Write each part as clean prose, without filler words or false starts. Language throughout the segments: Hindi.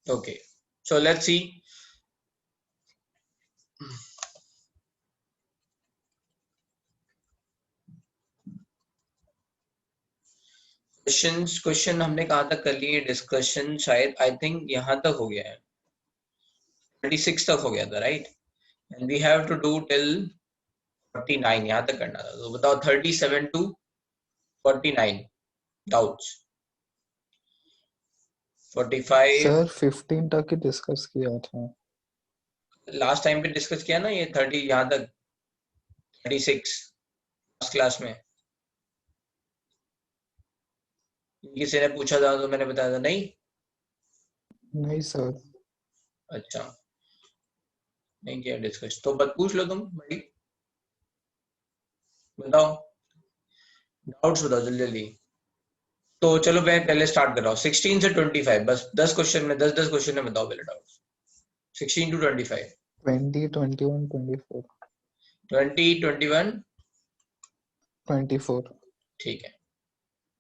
Okay, so let's see. Question हमने कहाँ तक कर लिए डिस्कशन, शायद आई थिंक यहाँ तक हो गया है, 36 तक हो गया था, right? And we have to do till 49, यहाँ तक करना था। तो बताओ 37 to 49 डाउट्स। 45 सर 15 तक ही डिस्कस किया था। लास्ट टाइम पे डिस्कस किया ना, ये 30 यहाँ तक 36 लास्ट क्लास में। किसी ने पूछा था तो मैंने बताया था नहीं। नहीं सर। अच्छा, नहीं किया डिस्कस तो बस पूछ लो तुम भाई, बताओ डाउट्स बताओ जल्दी जल्दी। तो चलो मैं पहले स्टार्ट कर रहा हूँ 16 से 25, बस 10 क्वेश्चन में 10 क्वेश्चन में बताओ पहले डाउट्स 16 to 25। 20, 21, 24। 20, 21 24। ठीक है।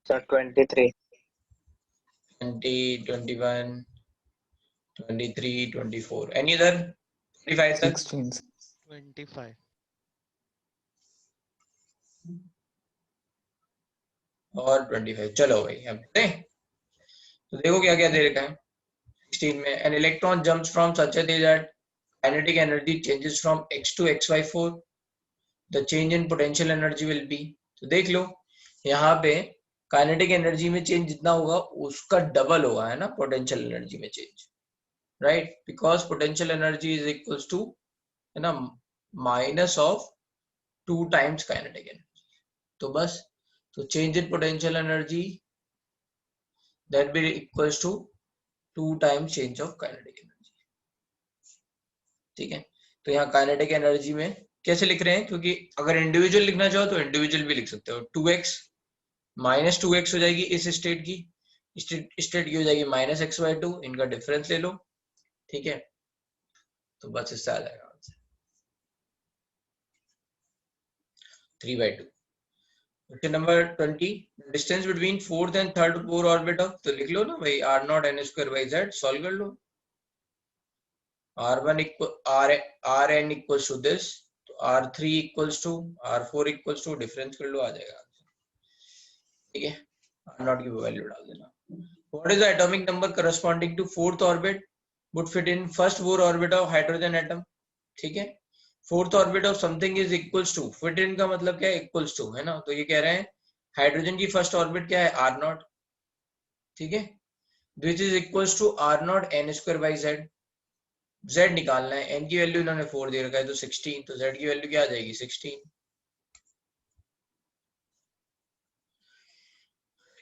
सर 23। 20, 21, 23, 24, एनी अदर 25 तक? 16। 25। और 25, चलो भाई अब देखें। तो देखो क्या क्या दे रखा है 16 में। An electron jumps from such A that kinetic energy changes from x to xy4, the change in potential energy will be. तो देख लो यहाँ पे काइनेटिक एनर्जी में चेंज जितना होगा उसका डबल होगा, है ना, पोटेंशियल एनर्जी में change, right? Because potential energy is equals to, है ना, minus of 2 times kinetic energy. तो बस, तो change in potential energy that be equals to 2 times change of kinetic energy. ठीक है, तो यहाँ काइनेटिक एनर्जी में कैसे लिख रहे हैं, क्योंकि अगर इंडिविजुअल लिखना चाहो तो इंडिविजुअल भी लिख सकते हो। 2x माइनस 2x हो जाएगी इस स्टेट की, स्टेट की हो जाएगी माइनस x/2, इनका डिफरेंस ले लो, ठीक है? तो बस इससे आ जाएगा answer 3/2। Question number 20, distance between fourth and third core orbit of, तो लिख लो ना भाई r0 n²/z, सॉल्व कर लो। r1 equal rn equals to this, तो r3 equals to r4 equals to, difference कर लो, आ जाएगा आंसर, ठीक है? r0 की वैल्यू डाल देना। What is the atomic number corresponding to fourth orbit would fit in first Bohr orbit of hydrogen atom? ठीक है, fourth orbit of something is equals to, fit in का मतलब क्या है, इक्वल्स टू, है ना? तो ये कह रहे हैं हाइड्रोजन की फर्स्ट ऑर्बिट क्या है, r0, ठीक है, which is equals to r0 n²/z। z निकालना है, n की वैल्यू इन्होंने 4 दे रखा है तो 16, तो z की वैल्यू क्या आ जाएगी, 16।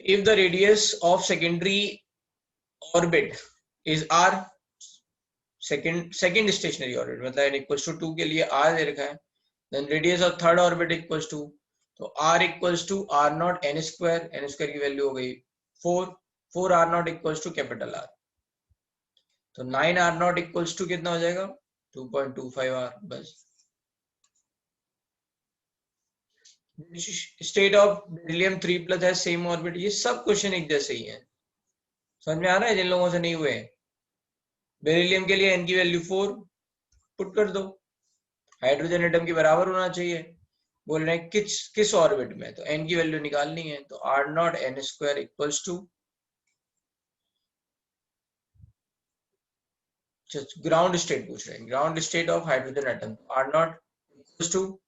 if the radius of secondary orbit is r, second stationary orbit मतलब n equals to 2 के लिए r दे रखा है, then radius of third orbit equals to, तो r equals to r0 n² की वैल्यू हो गई 4, 4 r0 equals to capital R, तो 9 r0 equals to कितना हो जाएगा, 2.25 r। बस स्टेट ऑफ बेरिलियम 3+ है सेम ऑर्बिट। ये सब क्वेश्चन एक जैसे ही हैं, समझ में आ रहा है जिन लोगों से नहीं हुए? बेरिलियम के लिए n की वैल्यू 4 पुट कर दो, हाइड्रोजन एटम के बराबर होना चाहिए, बोल रहे हैं किस ऑर्बिट में, तो n की वैल्यू निकालनी है, तो r0 n² equals to, ground state पूछ रहे हैं, ground state of hydrogen atom, r0 equals to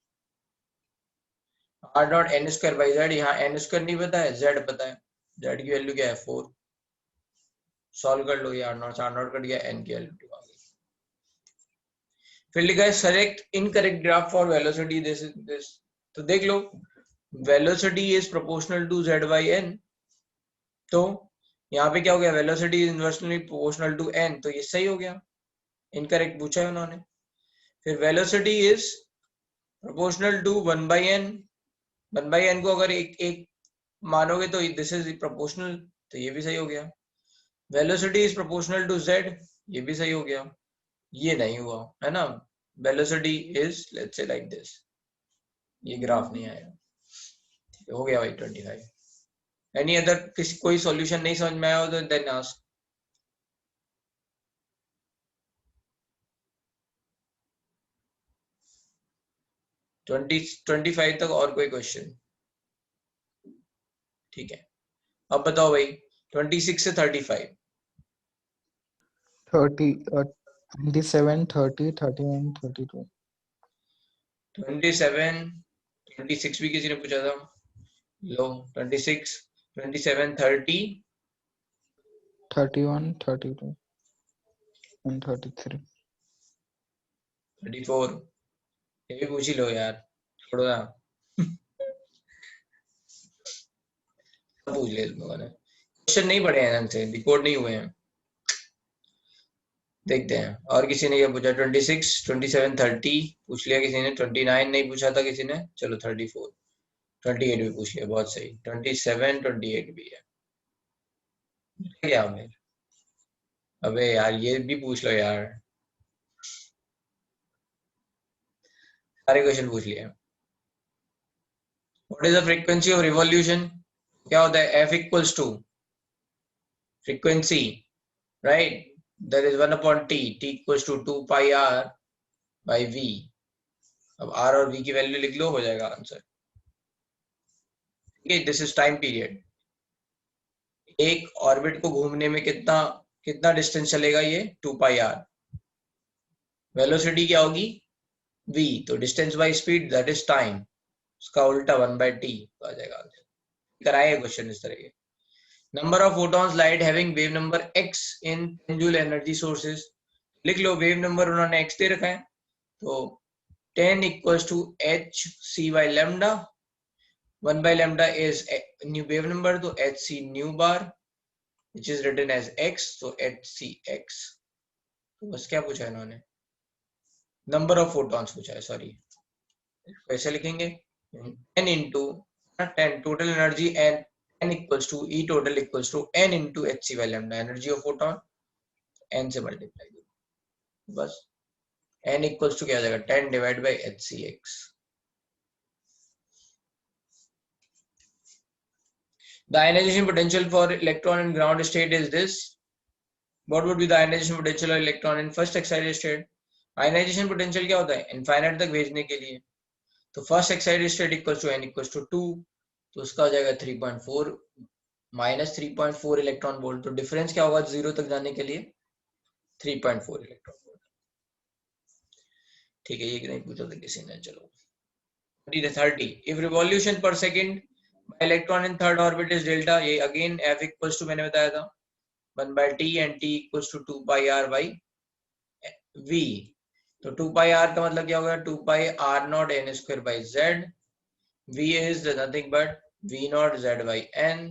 r0 n²/z। यहाँ n² नहीं पता है, z पता है, z की वैल्यू क्या है 4, सॉल्व कर लो, ये r0 कट गया, n की वैल्यू 2 आ गई। फिर लिखा है select incorrect graph for velocity this, तो देख लो velocity is proportional to z/n, तो यहाँ पे क्या हो गया, velocity is inversely proportional to n, तो ये सही हो गया, इनकरेक्ट पूछा है उन्होंने। फिर velocity is proportional to 1/n, 1/n को अगर एक मानोगे तो दिस इज प्रोपोर्शनल, तो ये भी सही हो गया। Velocity is proportional to z, ये भी सही हो गया। ये नहीं हुआ, है ना, वेलोसिटी इज लेट्स से लाइक दिस, ये ग्राफ नहीं आया, हो गया भाई 25। एनी अदर, किसी कोई सॉल्यूशन नहीं समझ में आया हो तो देन आस्क। 25 तक और कोई क्वेश्चन? ठीक है, अब बताओ भाई 26 से 35। 30 27 30 31 32 27 26 भी किसी ने पूछा था, लो 26 27 30 31 32 and 33 34, ये भी पूछ ही लो यार, छोड़ो ना। सब पूछ लिया तुम लोगों ने, क्वेश्चन नहीं पढ़े हैं ढंग से, रिकॉर्ड नहीं हुए हैं। देखते हैं और किसी ने क्या पूछा। 26 27 30 पूछ लिया किसी ने, 29 नहीं पूछा था किसी ने, चलो 34 28 भी पूछ लिया, बहुत सही। 27 28 भी है क्या हमें? अबे यार ये भी पूछ लो यार, सारे क्वेश्चन पूछ लिए। What is the frequency of revolution? क्या होता है? F equals to frequency, right, that is 1 upon t, t equals to 2 pi r by v। अब r और v की वैल्यू लिख लो, हो जाएगा आंसर। ठीक है, दिस इज टाइम पीरियड। एक ऑर्बिट को घूमने में कितना कितना डिस्टेंस चलेगा ये? 2 pi r। वेलोसिटी क्या होगी? v, तो distance by speed that is time, उसका उल्टा 1 by t आ जाएगा आंसर। कराए क्वेश्चन इस तरह के। Number of photons light having wave number x in 10 joule energy sources, लिख लो। वेव नंबर उन्होंने x दे रखा है, तो 10 equals to h c by lambda, 1 by lambda is new wave number, तो h c new bar which is written as x, so h c x। तो बस क्या पूछा इन्होंने? नंबर ऑफ फोटॉन्स पूछा है, सॉरी। कैसे लिखेंगे? n into 10 total energy, n n equals to e total equals to n into h c by lambda, energy of photon n से मल्टीप्लाई करो बस। n equals to क्या आ जाएगा? 10 divided by h c x। The ionization potential for electron in ground state is this. What would be the ionization potential of electron in first excited state? Ionization potential क्या होता है? इनफाइनाइट तक भेजने के लिए। तो first excited state equals to n equals to 2, तो उसका हो जाएगा 3.4 माइनस 3.4 इलेक्ट्रॉन वोल्ट। तो डिफरेंस क्या होगा जीरो तक जाने के लिए? 3.4 इलेक्ट्रॉन वोल्ट। ठीक है, ये नहीं पूछा था किसी ने, चलो। 30 if revolution per second by electron in third orbit is delta, ये अगेन f इक्वल्स टू मैंने बताया था 1 by t and t equals to 2 pi r by v। तो 2 pi r का मतलब क्या होगा? 2 pi r naught n square by z, v is nothing but v naught z by n,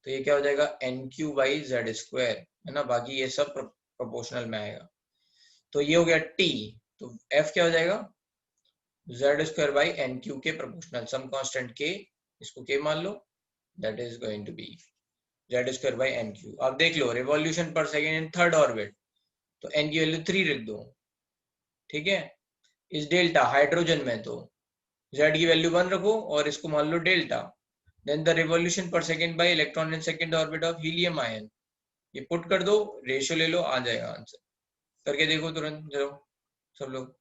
तो ये क्या हो जाएगा? nq by z square, है ना, बाकी ये सब प्रोपोर्शनल में आएगा। तो ये हो गया t, तो f क्या हो जाएगा? z square by nq के प्रोपोर्शनल, सम कांस्टेंट k, इसको k मान लो, that is going to be z square by nq। अब देख लो रिवॉल्यूशन पर सेकेंड इन थर्ड ऑर्बिट, तो n की वैल्यू 3 रख दो, ठीक है। इस डेल्टा हाइड्रोजन में तो z की वैल्यू 1 रखो और इसको मान लो डेल्टा। देन द रिवॉल्यूशन पर second by electron in second orbit of helium ion, ये पुट कर दो, रेशियो ले लो, आ जाएगा आंसर। करके देखो तुरंत जरा सब लोग।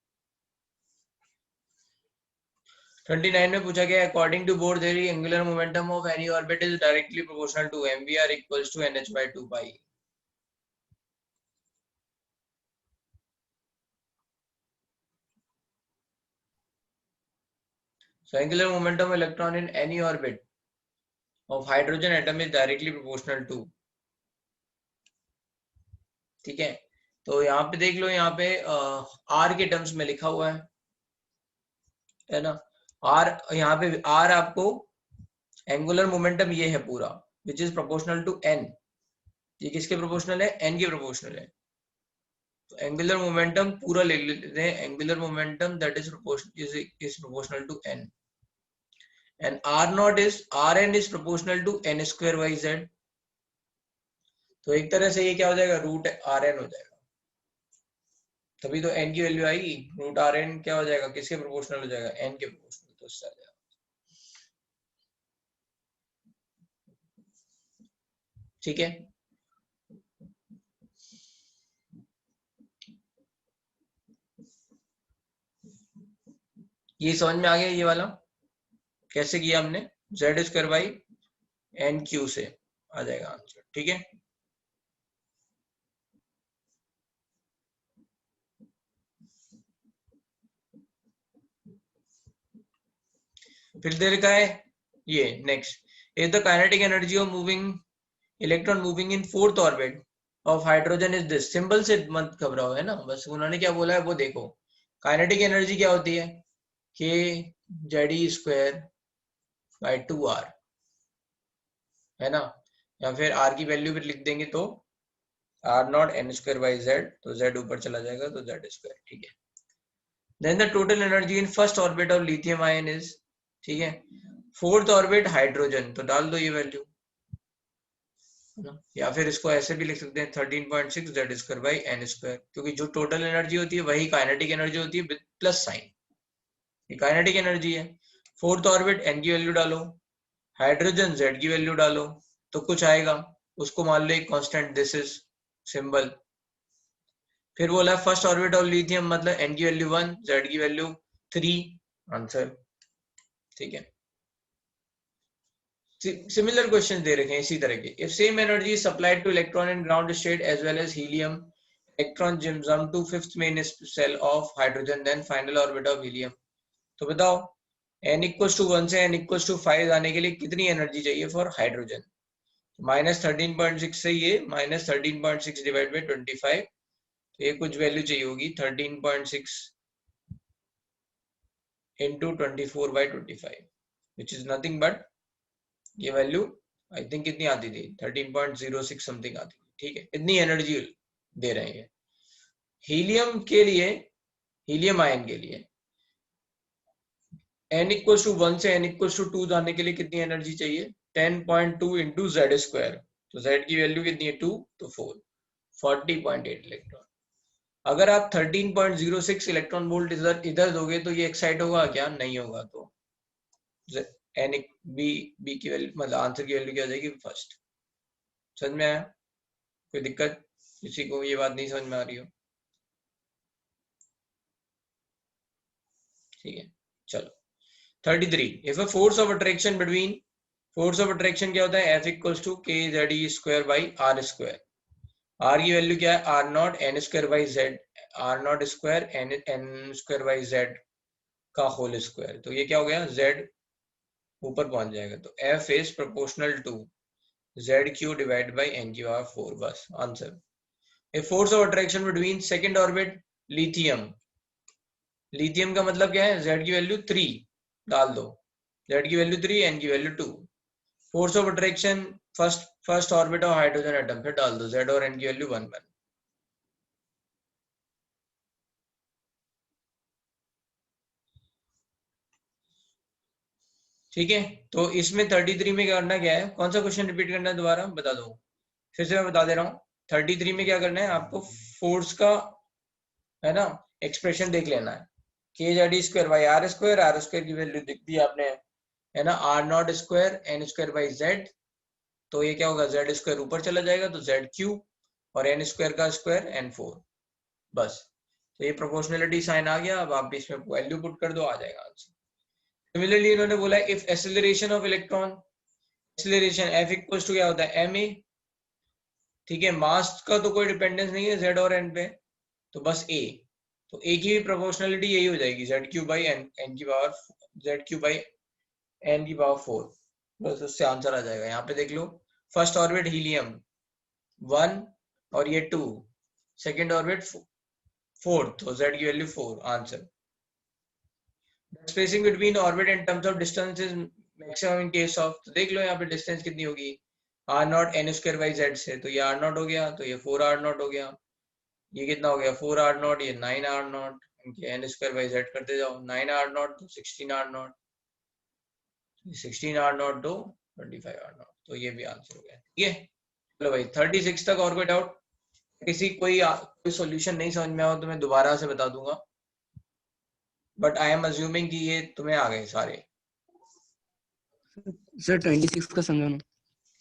29 में पूछा गया according to Bohr theory angular momentum of any orbit is directly proportional to mvr equals to nh by 2 pi। So angular momentum of electron in any orbit of hydrogen atom is directly proportional to, ठीक है। तो यहाँ पे देख लो, यहाँ पे r के टर्म्स में लिखा हुआ है ना। r, यहाँ पे r आपको एंगुलर मोमेंटम ये है पूरा, which is proportional to n। ये किसके प्रोपोर्शनल है? n के प्रोपोर्शनल है। तो एंगुलर मोमेंटम पूरा ले लेते हैं, angular momentum that is proportional to n, and rn is proportional to n square by z। तो एक तरह से ये क्या हो जाएगा? रूट rn हो जाएगा, तभी तो n की वैल्यू आएगी। रूट rn क्या हो जाएगा? किसके प्रोपोर्शनल हो जाएगा? n के प्रोपोर्शनल, तो इससे आ जाएगा। ठीक है, ये समझ में आ गया ये वाला कैसे किया हमने, Z square by N cube से आ जाएगा आंसर, ठीक है। फिर दे रखा है ये next, if the kinetic energy of moving electron moving in fourth orbit of hydrogen is this, symbol से मत घबराओ, है ना, बस उन्होंने क्या बोला है वो देखो। काइनेटिक एनर्जी क्या होती है, K Z E square by 2r, है ना, या फिर r की वैल्यू भी लिख देंगे तो r not N square by Z, तो z ऊपर चला जाएगा तो z स्क्वायर, ठीक है। Then the total energy in first orbit of lithium ion is, ठीक है, फोर्थ ऑर्बिट हाइड्रोजन, तो डाल दो ये वैल्यू, या फिर इसको ऐसे भी लिख सकते हैं 13.6 Z square by N square, क्योंकि जो टोटल एनर्जी होती है वही काइनेटिक एनर्जी होती है विद प्लस साइन, ये काइनेटिक एनर्जी है। फोर्थ ऑर्बिट एन की वैल्यू डालो, हाइड्रोजन जेड की वैल्यू डालो, तो कुछ आएगा, उसको मान लो एक कांस्टेंट, दिस इज सिंबल। फिर बोला फर्स्ट ऑर्बिट ऑफ लिथियम, मतलब एन की वैल्यू 1, जेड की वैल्यू 3, आंसर, ठीक है। सिमिलर क्वेश्चन दे रखे हैं इसी तरह के, if same energy is supplied to electron in ground state as well as helium, electron jump to fifth main shell of hydrogen, then final orbit of helium. तो बताओ n इक्वल्स टू 1 से n इक्वल्स टू 5 आने के लिए कितनी एनर्जी चाहिए फॉर हाइड्रोजन, -13.6 से ये -13.6 डिवाइड बाई 25, तो ये कुछ वैल्यू चाहिए होगी 13.6 into 24/25, which is nothing but ये वैल्यू आई थिंक कितनी आती थी, 13.06 समथिंग आती थी, ठीक है, इतनी एनर्जी दे रहे हैं। हीलियम के लिए, हीलियम आयन के लिए n इक्वल्स टू 1 से n इक्वल्स टू 2 जाने के लिए कितनी एनर्जी चाहिए, 10.2 इंटू जेड स्क्वायर, तो z की वैल्यू कितनी है 2, तो 4, 40.8 इलेक्ट्रॉन। अगर आप 13.06 इलेक्ट्रॉन वोल्ट इधर दोगे तो ये एक्साइट होगा क्या, नहीं होगा, तो एन बी की वैल्यू, मतलब आंसर की वैल्यू क्या आ जाएगी फर्स्ट। समझ में आया, कोई दिक्कत किसी को ये बात नहीं समझ में आ रही हो, ठीक है, चलो 33, if a force of attraction between, force of attraction क्या होता है, F equals to K Z E square by R square, R की वैल्यू क्या है, R naught N square by Z, R naught square N square by Z का होल स्क्वायर, तो ये क्या हो गया, जेड ऊपर पहुंच जाएगा, तो F is proportional to Z cube divide by N की पावर 4, बस answer. A force of attraction between second orbit lithium, lithium का मतलब क्या है, जेड की वैल्यू 3 डाल दो, जेड की वैल्यू 3, एन की value 2, force of attraction first orbit of hydrogen atom, फिर डाल दो जेड और एन की वैल्यू 1 1, ठीक है। तो इसमें 33 में करना क्या है, कौन सा क्वेश्चन रिपीट करना है दोबारा बता दो, फिर से मैं बता दे रहा हूँ। 33 में क्या करना है आपको, फोर्स का, है ना, एक्सप्रेशन देख लेना है, K Z square by R square, R square की वैल्यू दिख दी आपने, है ना, R naught square N square by Z, तो ये क्या होगा, जेड स्क्वायर ऊपर चला जाएगा तो जेड क्यू, और एन स्क्वायर का स्क्वायर एन 4, बस। तो ये प्रोपोर्शनलिटी साइन आ गया, अब आप इसमें वैल्यू पुट कर दो, आ जाएगा आंसर। सिमिलरली इन्होंने बोला if acceleration of electron, acceleration F equals to क्या होता है, एम ए, ठीक है, मास का तो कोई डिपेंडेंस नहीं है जेड और एन पे, तो बस ए, तो ए की भी प्रोपोर्शनलिटी यही हो जाएगी, Z Q by N, N की power, Z Q by N की पावर 4, बस उससे आंसर आ जाएगा। यहाँ पे देख लो, फर्स्ट ऑर्बिट हीलियम 1 और ये 2, सेकेंड ऑर्बिट 4, तो जेड की value 4, answer. Spacing between orbit in terms of distance is maximum in case of, तो देख लो यहाँ पे डिस्टेंस कितनी होगी, R naught N square by Z से, तो ये आर नॉट हो गया, तो ये 4 आर नॉट हो गया, ये कितना हो गया 4 आर नॉट, ये 9 आर नॉट, इनके एन स्क्वायर बाई जेड करते जाओ, 9 आर नॉट तो 16 आर नॉट, 16 आर नॉट तो 25 आर नॉट, तो ये भी आंसर हो गया, ठीक है। चलो भाई 36 तक और कोई डाउट, किसी कोई सॉल्यूशन नहीं समझ में आओ तो मैं दोबारा से बता दूंगा, बट आई एम अज्यूमिंग कि ये तुम्हें आ गए सारे। सर 26 का समझाना।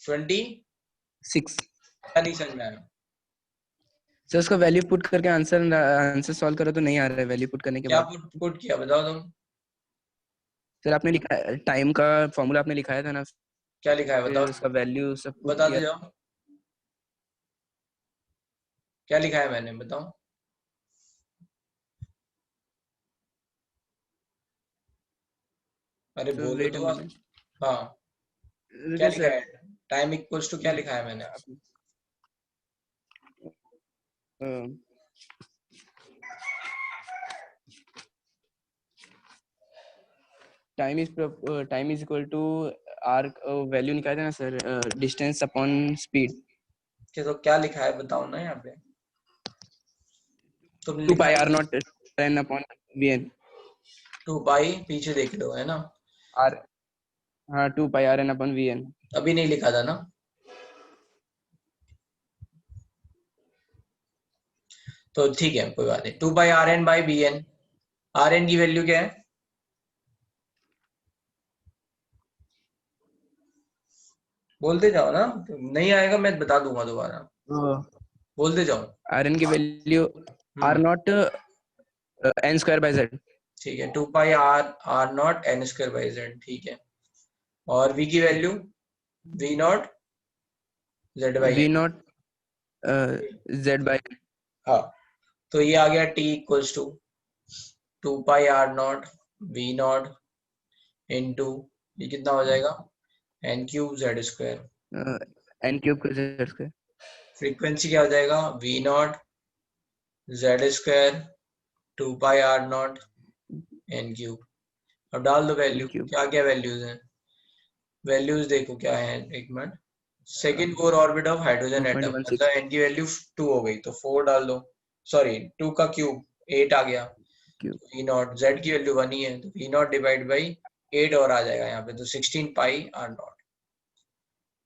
26 नहीं समझ में आया सर, उसका वैल्यू पुट करके आंसर सॉल्व करो तो नहीं आ रहा है, वैल्यू पुट करने के क्या बाद। पुट किया बताओ तुम, सर आपने लिखा टाइम का फॉर्मूला आपने लिखाया था ना, क्या लिखा है फिर बताओ, उसका वैल्यू सब पुट बताते किया। जाओ क्या लिखा है मैंने, बताओ। अरे सर बोलो वेट अ तो मोमेंट, हाँ, क्या रुकिए लिखा सर। है, टाइम इक्वल्स टू क्या लिखा है मैंने, time is equal to R, value निकाला था ना सर, डिस्टेंस अपॉन स्पीड। तो क्या लिखा है बताओ ना यहाँ पे, तुमने 2 लिखा पाई है R naught 10 upon V N. 2 pi, पीछे देख लो है ना, आर, हाँ 2 पाई R N upon V N. अभी नहीं लिखा था ना, तो ठीक है कोई बात नहीं, 2 पाई R N by B N, R N की वैल्यू क्या है, बोलते जाओ ना, नहीं आएगा मैं बता दूंगा दोबारा, बोलते जाओ। आर एन की value R hmm naught N square by Z. ठीक है, 2 पाई R R naught N square by Z, ठीक है, और v की value v naught Z by V N. Naught Z by. हाँ, तो ये आ गया t equals to 2 pi R naught v naught into, ये कितना हो जाएगा, N cube Z square, N cube का जेड स्क्वायर। फ्रीक्वेंसी क्या हो जाएगा, v नॉट जेड स्क्वायर 2 पाई आर नॉट एन क्यूब। अब डाल दो एन वैल्यू, क्यूब क्या क्या वैल्यूज हैं, वैल्यूज देखो क्या है, एक minute, second core orbit of hydrogen atom, मतलब 2.16। एन की वैल्यू 2 हो गई तो 4 डाल दो, सॉरी 2 का क्यूब 8 आ गया, क्यूब वी नॉट, जेड की वैल्यू 1 ही है तो वी नॉट डिवाइड बाई 8 और आ जाएगा यहाँ पे, तो 16 पाई आर नॉट।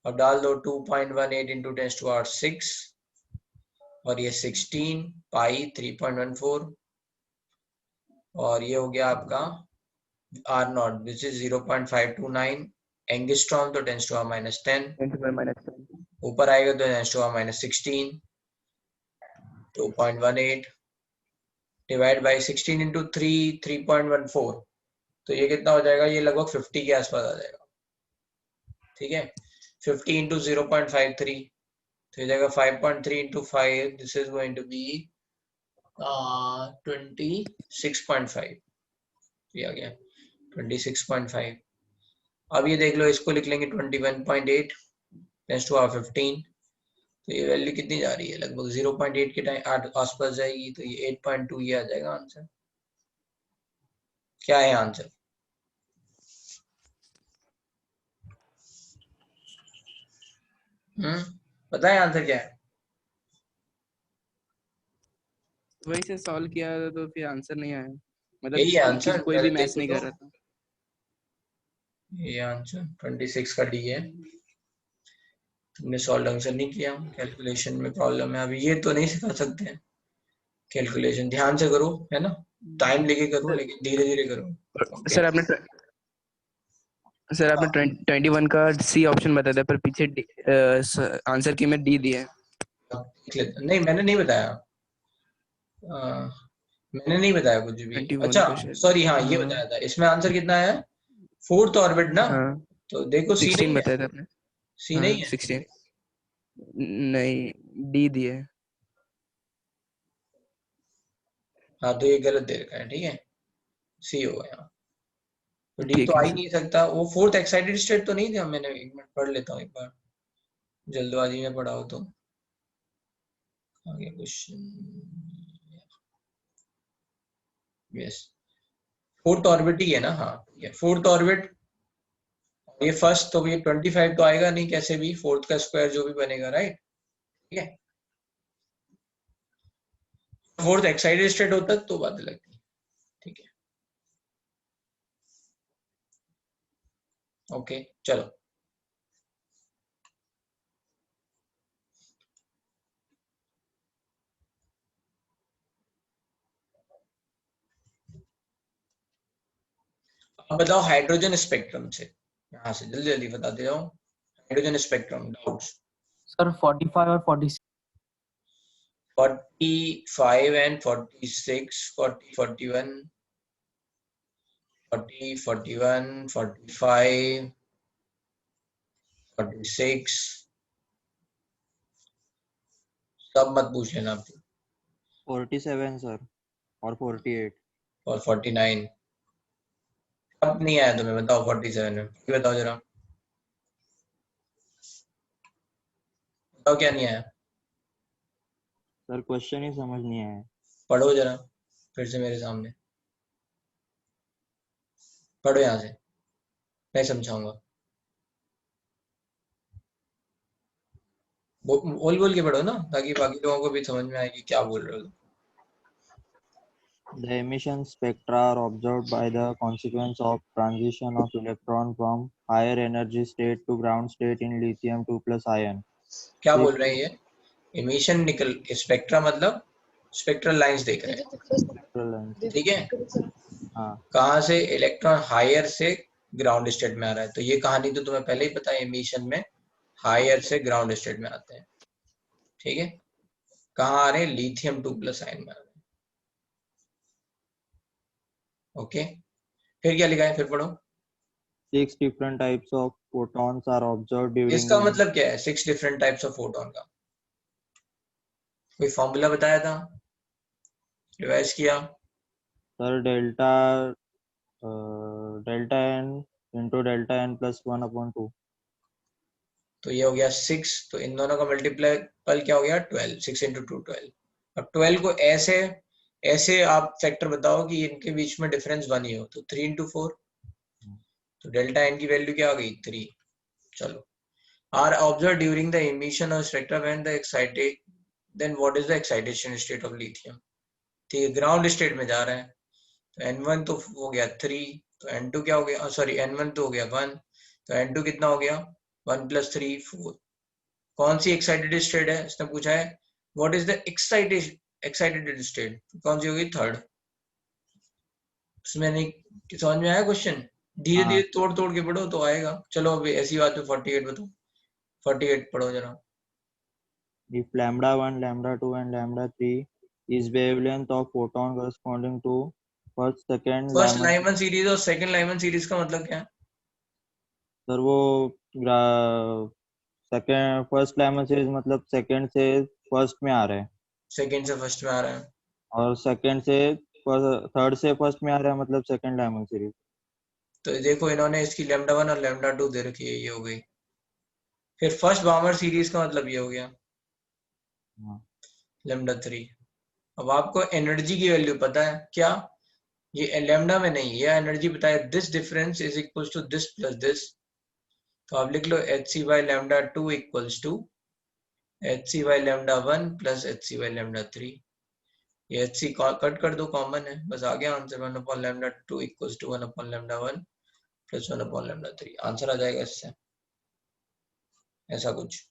अब डाल दो 2.18 इंटू 10 टू आर 6, और ये 16 पाई 3.14, और ये हो गया आपका R naught which is 0.529 angstrom, तो 10 टू आर माइनस 10, 10⁻⁻10। ऊपर आएगा तो 10 to R minus 16, 2.18 divide by 16 into 3, 3.14, तो ये कितना हो जाएगा, ये लगभग 50 के आसपास आ जाएगा, ठीक है, 50 इंटू 0.53, तो ये जाएगा 5.3 into 5, this is going to be 26.5, ये आ गया 26.5। अब ये देख लो, इसको लिख लेंगे 21.8 टेंस टू आवर 15, तो ये वैल्यू कितनी जा रही है, लगभग 0.8 के टाइम आसपास जाएगी, तो ये 8.2 ये आ जाएगा आंसर। क्या है आंसर, बताएं आंसर क्या है, वही से सॉल्व किया तो फिर आंसर नहीं आया, मतलब यही है किसी आंसर, कोई भी पहले मैच देखो नहीं तो, कर रहा था। ये आंसर 26 का डी है, तुमने सॉल्व ढंग से नहीं किया, कैलकुलेशन में प्रॉब्लम है, अभी ये तो नहीं सिखा सकते हैं, कैलकुलेशन ध्यान से करो है ना, टाइम लेके करो लेकिन धीरे धीरे करो, ओके। सर आपने सर आपने 21 का सी ऑप्शन बताया था, पर पीछे आंसर की में डी दिया है। नहीं मैंने नहीं बताया, मैंने नहीं बताया कुछ भी, 21 अच्छा को शायद, सॉरी, हाँ ये हाँ बताया था, इसमें आंसर कितना है, फोर्थ ऑर्बिट ना, हाँ तो देखो सी 16 नहीं है, बताया था आपने। सी हाँ नहीं है, 16 नहीं, डी दिया है। हाँ तो ये गलत दे रखा है, ठीक है, सी होगा यहाँ, तो डी तो ठीक आ है ही सर। नहीं सकता, वो फोर्थ एक्साइटेड स्टेट तो नहीं था, मैंने एक मिनट पढ़ लेता हूँ एक बार, जल्दबाजी में पढ़ा हो तो, आगे क्वेश्चन, यस फोर्थ ऑर्बिट ही है ना, हाँ ठीक है, फोर्थ ऑर्बिट, ये फर्स्ट तो ये 25 तो आएगा नहीं कैसे भी, फोर्थ का स्क्वायर जो भी बनेगा, राइट, ठीक है, फोर्थ एक्साइटेड स्टेट होता तो बात अलग थी, ठीक है, ओके चलो। अब बताओ हाइड्रोजन स्पेक्ट्रम से, यहाँ से जल्दी जल्दी बताते जाओ, हाइड्रोजन स्पेक्ट्रम डाउट्स, सर 45 और 46। 45 and 46, 40, 41, 40, 41, 45, 46 सब मत पूछ लेना आप 47 सर और 48 और 49 अब नहीं आया तुम्हें बताओ 47 में ये बताओ जरा बताओ क्या नहीं आया सर क्वेश्चन ही समझ नहीं आया पढ़ो जरा फिर से मेरे सामने पढ़ो यहाँ से मैं समझाऊंगा बोल बोल के पढ़ो ना ताकि बाकी लोगों को भी समझ में आए कि क्या बोल रहे हो The emission spectra are observed by the consequence of transition of electron from higher energy state to ground state in lithium 2 plus ion. क्या बोल रहे हैं ये इमिशन निकल स्पेक्ट्रा मतलब स्पेक्ट्रल लाइंस देख रहे हैं ठीक है हाँ कहाँ से इलेक्ट्रॉन हायर से ग्राउंड स्टेट में आ रहा है तो ये कहानी तो तुम्हें पहले ही पता है इमिशन में हायर से ग्राउंड स्टेट में आते हैं ठीक है कहाँ आ रहे हैं लिथियम 2 प्लस आयन में आ रहे हैं ओके फिर क्या लिखा है फिर पढ़ो 6 different types of photons are observed during इसका the मतलब क्या है 6 डिफरेंट टाइप्स ऑफ फोटोन का कोई फॉर्मूला बताया था रिवाइज किया sir delta n into delta n plus 1 upon 2. तो ये हो गया 6 तो इन दोनों का मल्टीपल क्या हो गया 12 6 into 2 12 अब 12 को ऐसे ऐसे आप फैक्टर बताओ कि इनके बीच में डिफरेंस 1 ही हो तो 3 into 4 तो डेल्टा एन की वैल्यू क्या आ गई 3 चलो are observed during the emission of spectra when the excited then what is the excitation state of lithium ठीक है ग्राउंड स्टेट में जा रहे हैं तो n1 तो हो गया 3 तो n2 क्या हो गया सॉरी n1 तो हो गया 1 तो n2 कितना हो गया 1 + 3 4 कौन सी एक्साइटेड स्टेट है इसने पूछा है what is the excited state कौन सी होगी थर्ड उसमें नहीं समझ में आया क्वेश्चन धीरे धीरे तोड़ तोड़ के पढ़ो तो आएगा चलो अभी ऐसी बात में 48 बताओ 48 पढ़ो जरा If lambda 1, lambda 2 and lambda 3 is wavelength of photon corresponding to first, second first Lyman Lyman series और सेकंड लाइमन सीरीज का मतलब क्या है सर वो सेकंड फर्स्ट Lyman सीरीज मतलब सेकंड से फर्स्ट में आ रहा है सेकंड से फर्स्ट में आ रहा है और सेकंड से थर्ड से फर्स्ट में आ रहा है मतलब सेकंड Lyman सीरीज तो देखो इन्होंने इसकी लैम्डा 1 और लैम्डा 2 दे रखी है ये हो गई फिर फर्स्ट बामर सीरीज का मतलब ये हो गया लैम्डा 3 अब आपको एनर्जी की वैल्यू पता है क्या ये लैम्डा में नहीं ये एनर्जी पता है this difference is equal to this plus this तो आप लिख लो hc by lambda 2 equals to hc by lambda 1 plus hc by lambda 3 ये hc कट कर दो कॉमन है बस आ गया answer 1 upon lambda 2 equals to 1 upon lambda 1 plus 1 upon lambda 3 answer आ जाएगा इससे ऐसा कुछ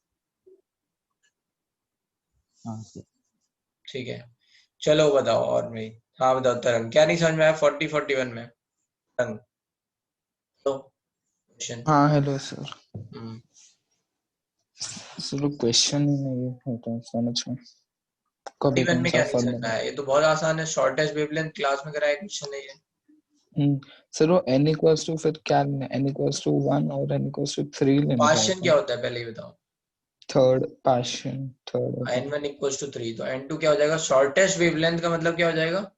ठीक है चलो बताओ और नहीं हाँ बताओ तरंग क्या नहीं समझ में आया 40 41 में तरंग तो क्वेश्चन हाँ हेलो सर सर क्वेश्चन ही नहीं होता समझ में कभी 41 कौन में सा क्या नहीं समझ में फॉर्मूला आया ये तो बहुत आसान है शॉर्टेस्ट वेवलेंथ क्लास में कराया क्वेश्चन है ये सर वो n इक्वल्स टू फिर क्या लेना n इक्वल्स टू 1 और n इक्वल्स टू 3 लेना पार्शियन क्या होता है पहले ही बताओ third Paschen third n1 equals to 3 तो n2 क्या हो जाएगा शॉर्टेस्ट वेवलेंथ का मतलब क्या हो जाएगा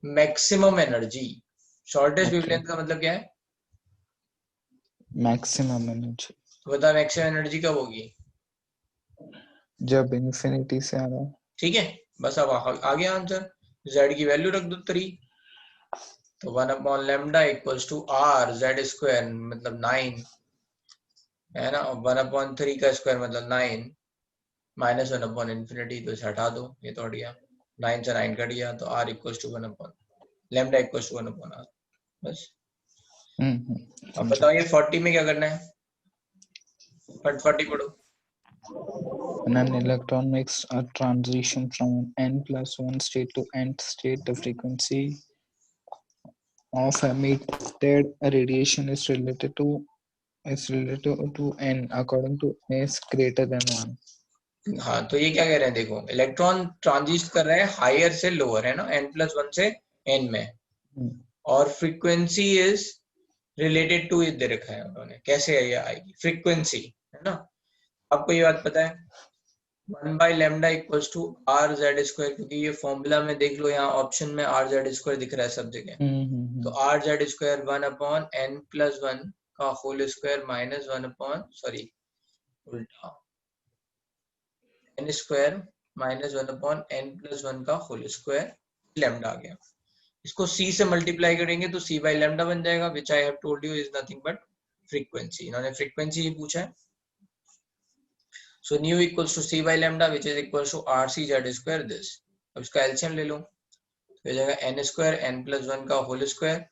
मैक्सिमम एनर्जी शॉर्टेस्ट वेवलेंथ का मतलब क्या है मैक्सिमम एनर्जी तो बता मैक्सिमम एनर्जी कब होगी जब इन्फिनिटी से आ रहा है ठीक है बस अब आ गया आंसर z की वैल्यू रख दो 3 तो 1 upon lambda equals to r z square मतलब 9 है ना 1 अपॉन 3 का स्क्वायर मतलब 9 माइनस 1 अपॉन इन्फिनिटी तो इसे हटा दो ये तो हट गया 9 से 9 कट गया तो r equals to 1 upon lambda equals to 1 upon r बस अब बताओ ये 40 में क्या करना है फट 40 पढ़ो When an electron makes a transition from n plus 1 state to nth state, the frequency of emitted radiation is related to n according to n is greater than 1. हाँ तो ये क्या कह रहे हैं देखो इलेक्ट्रॉन ट्रांजिट कर रहे हैं हायर से लोअर है ना n+1 से n में और frequency is related two is they रखा है उन्होंने, कैसे ये आएगी फ्रीक्वेंसी, है ना। आपको ये बात पता है 1 by lambda equals to r z square, क्योंकि ये फॉर्मूला में देख लो यहाँ ऑप्शन में r z square दिख रहा है सब जगह, तो r z square 1 upon n plus 1 का whole square minus 1 upon sorry उल्टा n square minus 1 upon n plus 1 का होल स्क्वायर लैम्डा आ गया। इसको c से मल्टीप्लाई करेंगे तो c by lambda बन जाएगा, which I have told you is nothing but frequency। इन्होंने फ्रीक्वेंसी ही पूछा है। So nu equals to c by lambda which is equals to rc z square this। अब इसका एलसीएम ले लो तो हो जाएगा n स्क्वायर n प्लस 1 का होल स्क्वायर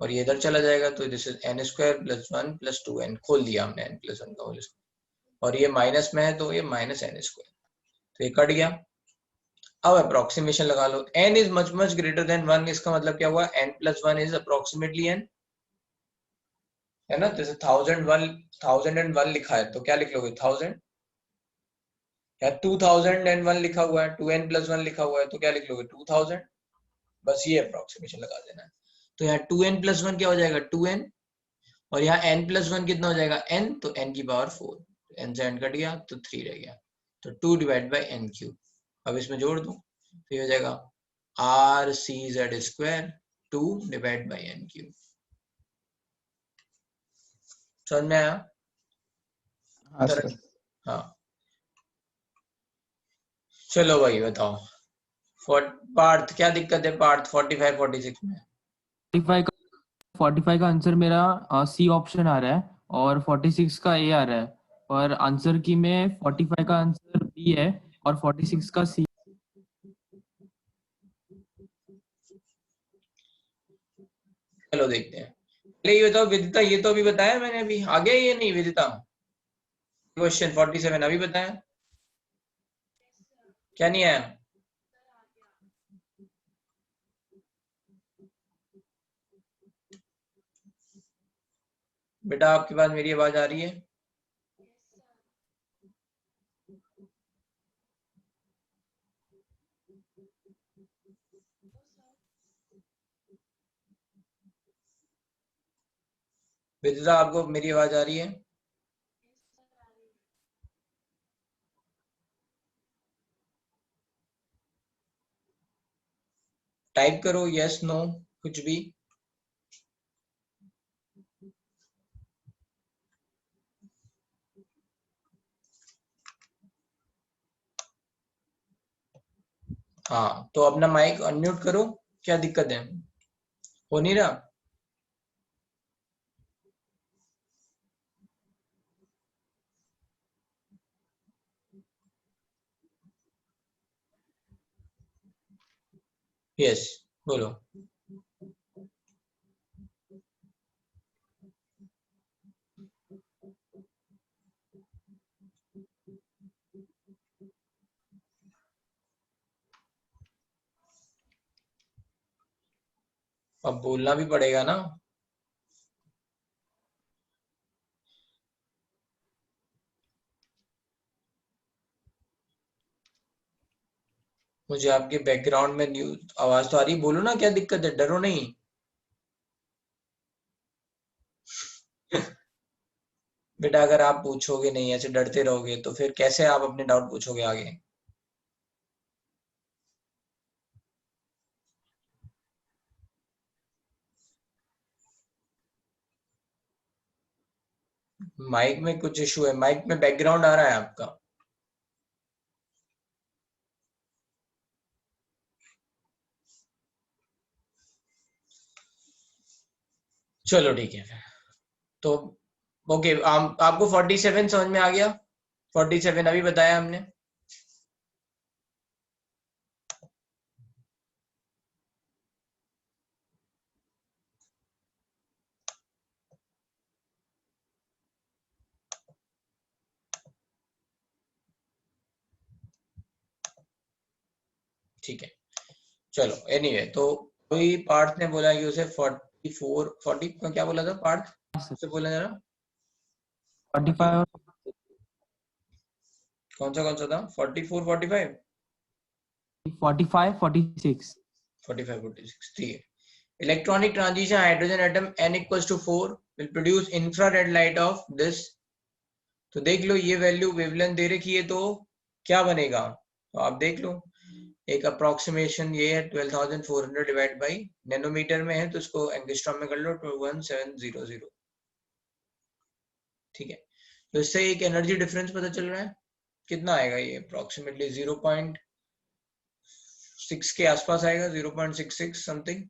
और ये इधर चला जाएगा तो this is n square plus 1 plus 2n, खोल दिया हमने n प्लस 1 का होल स्क्वायर और ये माइनस में है तो ये माइनस n स्क्वायर, तो ये कट गया। अब अप्रोक्सीमेशन लगा लो, n is much greater than 1, इसका मतलब क्या हुआ n plus 1 is approximately n, है ना। जैसे 1001 लिखा है तो क्या लिख लोगे 1000, या 2001 लिखा हुआ है 2n प्लस 1 लिखा हुआ है तो क्या लिख लोगे 2000, बस ये अप्रोक्सीमेशन लगा देना है। तो यहाँ 2n प्लस 1 क्या हो जाएगा 2n और यहाँ n प्लस 1 कितना हो जाएगा n, तो n की पावर 4, n से n कट गया तो 3 रह गया, तो 2 डिवाइड बाई n क्यूब। अब इसमें जोड़ दो तो ये हो जाएगा r c z square 2 divide by n cube. समझ में आया? हाँ सर। हाँ चलो भाई बताओ पार्थ क्या दिक्कत है पार्थ 45 46 में? 45 का आंसर मेरा सी ऑप्शन आ रहा है और 46 का ए आ रहा है, पर आंसर की में 45 का आंसर बी है और 46 का सी। चलो देखते हैं। पहले ये बताओ विदिता, ये तो अभी बताया मैंने, अभी आ गया ये नहीं विदिता? क्वेश्चन 47 अभी बताया, क्या नहीं आया? बेटा आपके पास मेरी आवाज आ रही है? विदिता आपको मेरी आवाज आ रही है? टाइप करो यस नो कुछ भी। हाँ तो अपना माइक अनम्यूट करो, क्या दिक्कत है? हो नहीं रहा? यस बोलो। अब बोलना भी पड़ेगा ना। मुझे आपके बैकग्राउंड में न्यूज आवाज तो आ रही, बोलो ना क्या दिक्कत है, डरो नहीं। बेटा अगर आप पूछोगे नहीं, ऐसे डरते रहोगे तो फिर कैसे आप अपने डाउट पूछोगे आगे? माइक में कुछ इशू है, माइक में बैकग्राउंड आ रहा है आपका। चलो ठीक है तो ओके, आपको 47 समझ में आ गया? 47 अभी बताया हमने। ठीक है चलो एनीवे तो कोई पार्थ ने बोला कि उसे 44 40 का क्या बोला था पार्थ से बोला जरा 45 कौन सा था 44 45 45 46 45 46 ठीक है। Electronic transition hydrogen atom n equals to 4 will produce infrared light of this. तो देख लो ये वैल्यू वेवलेंथ दे रखी है तो क्या बनेगा, तो आप देख लो एक अप्रोक्सीमेशन ये है 12,400 डिवाइड बाई नैनोमीटर में है तो इसको एंगस्ट्रॉम में कर लो 21700, ठीक है। तो इससे एक एनर्जी डिफरेंस पता चल रहा है कितना आएगा, ये अप्रोक्सीमेटली 0.6 के आसपास आएगा, 0.66 समथिंग,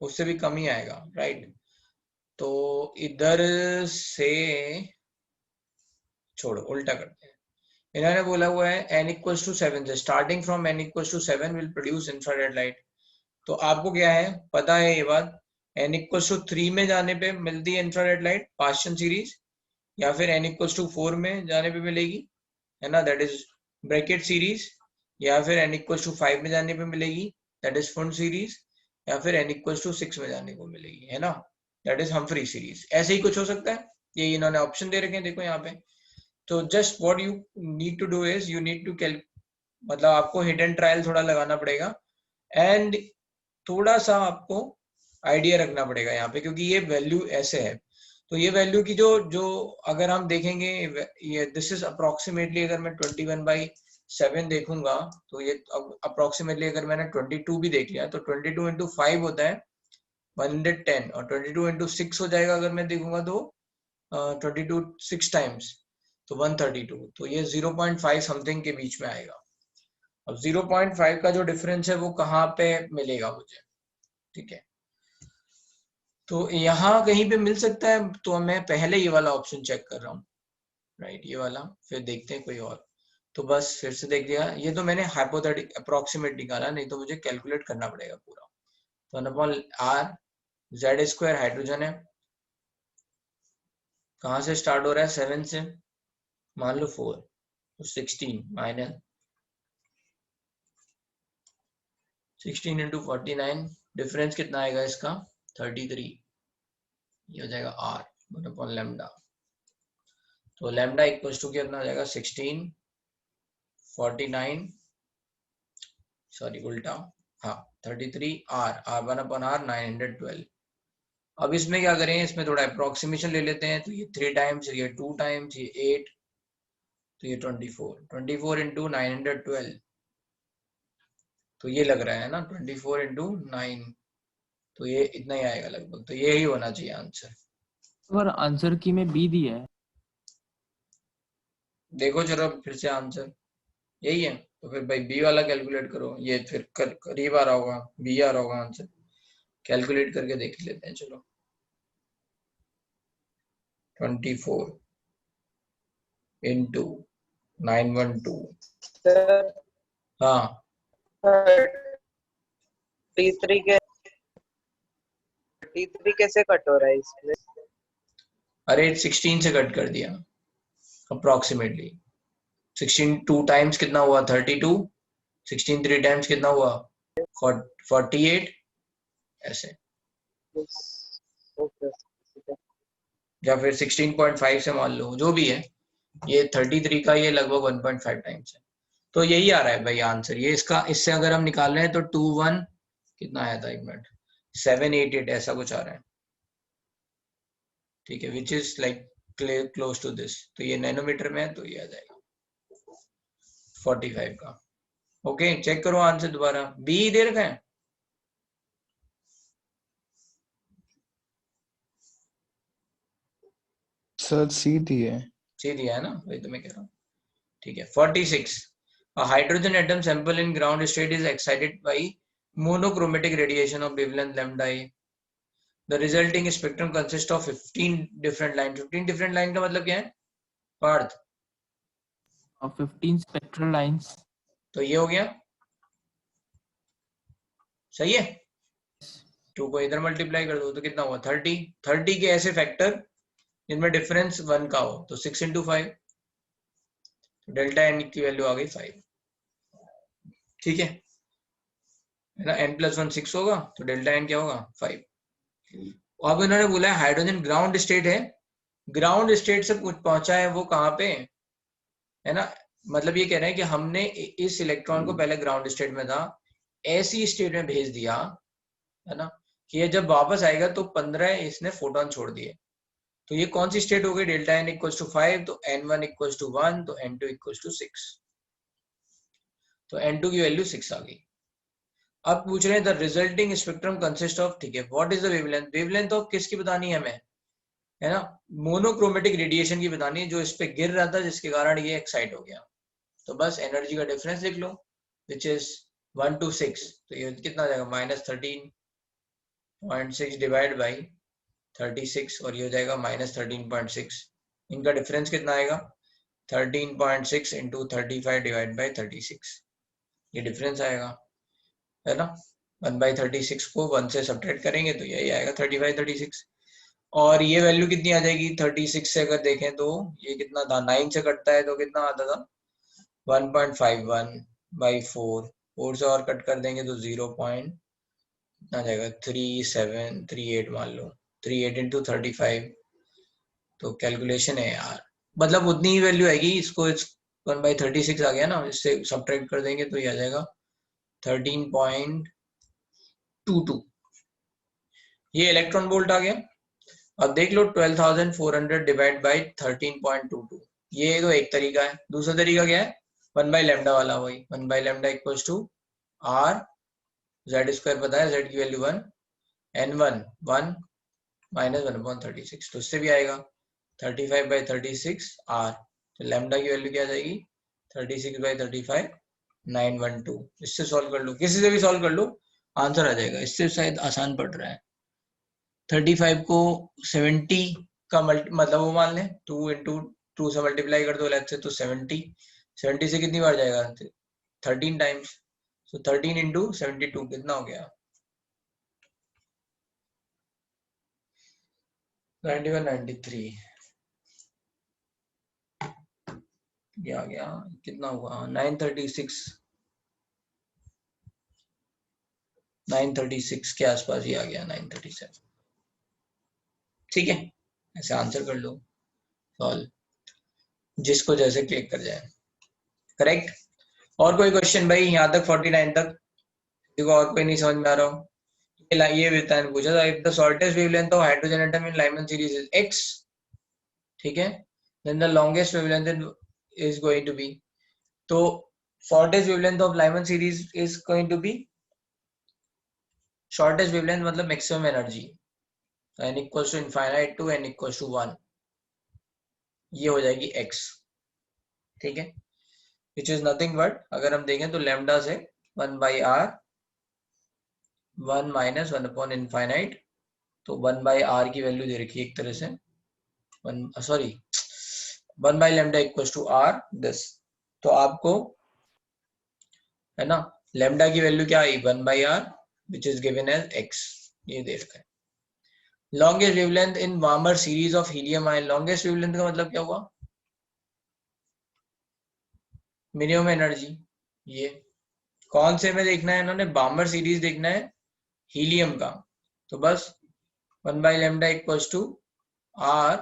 उससे भी कम ही आएगा, राइट। तो इधर से छोड़ो, उल्टा करते हैं। इन्होंने बोला हुआ है n इक्वल्स टू 7 से starting from n equals to 7 will produce infrared light. तो आपको क्या है पता है ये बात, n इक्वल्स टू 3 में जाने पे मिलती है इंफ्रारेड लाइट पास्चन सीरीज, या फिर n इक्वल्स टू 4 में जाने पे मिलेगी, है ना, दैट इज ब्रैकेट सीरीज, या फिर n इक्वल्स टू 5 में जाने पे मिलेगी, दैट इज फुंड सीरीज, या फिर n इक्वल्स टू 6 में जाने को मिलेगी, है ना, दैट इज हम्फ्री सीरीज। ऐसे ही कुछ हो सकता है, ये इन्होंने ऑप्शन दे रखे हैं देखो यहाँ पे। तो just what you need to do is you need to मतलब आपको हिट एंड ट्रायल थोड़ा लगाना पड़ेगा एंड थोड़ा सा आपको आइडिया रखना पड़ेगा यहाँ पे, क्योंकि ये वैल्यू ऐसे है। तो ये वैल्यू की जो अगर हम देखेंगे ये दिस इज अप्रोक्सीमेटली, अगर मैं 21/7 देखूंगा तो ये अप्रोक्सीमेटली, अगर मैंने 22 भी देख लिया तो 22 into 5 होता है 110, और 22 into 6 हो जाएगा अगर मैं देखूंगा तो 22 6 टाइम्स तो 132, तो ये 0.5 समथिंग के बीच में आएगा। अब 0.5 का जो डिफरेंस है वो कहाँ पे मिलेगा मुझे, ठीक है, तो यहाँ कहीं पे मिल सकता है, तो मैं पहले ये वाला ऑप्शन चेक कर रहा हूँ, राइट, ये वाला, फिर देखते हैं कोई और। तो बस फिर से देख दिया, ये तो मैंने हाइपोथेटिक अप्रोक्सीमेट निकाला, नहीं तो मुझे कैलकुलेट करना पड़ेगा पूरा। तो 1/r z स्क्वायर हाइड्रोजन है, कहाँ से स्टार्ट हो रहा है 7 से, मान लो 4 तो 16 माइनस 16 into 49, डिफरेंस कितना आएगा इसका 33, ये हो जाएगा r 1 लैम्डा। तो लैम्डा इक्वल्स टू कितना हो जाएगा 16 49 सॉरी उल्टा, हाँ 33 r 1/r 912। अब इसमें क्या करें, इसमें थोड़ा अप्रोक्सीमेशन ले लेते हैं, तो ये 3 टाइम्स, ये 2 टाइम्स, ये 8, तो ये 24 into 912, तो ये लग रहा है ना 24 into 9, तो ये इतना ही आएगा लगभग, तो ये ही होना चाहिए आंसर। और आंसर की में बी दी है, देखो चलो फिर से आंसर यही है, तो फिर भाई बी वाला कैलकुलेट करो, ये फिर करीब आ रहा होगा, बी आ रहा होगा आंसर, कैलकुलेट करके देख लेते हैं चलो। 24 into 912, सर हाँ 33 कैसे कट हो रहा है इसमें? अरे 16 से कट कर दिया अप्रोक्सीमेटली, 16 2 टाइम्स कितना हुआ 32, 16 3 टाइम्स कितना हुआ 48, ऐसे, ओके या फिर 16.5 से मान लो, जो भी है, ये 33 का ये लगभग 1.5 टाइम्स है, तो यही आ रहा है भाई आंसर ये इसका। इससे अगर हम निकाल रहे हैं तो 21 कितना आया था, 1 मिनट, 788 ऐसा कुछ आ रहा है, ठीक है, which is like close to this, तो ये नैनोमीटर में है तो ये आ जाएगा 45 का। ओके चेक करो आंसर दोबारा, बी दे रखा है, सर सी दी है। सी दिया है ना, वही तो मैं कह रहा हूँ, ठीक है। 46 a hydrogen atom sample in ground state is excited by monochromatic radiation of wavelength lambda a. The resulting spectrum consists of 15 different lines. 15 different line का मतलब क्या है पार्थ, और 15 स्पेक्ट्रल लाइंस, तो ये हो गया सही है, 2 को इधर मल्टीप्लाई कर दो तो कितना हुआ 30, 30 के ऐसे फैक्टर जिनमें डिफरेंस 1 का हो, तो 6 into 5, डेल्टा एन की वैल्यू आ गई 5, ठीक है ना, n+1 6 होगा तो डेल्टा एन क्या होगा 5। अब इन्होंने बोला है हाइड्रोजन ग्राउंड स्टेट है, ग्राउंड स्टेट से पहुंचा है वो कहाँ पे है ना, मतलब ये कह रहे हैं कि हमने इस इलेक्ट्रॉन को पहले ग्राउंड स्टेट में था, ऐसी स्टेट में भेज दिया है ना कि ये जब वापस आएगा तो 15 इसने फोटोन छोड़ दिए, तो ये कौन सी स्टेट हो गई? डेल्टा n इक्वल्स टू 5, तो n1 इक्वल्स टू 1, तो n2 इक्वल्स टू 6, तो n2 की वैल्यू 6 आ गई। अब पूछ रहे हैं the resulting spectrum consist of, ठीक है, what is the wavelength? Wavelength of किसकी बतानी है हमें, है ना, मोनोक्रोमेटिक रेडिएशन की बतानी है, जो इस पे गिर रहा था जिसके कारण ये एक्साइट हो गया। तो बस एनर्जी का डिफरेंस लिख लो, विच इज 1 to 6, तो ये कितना आ जाएगा? -13.6 डिवाइड बाई 36, और ये हो जाएगा -13.6। इनका डिफरेंस कितना आएगा? 13.6 इंटू 35 डिवाइड बाई 36, ये डिफरेंस आएगा, है ना। 1/36 को 1 से सब्ट्रैक्ट करेंगे तो यही आएगा 35 36, और ये वैल्यू कितनी आ जाएगी? 36 से अगर देखें तो ये कितना था? 9 से कटता है तो कितना आता था? 1.51/4, 4 से और कट कर देंगे तो 0. आ जाएगा 3738 मान लो, 38 इंटू 35, तो कैलकुलेशन है यार, मतलब उतनी ही वैल्यू आएगी। इसको 1/36 आ गया ना, इससे सब्ट्रैक्ट कर देंगे तो ये आ जाएगा 13.22, ये इलेक्ट्रॉन वोल्ट आ गया। अब देख लो 12,400 डिवाइड बाई 13.22, ये तो एक तरीका है। दूसरा तरीका क्या है? 1/λ वाला, वही 1/λ equals to r z square पता है, z की वैल्यू 1, n1 1 माइनस 1/36, तो इससे भी आएगा 35/36 r, तो लैम्डा की वैल्यू क्या आ जाएगी? 36/35 912। इससे सॉल्व कर लो, किसी से भी सॉल्व कर लो, आंसर आ जाएगा। इससे शायद आसान पड़ रहा है। 35 को 70 का मतलब वो मान लें 2 इंटू 2 से मल्टीप्लाई कर दो लेफ्ट से, तो 70 से कितनी बार जाएगा? 13 टाइम्स, तो 13 इंटू 72 कितना हो गया? 91 93, ये आ गया, कितना हुआ? 936 के आसपास ही आ गया, 937। ठीक है, ऐसे आंसर कर लो सॉल्व, जिसको जैसे क्लिक कर जाए। करेक्ट। और कोई क्वेश्चन भाई यहाँ तक 49 तक? देखो और कोई नहीं समझ में आ रहा हो? ये वितान पूछा था, if the shortest wavelength of hydrogen atom in Lyman series is x, ठीक है, then the longest wavelength is going to be, तो shortest wavelength of Lyman series is going to be, shortest wavelength मतलब maximum energy, n equals to infinite to n equals to 1, ये हो जाएगी x, ठीक है, विच इज नथिंग बट, अगर हम देखें तो लैम्डा से 1/r 1 माइनस 1 इनफाइनाइट, तो 1/r की वैल्यू दे रखी है एक तरह से, 1/λ इक्वल्स टू r दिस, तो आपको है ना लैम्डा की वैल्यू क्या आई? 1/r which is given as x, ये दे रखा है। Longest wavelength in Balmer series of helium ion, longest wavelength का मतलब क्या हुआ? Minimum energy. ये कौन से में देखना है इन्होंने? बार्मर सीरीज देखना है हीलियम का, तो बस 1/λ equals to r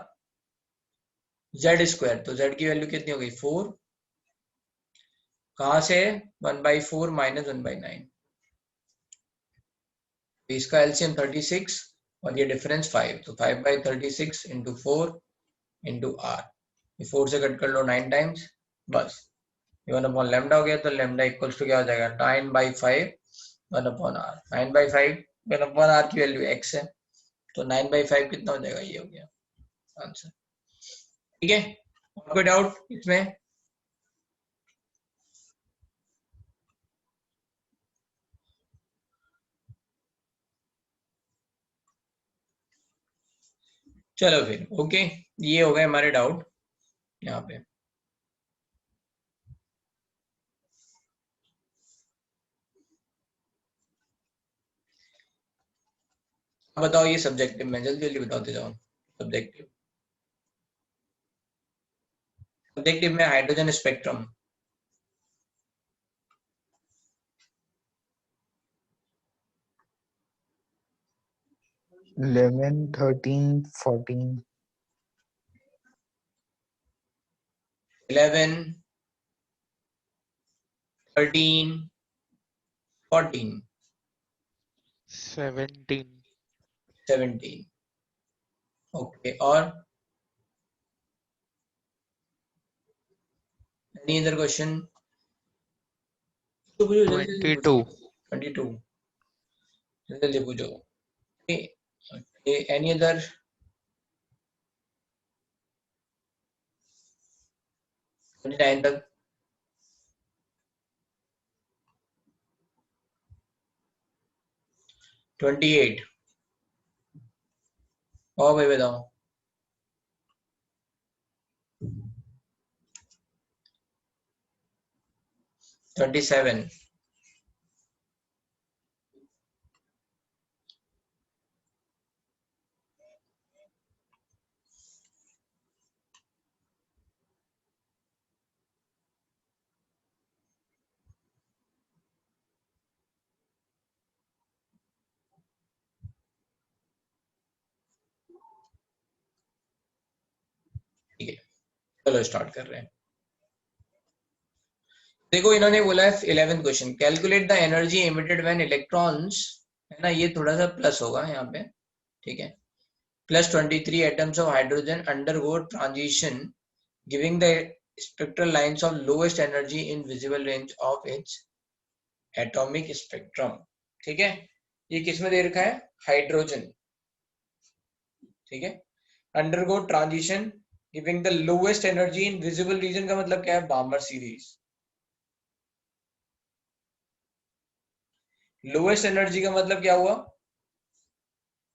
z square, तो z की वैल्यू कितनी हो गई? 4, कहां से? 1/4 माइनस 1/9, इसका एलसीएम 36 और ये डिफरेंस 5, तो 5/36 इंटू 4 इंटू r, 4 से कट कर लो 9 टाइम्स, बस ये 1/λ हो गया, तो लैम्डा इक्वल्स टू क्या हो जाएगा? 9/5 1/r, 9/5 1/r की वैल्यू x है, तो 9/5 कितना हो जाएगा? ये हो गया आंसर। ठीक है, और कोई डाउट इसमें? चलो फिर ओके, ये हो गए हमारे डाउट यहाँ पे। बताओ ये सब्जेक्टिव में, जल्दी जल्दी बताते जाओ। सब्जेक्टिव, सब्जेक्टिव में हाइड्रोजन स्पेक्ट्रम, 11, 13, 14. 11 13 14, 17. 17. Okay, और any other question? तो पूछो, जल्दी जल्दी पूछो। 22. 22, जल्दी पूछो। Okay, any other? $29 तक। 28, और भाई बताओ। 27, ठीक है, चलो स्टार्ट कर रहे हैं। देखो इन्होंने बोला है 11th question, calculate the energy emitted when electrons, है ना, ये थोड़ा सा प्लस होगा यहाँ पे, ठीक है, plus 23 atoms of hydrogen undergo transition giving the spectral lines of lowest energy in visible range of its atomic spectrum. ठीक है, ये किसमें दे रखा है? हाइड्रोजन, ठीक है, undergo transition giving the lowest energy in visible region का मतलब क्या है? बामर सीरीज। लोएस्ट एनर्जी का मतलब क्या हुआ?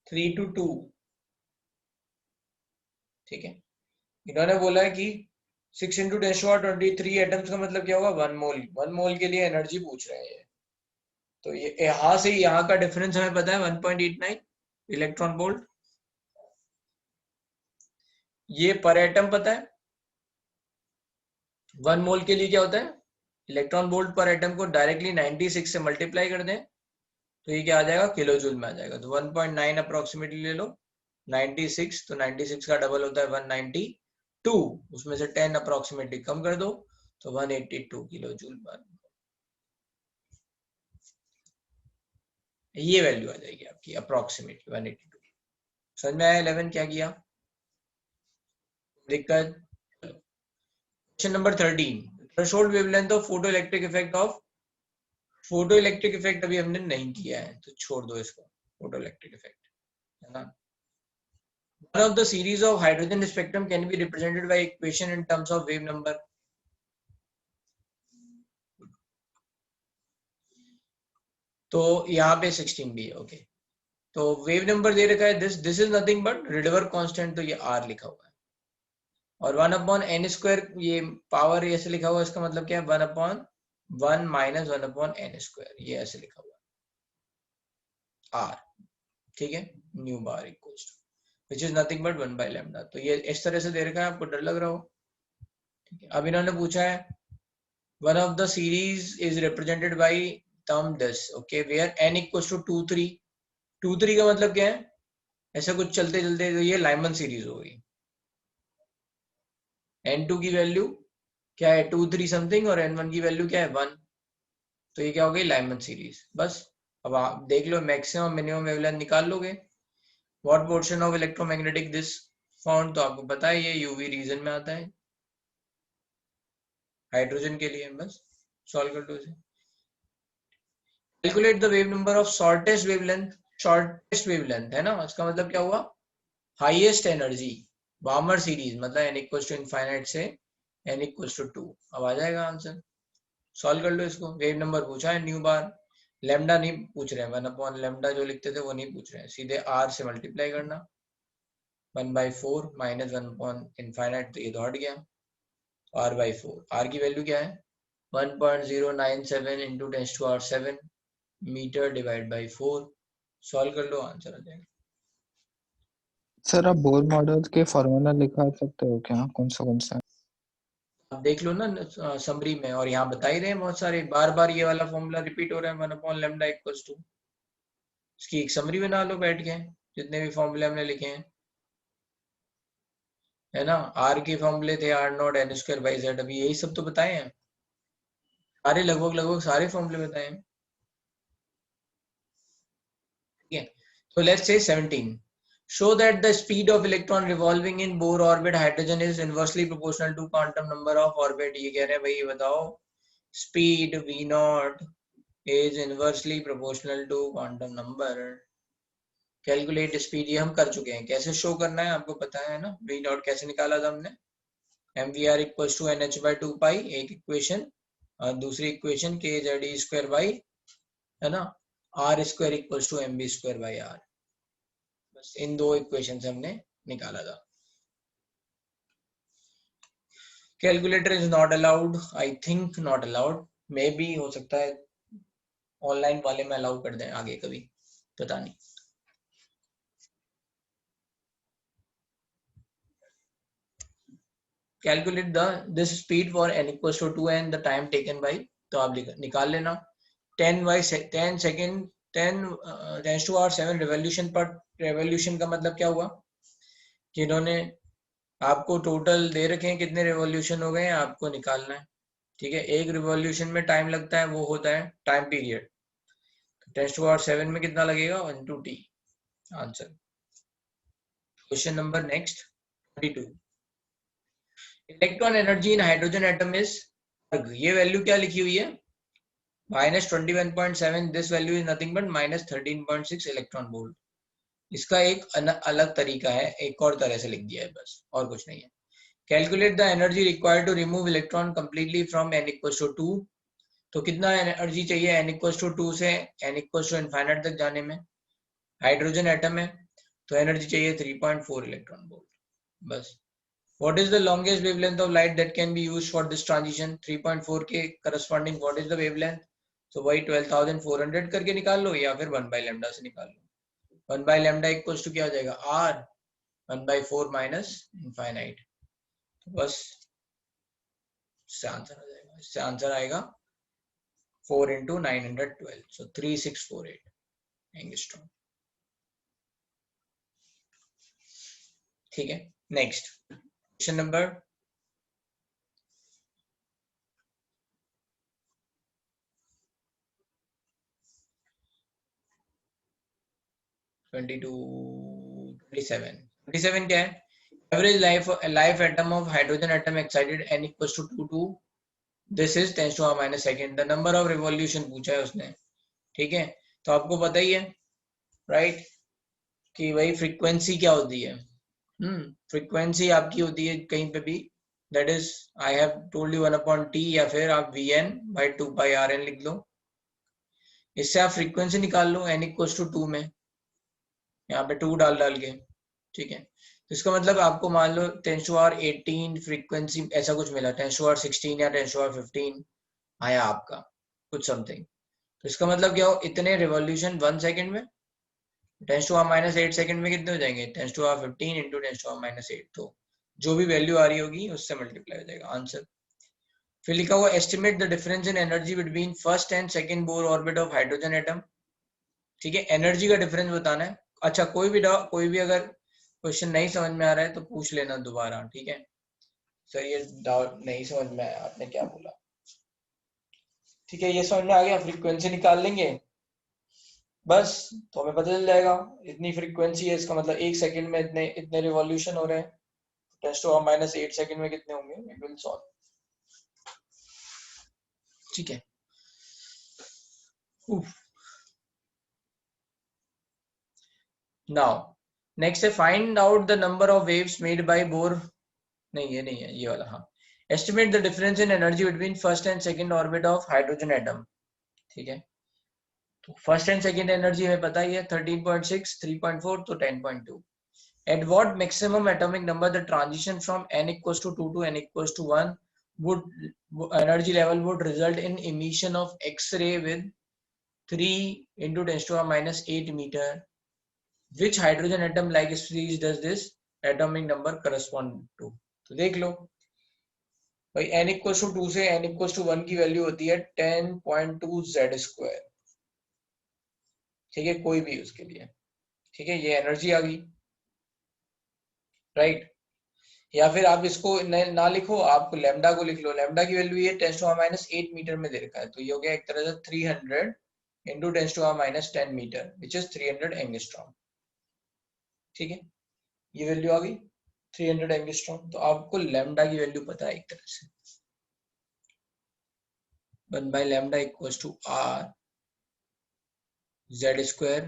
3 to 2, ठीक है। इन्होंने बोला है कि 6 into 10⁻23 एटम्स का मतलब क्या होगा? 1 मोल। 1 मोल के लिए एनर्जी पूछ रहे हैं, तो ये यहां से यहाँ का डिफरेंस हमें पता है 1.89 इलेक्ट्रॉन वोल्ट। ये पर एटम पता है, 1 मोल के लिए क्या होता है? इलेक्ट्रॉन वोल्ट पर एटम को डायरेक्टली 96 से मल्टीप्लाई कर दें तो ये क्या आ जाएगा? किलो जूल में आ जाएगा। तो 1.9 अप्रोक्सीमेटली ले लो, 96, तो 96 का डबल होता है 192, उसमें से 10 अप्रोक्सीमेटली कम कर दो तो 182 किलो जूल पर, ये वैल्यू आ जाएगी आपकी अप्रोक्सीमेटली 182। समझ में आया 11 क्या किया? दिक्कत? Question number 13, threshold wavelength of photo electric effect of, photo electric effect अभी हमने नहीं किया है तो छोड़ दो इसको, फोटो इलेक्ट्रिक इफेक्ट, है ना। One of the series of hydrogen spectrum can be represented by equation in terms of wave number. तो यहाँ पे 16B है, ओके। तो वेव नंबर दे रखा है this is nothing but रिडवर constant, तो ये R लिखा हुआ है, और 1/n², ये पावर ऐसे लिखा हुआ है, इसका मतलब क्या है? 1/1 माइनस 1/n², ये ऐसे लिखा हुआ है R, ठीक है, nu bar equals to which is nothing but 1/λ। तो ये इस तरह से दे रखा है, आपको डर लग रहा हो, ठीक है। अब इन्होंने पूछा है one of the series is represented by term this, okay, where n equals to 2 3, 2 3 का मतलब क्या है? ऐसा कुछ चलते चलते तो ये लाइमन सीरीज हो गई। n2 की वैल्यू क्या है? 2 3 समथिंग, और n1 की वैल्यू क्या है? 1, तो ये क्या हो गई? Lyman series. बस अब आप देख लो, मैक्सिमम मिनिमम वेवलेंथ निकाल लोगे। What portion of electromagnetic this found, तो आपको पता है ये यूवी रीजन में आता है हाइड्रोजन के लिए। बस सॉल्व कर दो इसे। Calculate the wave number of shortest wavelength, shortest wavelength है ना, इसका मतलब क्या हुआ? हाईएस्ट एनर्जी, बार्मर सीरीज, मतलब n इक्वल्स टू इनफाइनाइट से n इक्वल्स टू 2। अब आ जाएगा आंसर, सॉल्व कर लो इसको। वेव नंबर पूछा है, न्यू बार, लेमडा नहीं पूछ रहे हैं, 1/λ जो लिखते थे वो नहीं पूछ रहे हैं, सीधे r से मल्टीप्लाई करना, 1/4 माइनस 1/∞, तो ये तो हट गया, r/4, r की वैल्यू क्या है? 1.097 into 10⁻⁷ metre divide by 4। Solve कर लो, आंसर आ जाएगा। सर आप बोर मॉडल के फॉर्मूला लिखा सकते हो क्या? कौन सा? आप देख लो ना समरी में, और यहाँ बता ही रहे हैं बहुत सारे, बार बार ये वाला फॉर्मूला रिपीट हो रहा है, 1/λ इक्वल्स टू, इसकी एक समरी बना लो बैठ के, जितने भी फॉर्मूले हमने लिखे हैं, है ना। आर के फॉर्मूले थे r0 n²/z, अभी यही सब तो बताए हैं, सारे लगभग सारे फॉर्मूले बताए हैं। So let's say 17. Show that the speed of electron revolving in Bohr orbit hydrogen is inversely proportional to quantum number of orbit. ये कह रहे हैं भाई ये बताओ speed v naught is inversely proportional to quantum number. Calculate speed ये हम कर चुके हैं. कैसे शो करना है आपको पता है ना. v naught कैसे निकाला था हमने. mvr equals to nh by 2 pi एक इक्वेशन और दूसरी इक्वेशन kz square by है ना r square equals to mv square by r. बस इन दो इक्वेशन से हमने निकाला था. Calculator is not allowed. I think not allowed. May be हो सकता है ऑनलाइन वाले में अलाउ कर दें आगे कभी, पता नहीं. Calculate this speed for n equals to 2 and the time taken by. तो आप निकाल लेना 10 by 10 second 10 10 to power 7 revolution पर. रेवोल्यूशन का मतलब क्या हुआ कि इन्होंने आपको टोटल दे रखे हैं कितने रेवोल्यूशन हो गए हैं आपको निकालना है. ठीक है, एक रिवॉल्यूशन में टाइम लगता है वो होता है टाइम पीरियड. 10 to power 7 में कितना लगेगा 1 to t. Answer. Question number next 22. Electron energy in hydrogen atom is. ये वैल्यू क्या लिखी हुई है -21.7. This value is nothing but -13.6 electron volt. इसका एक अलग तरीका है, एक और तरह से लिख दिया है बस, और कुछ नहीं है. Calculate the energy required to remove electron completely from n equals to 2. तो कितना एनर्जी चाहिए n equals to 2 से n equals to infinite तक जाने में. हाइड्रोजन एटम है तो एनर्जी चाहिए 3.4 इलेक्ट्रॉन वोल्ट बस. What is the longest wavelength of light that can be used for this transition? 3.4 के corresponding what is the wavelength? तो वही 12,400 करके निकाल लो या फिर 1 by lambda से निकाल लो. 1 by lambda equals to क्या हो जाएगा r 1 by 4 minus infinite. तो बस इससे आंसर आ जाएगा. इससे आंसर आएगा 4 into 912. So 3648 angstrom. ठीक है, नेक्स्ट क्वेश्चन नंबर 27 क्या है. Average life atom of hydrogen atom excited n equals to 2 to this is 10 to the minus second. The number of revolution पूछा है उसने. ठीक है, तो आपको पता ही है राइट कि भाई फ्रीक्वेंसी क्या होती है. फ्रीक्वेंसी आपकी होती है कहीं पे भी that is I have told you 1/t या फिर आप vn by 2 pi rn लिख लो. इससे आप फ्रीक्वेंसी निकाल लो n equals to 2 में, यहाँ पे 2 डाल के. ठीक है, तो इसका मतलब आपको मान लो 10 to the power 18 फ्रीक्वेंसी ऐसा कुछ मिला, 10 to the power 16 या 10 to the power 15 आया आपका कुछ समथिंग. तो इसका मतलब क्या हो इतने रिवॉल्यूशन 1 सेकेंड में 10 to the power -8 सेकंड में कितने हो जाएंगे 10 to the power 15 into 10 to the power -8. तो जो भी वैल्यू आ रही होगी उससे मल्टीप्लाई हो जाएगा आंसर. फिर लिखा हुआ estimate the difference in energy between first and second bore orbit of hydrogen atom. ठीक है, एनर्जी का डिफरेंस बताना है. अच्छा कोई भी अगर क्वेश्चन नहीं समझ में आ रहा है तो पूछ लेना दोबारा. ठीक है सर ये डाउट नहीं समझ में आया आपने क्या बोला. ठीक है, ये समझ में आ गया. फ्रीक्वेंसी निकाल लेंगे बस तो हमें पता चल जाएगा इतनी फ्रीक्वेंसी है, इसका मतलब एक सेकंड में इतने रिवॉल्यूशन हो रहे हैं. 10 to the power -8 सेकंड में कितने होंगे इट विल सॉल्व. ठीक है. नाउ नेक्स्ट है find out the number of waves made by bore. नहीं ये नहीं है, ये वाला. हाँ, estimate the difference in energy between first and second orbit of hydrogen atom. ठीक है, तो फर्स्ट एंड सेकंड एनर्जी हमें पता ही है 13.6 3.4 तो 10.2. At what maximum atomic number the transition from n equals to 2 to n equals to 1 would energy level would result in emission of X-ray with 3 into 10 to the -8 meter. Which hydrogen atom like species does this atomic number correspond to? तो देख लो भाई n equals to 2 से n equals to 1 की वैल्यू होती है 10.2 z square. ठीक है, कोई भी उसके लिए. ठीक है, ये एनर्जी आ गई राइट. या फिर आप इसको ना लिखो, आप लैम्डा को लिख लो. लैम्डा की वैल्यू ये 10 to the -8 मीटर में दे रखा है, तो ये हो गया एक तरह से 300 into 10 to the -10 metre which is 300 angstrom. ठीक है, ये वैल्यू आ गई 300 एंगस्ट्रॉम। तो आपको लैम्डा की वैल्यू पता है एक तरह से, 1 by lambda equals to r z square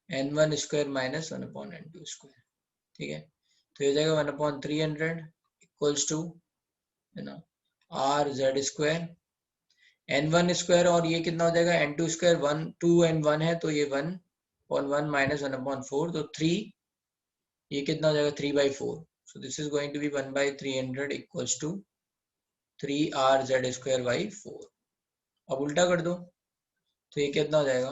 n1 square minus 1 upon n2 square। ठीक है, तो ये जाएगा 1 upon 300 इक्वल्स टू, है ना, r z square n1 square, और ये कितना हो जाएगा n2 स्क्वायर, 1 2 and 1 है तो ये 1 upon 1 minus 1 upon 4, तो 3, ये कितना हो जाएगा 3 by 4। so this is going to be 1 by 300 equals to 3r z square by 4। अब उल्टा कर दो तो ये कितना हो जाएगा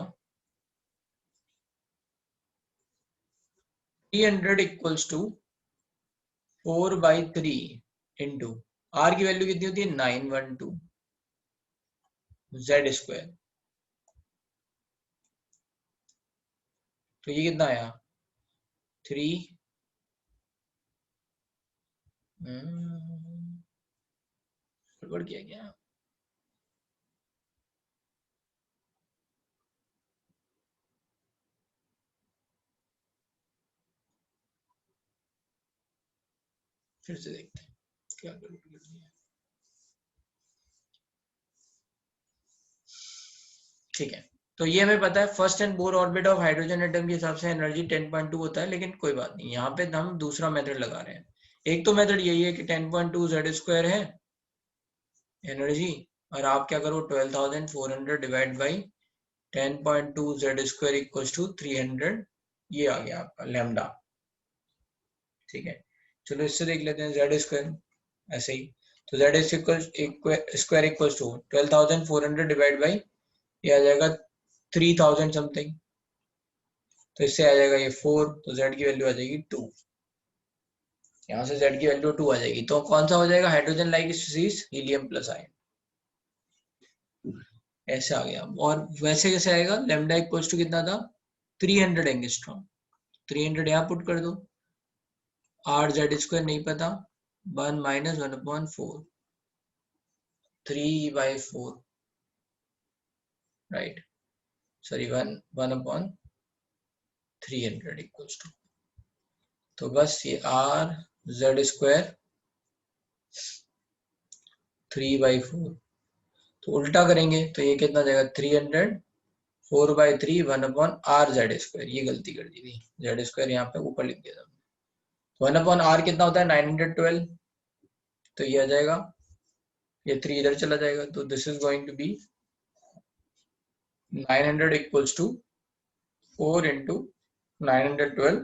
300 equals to 4 by 3 into r की वैल्यू कितनी होती है 912 z स्क्वायर, तो ये कितना आया 3 गड़बड़ किया क्या, फिर से देखते हैं क्या गड़बड़ करनी है। ठीक है, तो ये हमें पता है first and bore orbit of hydrogen atom के हिसाब से एनर्जी 10.2 होता है, लेकिन कोई बात नहीं, यहाँ पे हम दूसरा मेथड लगा रहे हैं। एक तो मेथड यही है कि 10.2 z स्क्वायर है एनर्जी, और आप क्या करो 12,400 divide by 10.2 z square equals to 300, ये आ गया आपका लैम्डा। ठीक है, चलो इससे देख लेते हैं z स्क्वायर ऐसे ही, तो z square equals to 12,400 divide by, ये आ जाएगा 3,000 समथिंग, तो इससे आ जाएगा ये 4, तो z की वैल्यू आ जाएगी 2, यहाँ से z की वैल्यू 2 आ जाएगी। तो कौन सा हो जाएगा hydrogen like species helium plus ion, ऐसे आ गया। और वैसे कैसे आएगा लैम्डा इक्वल्स टू कितना था 300 एंगस्ट्रॉम, 300 यहाँ पुट कर दो, r z स्क्वायर नहीं पता, 1 minus 1 upon 4, 3 by 4, right, sorry 1 upon 300 equals to, तो बस ये r z स्क्वायर 3 by 4, तो उल्टा करेंगे तो ये कितना जाएगा 300 4 by 3 1 upon r z square, ये गलती कर दी थी, z स्क्वायर यहाँ पे ऊपर लिख दिया था, तो 1 upon r कितना होता है 912, तो ये आ जाएगा, ये 3 इधर चला जाएगा, तो this is going to be 900 equals to 4 into 912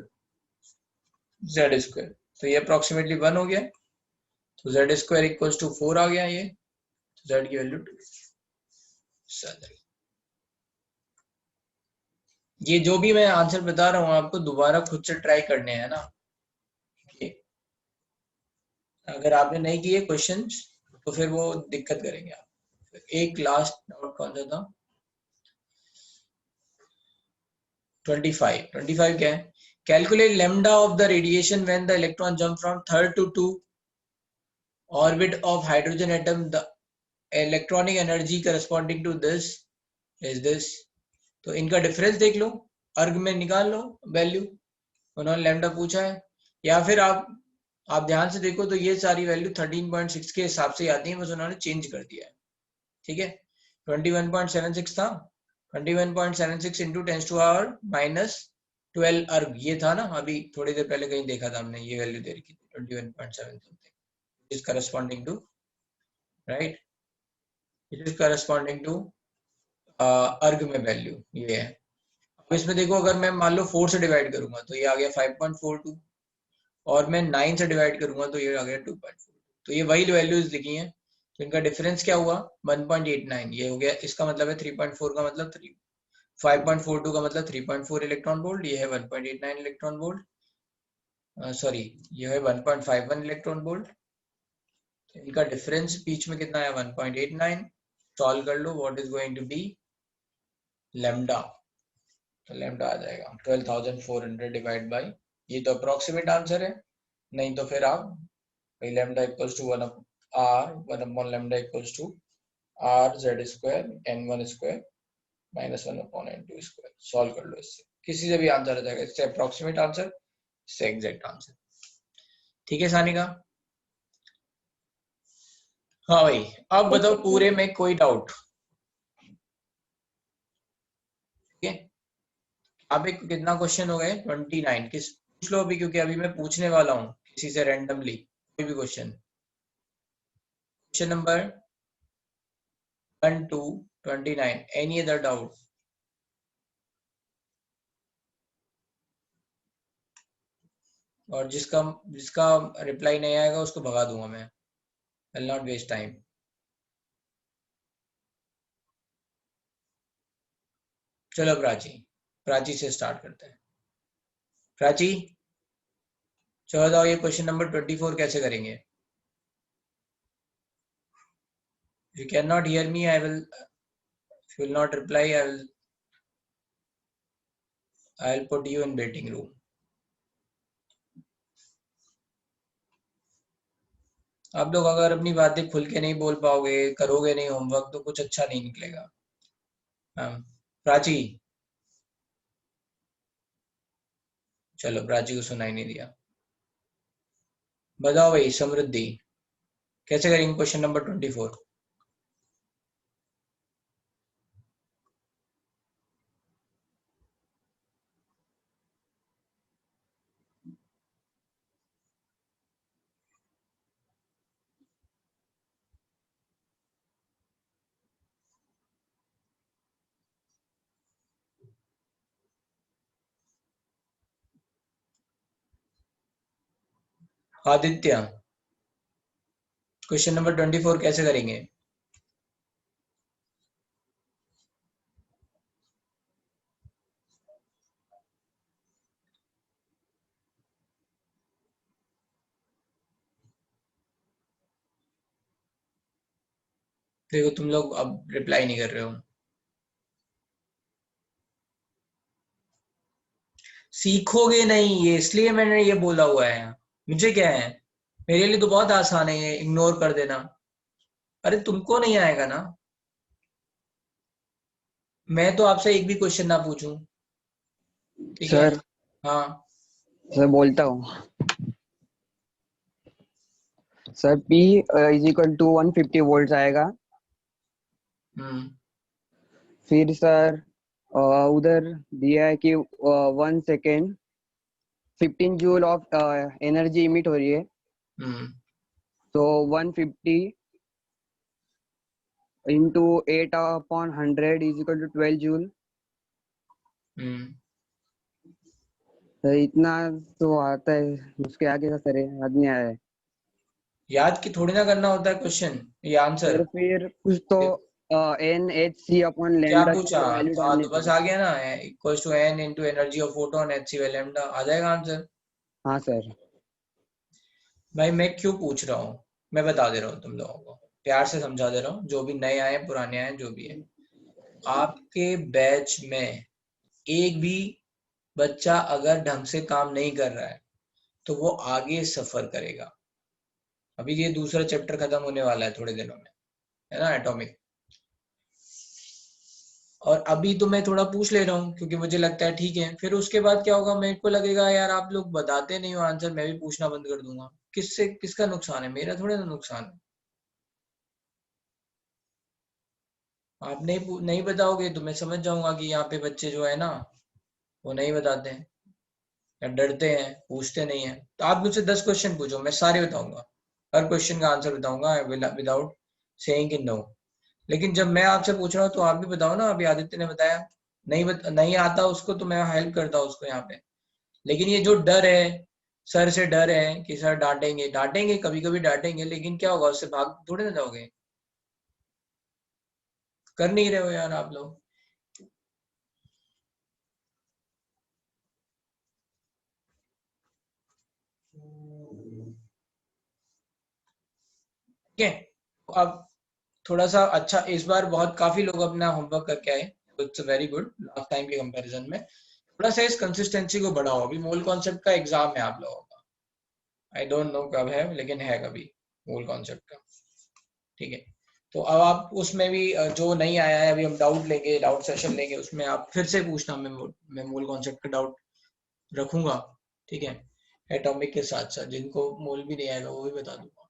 z square, तो ये अप्रोक्सीमेटली 1 हो गया, तो z स्क्वायर इक्वल्स टू 4 आ गया, ये तो z की वैल्यू 2। ये जो भी मैं आंसर बता रहा हूँ आपको दोबारा खुद से ट्राई करने हैं ना, अगर आपने नहीं किए क्वेश्चंस तो फिर वो दिक्कत करेंगे आप। एक लास्ट डाउट कौन सा था 25 क्या है, calculate lambda of the radiation when the electron jump from third to 2 orbit of hydrogen atom, the electronic energy corresponding to this is this. तो इनका डिफरेंस देख लो, अर्ग में निकाल लो वैल्यू, उन्होंने लैम्डा पूछा है, या फिर आप ध्यान से देखो तो ये सारी वैल्यू 13.6 के हिसाब से आती है, बस उन्होंने चेंज कर दिया है। ठीक है, 21.76 था, 21.76 इंटू 10 टू पावर -12 अर्ग, ये था ना, अभी थोड़ी देर पहले कहीं देखा था हमने, ये वैल्यू दे रखी थी 21.7 something, is corresponding to, right, it is corresponding to erg में वैल्यू ये है। अब इसमें देखो अगर मैं मान लो 4 से डिवाइड करूंगा तो ये आ गया 5.42, और मैं 9 से डिवाइड करूंगा तो ये आ गया 2.42, तो ये वही वैल्यूज लिखी हैं, तो इनका डिफरेंस क्या हुआ 1.89, ये हो गया, इसका मतलब है 3.4 का मतलब 3, 5.42 का मतलब 3.4 इलेक्ट्रॉन वोल्ट, ये है 1.89 इलेक्ट्रॉन वोल्ट, सॉरी ये है 1.51 इलेक्ट्रॉन वोल्ट, तो इनका डिफरेंस बीच में कितना है 1.89, सॉल्व कर लो, what is going to be lambda, तो लैम्डा आ जाएगा 12,400 डिवाइड बाई, ये तो अप्रोक्सीमेट आंसर है, नहीं तो फिर आप lambda equals to 1 upon lambda equals to r z square n1 square minus 1 upon n2 square, solve कर लो, इससे किसी से भी आंसर आ जाएगा, इससे अप्रोक्सीमेट आंसर इससे एग्जैक्ट आंसर। ठीक है सानिका? हाँ भाई, अब बताओ पूरे में कोई डाउट? ठीक है, अब एक कितना क्वेश्चन हो गए? 29। किस पूछ लो अभी, क्योंकि अभी मैं पूछने वाला हूँ किसी से रैंडमली कोई भी question. Question number 1 to 29, any other doubt? और जिसका जिसका रिप्लाई नहीं आएगा उसको भगा दूंगा मैं। I'll not waste time. चलो प्राची, प्राची से स्टार्ट करते हैं। प्राची चलो बताओ, ये क्वेश्चन नंबर 24 कैसे करेंगे? If you cannot hear me, I will. If you will not reply, I'll put you in waiting room. आप लोग अगर अपनी बातें खुल के नहीं बोल पाओगे, करोगे नहीं होमवर्क, तो कुछ अच्छा नहीं निकलेगा। हाँ प्राची, चलो प्राची को सुनाई नहीं दिया। बताओ भाई समृद्धि, कैसे करेंगे question number 24? Aditya, question number 24 कैसे करेंगे? देखो तुम लोग अब रिप्लाई नहीं कर रहे हो। सीखोगे नहीं, ये इसलिए मैंने ये बोला हुआ है। मुझे क्या है, मेरे लिए तो बहुत आसान है ये इग्नोर कर देना। अरे तुमको नहीं आएगा ना, मैं तो आपसे एक भी क्वेश्चन ना पूछूं, ठीक है? सर हाँ सर बोलता हूँ sir P is equal to 150 volt आएगा। फिर सर उधर दिया है कि 1 second 15 joule of energy emit हो रही है। तो 150 into 8/100 is equal to 12 joule. तो इतना तो आता है, उसके आगे का सर याद नहीं आया है याद की थोड़ी ना करना होता है क्वेश्चन, ये आंसर। सर। फिर कुछ तो NHC अपॉन क्या लैम्डा पूछा? की वैल्यू हाँ डालनी तो बस थी। आ गया ना, equals to n into energy of photon hc by lambda, आ जाएगा आंसर। हाँ सर। भाई मैं क्यों पूछ रहा हूँ, मैं बता दे रहा हूँ तुम लोगों को, प्यार से समझा दे रहा हूँ, जो भी नए आए पुराने आए जो भी है। आपके बैच में एक भी बच्चा अगर ढंग से काम नहीं कर रहा है तो वो आगे सफर करेगा। अभी ये दूसरा चैप्टर खत्म होने वाला है थोड़े दिनों में, है ना, एटॉमिक। और अभी तो मैं थोड़ा पूछ ले रहा हूँ क्योंकि मुझे लगता है ठीक है, फिर उसके बाद क्या होगा, मेरे को लगेगा यार आप लोग बताते नहीं हो आंसर, मैं भी पूछना बंद कर दूंगा। किससे किसका नुकसान है? मेरा थोड़ा ना नुकसान है। आप नहीं बताओगे तो मैं समझ जाऊंगा कि यहाँ पे बच्चे जो है ना वो नहीं बताते हैं या डरते हैं, पूछते नहीं है। तो आप मुझसे 10 क्वेश्चन पूछो, मैं सारे बताऊंगा, हर क्वेश्चन का आंसर बताऊंगा विदाउट सेइंग इन नो। लेकिन जब मैं आपसे पूछ रहा हूँ तो आप भी बताओ ना। अभी आदित्य ने बताया नहीं आता उसको, तो मैं हेल्प करता हूँ उसको यहाँ पे। लेकिन ये जो डर है, सर से डर है कि सर डांटेंगे, डांटेंगे कभी कभी डांटेंगे, लेकिन क्या होगा, उससे भाग थोड़े ना जाओगे। कर नहीं रहे हो यार आप लोग। ठीक है, तो अब थोड़ा सा अच्छा, इस बार बहुत काफी लोग अपना होमवर्क करके आए, it's very good. Last time के कंपैरिजन में थोड़ा सा इस कंसिस्टेंसी को बढ़ाओ। अभी मूल कॉन्सेप्ट का एग्जाम है आप लोगों का, आई डोंट नो कब है, लेकिन है कभी मूल कॉन्सेप्ट का। ठीक है, तो अब आप उसमें भी जो नहीं आया है, अभी हम डाउट लेंगे, डाउट सेशन लेंगे, उसमें आप फिर से पूछना, मैं मूल कॉन्सेप्ट का डाउट रखूंगा। ठीक है, एटॉमिक के साथ साथ, जिनको मोल भी नहीं आएगा वो भी बता दूंगा।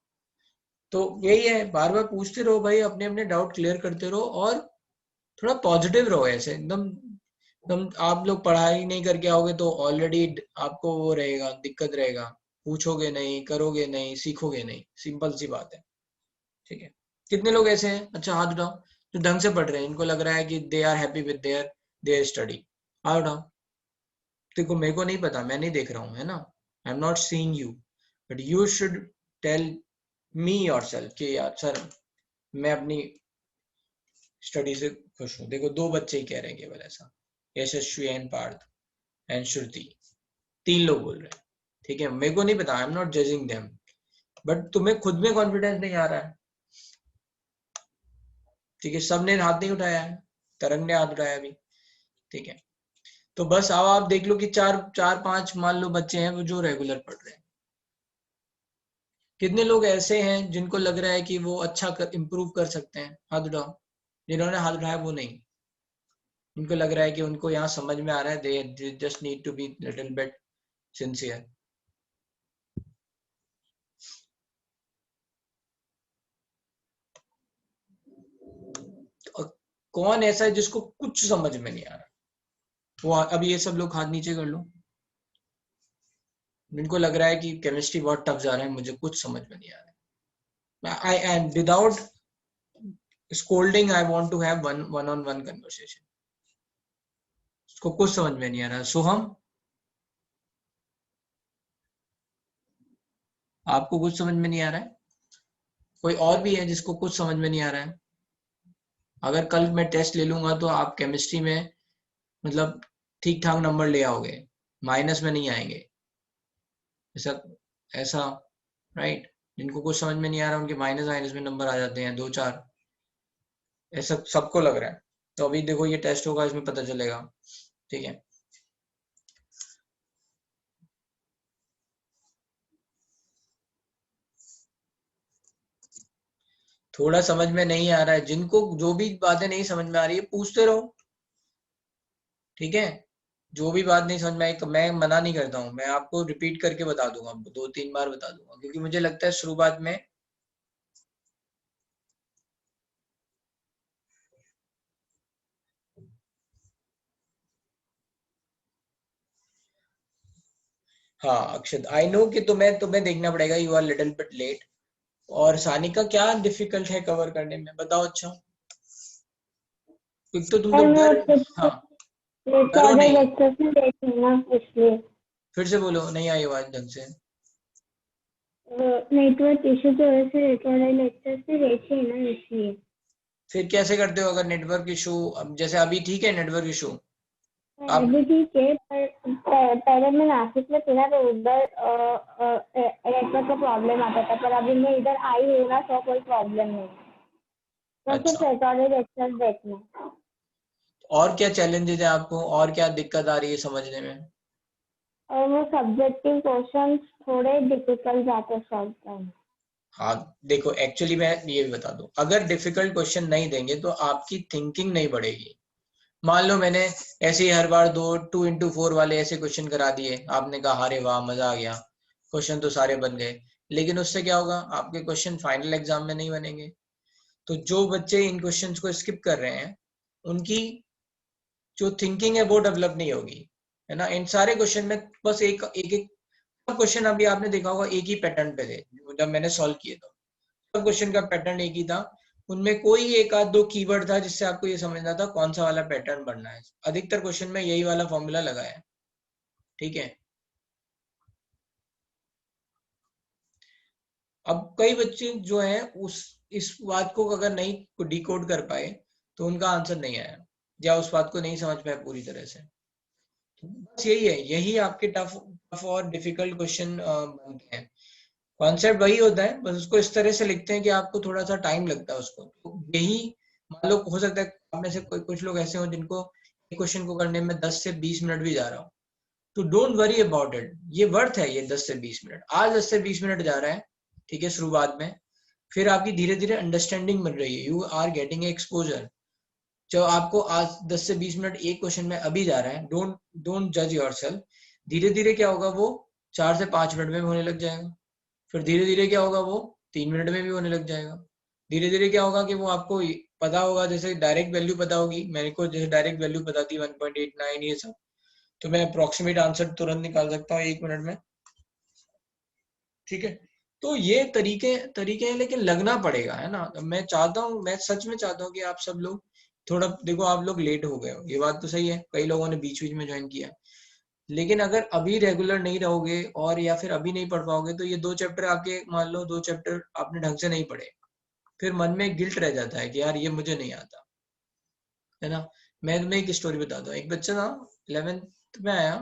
तो यही है, बार बार पूछते रहो भाई, अपने अपने डाउट क्लियर करते रहो और थोड़ा पॉजिटिव रहो। ऐसे एकदम एकदम आप लोग पढ़ाई नहीं करके आओगे तो ऑलरेडी आपको वो रहेगा, दिक्कत रहेगा, पूछोगे नहीं, करोगे नहीं, सीखोगे नहीं, सिंपल सी बात है। ठीक है, कितने लोग ऐसे हैं, अच्छा हाथ उठाओ, जो ढंग से पढ़ रहे हैं, इनको लग रहा है कि they are happy with their study, हाथ उठाओ। देखो मेरे को नहीं पता, मैं नहीं देख रहा हूँ, है ना, I am not seeing you, but you should tell me yourself कि यार सर मैं अपनी स्टडी से खुश हूँ। देखो 2 बच्चे ही कह रहे हैं केवल ऐसा, यशस्वी एंड पार्थ एंड श्रुति, 3 लोग बोल रहे हैं। ठीक है, मेरे को नहीं पता, आई am not judging them, but तुम्हें खुद में कॉन्फिडेंस नहीं आ रहा है। ठीक है, सबने हाथ नहीं उठाया है, तरंग ने हाथ उठाया अभी। ठीक है, तो बस अब आप देख लो कि 4-5 मान लो बच्चे हैं वो जो रेगुलर पढ़ रहे हैं। कितने लोग ऐसे हैं जिनको लग रहा है कि वो अच्छा इम्प्रूव कर सकते हैं, हाथ उठाओ। जिन्होंने हाथ उठाया वो नहीं, उनको लग रहा है कि उनको यहाँ समझ में आ रहा है, they just need to be little bit sincere. कौन ऐसा है जिसको कुछ समझ में नहीं आ रहा, वो अभी ये सब लोग हाथ नीचे कर लो। जिनको लग रहा है कि केमिस्ट्री बहुत टफ जा रहा है, मुझे कुछ समझ में नहीं आ रहा, I am without scolding, I want to have one on one conversation. उसको कुछ समझ में नहीं आ रहा। सोहम, आपको कुछ समझ में नहीं आ रहा है? कोई और भी है जिसको कुछ समझ में नहीं आ रहा है? अगर कल मैं टेस्ट ले लूंगा तो आप केमिस्ट्री में मतलब ठीक ठाक नंबर ले आओगे, माइनस में नहीं आएंगे, ऐसा ऐसा राइट। जिनको कुछ समझ में नहीं आ रहा उनके माइनस में नंबर आ जाते हैं 2-4, ऐसा सबको लग रहा है। तो अभी देखो ये टेस्ट होगा, इसमें पता चलेगा। ठीक है, थोड़ा समझ में नहीं आ रहा है, जिनको जो भी बातें नहीं समझ में आ रही है पूछते रहो। ठीक है, जो भी बात नहीं समझ में आई तो मैं मना नहीं करता हूँ, मैं आपको रिपीट करके बता दूंगा, 2-3 बार बता दूंगा, क्योंकि मुझे लगता है शुरुआत में हाँ अक्षत, आई नो कि तुम्हें देखना पड़ेगा, you are little bit late. और सानिका क्या डिफिकल्ट है कवर करने में, बताओ। अच्छा, एक तो तुम लोग हाँ डरो नहीं, फिर से बोलो, नहीं आई आवाज ढंग से। नेटवर्क इशू की वजह से रिकॉर्डेड लेक्चर से लेट ही ना, इसलिए। फिर कैसे करते हो अगर नेटवर्क इशू, अब जैसे अभी ठीक है नेटवर्क इशू? अभी ठीक है, पर पहले मैं नासिक में थी ना, तो उधर नेटवर्क का प्रॉब्लम आता था, पर अभी मैं इधर आई हूँ ना तो कोई प्रॉब्लम नहीं। तो सिर्फ अच्छा, रिकॉर्डेड लेक्चर देखना। और क्या चैलेंजेस है आपको, और क्या दिक्कत आ रही है समझने में? और वो सब्जेक्टिव क्वेश्चन थोड़े डिफिकल्ट जाते सॉल्व करना। हाँ देखो, एक्चुअली मैं ये भी बता दूं, अगर डिफिकल्ट क्वेश्चन नहीं देंगे तो आपकी थिंकिंग नहीं बढ़ेगी। मान लो मैंने ऐसे ही हर बार 2x4 वाले ऐसे क्वेश्चन करा दिए, आपने कहा अरे वाह मजा आ गया, क्वेश्चन तो सारे बन गए, लेकिन उससे क्या होगा, आपके क्वेश्चन फाइनल एग्जाम में नहीं बनेंगे। तो जो बच्चे इन क्वेश्चंस को स्किप कर रहे हैं उनकी जो थिंकिंग है वो डेवलप नहीं होगी, है ना। इन सारे क्वेश्चन में बस एक क्वेश्चन अभी आपने देखा होगा एक ही पैटर्न पे थे जब मैंने सॉल्व किए, तो सब क्वेश्चन का पैटर्न एक ही था, उनमें कोई एक आध दो कीवर्ड था जिससे आपको ये समझना था कौन सा वाला पैटर्न बनना है। अधिकतर क्वेश्चन में यही वाला फॉर्मूला लगा है। ठीक है, अब कई बच्चे जो हैं उस इस बात को अगर नहीं डिकोड कर पाए तो उनका आंसर नहीं आया, या उस बात को नहीं समझ पाए पूरी तरह से। बस यही है, यही आपके टफ और डिफिकल्ट क्वेश्चन बनते हैं। कॉन्सेप्ट वही होता है, बस उसको इस तरह से लिखते हैं कि आपको थोड़ा सा टाइम लगता है उसको। तो यही मान लो हो सकता है आप में से कुछ लोग ऐसे हो जिनको एक क्वेश्चन को करने में 10 से 20 मिनट भी जा रहा हो, तो डोंट वरी अबाउट इट, ये वर्थ है ये 10 से 20 मिनट। आज 10 से 20 मिनट जा रहा है, ठीक है, शुरुआत में, फिर आपकी धीरे धीरे अंडरस्टैंडिंग बन रही है, यू आर गेटिंग एक्सपोजर। जो आपको आज 10 से 20 मिनट एक क्वेश्चन में अभी जा रहा है, डोंट जज योरसेल्फ, धीरे धीरे क्या होगा वो 4 से 5 मिनट में भी होने लग जाएगा। फिर धीरे धीरे क्या होगा, वो 3 मिनट में भी होने लग जाएगा। धीरे धीरे क्या होगा कि वो आपको पता होगा, जैसे डायरेक्ट वैल्यू पता होगी, मेरे को जैसे डायरेक्ट वैल्यू पता थी 1.89 ये सब, तो मैं अप्रोक्सीमेट आंसर तुरंत निकाल सकता हूँ 1 मिनट में। ठीक है, तो ये तरीके हैं, लेकिन लगना पड़ेगा, है ना। मैं चाहता हूँ, मैं सच में चाहता हूँ कि आप सब लोग थोड़ा देखो, आप लोग लेट हो गए हो, ये बात तो सही है, कई लोगों ने बीच बीच में ज्वाइन किया, लेकिन अगर अभी रेगुलर नहीं रहोगे और या फिर अभी नहीं पढ़ पाओगे, तो ये 2 चैप्टर आपके, मान लो 2 चैप्टर आपने ढंग से नहीं पढ़े, फिर मन में गिल्ट रह जाता है कि यार ये मुझे नहीं आता, है ना। मैं तुम्हें एक स्टोरी बताता हूँ। एक बच्चा था 11th में आया,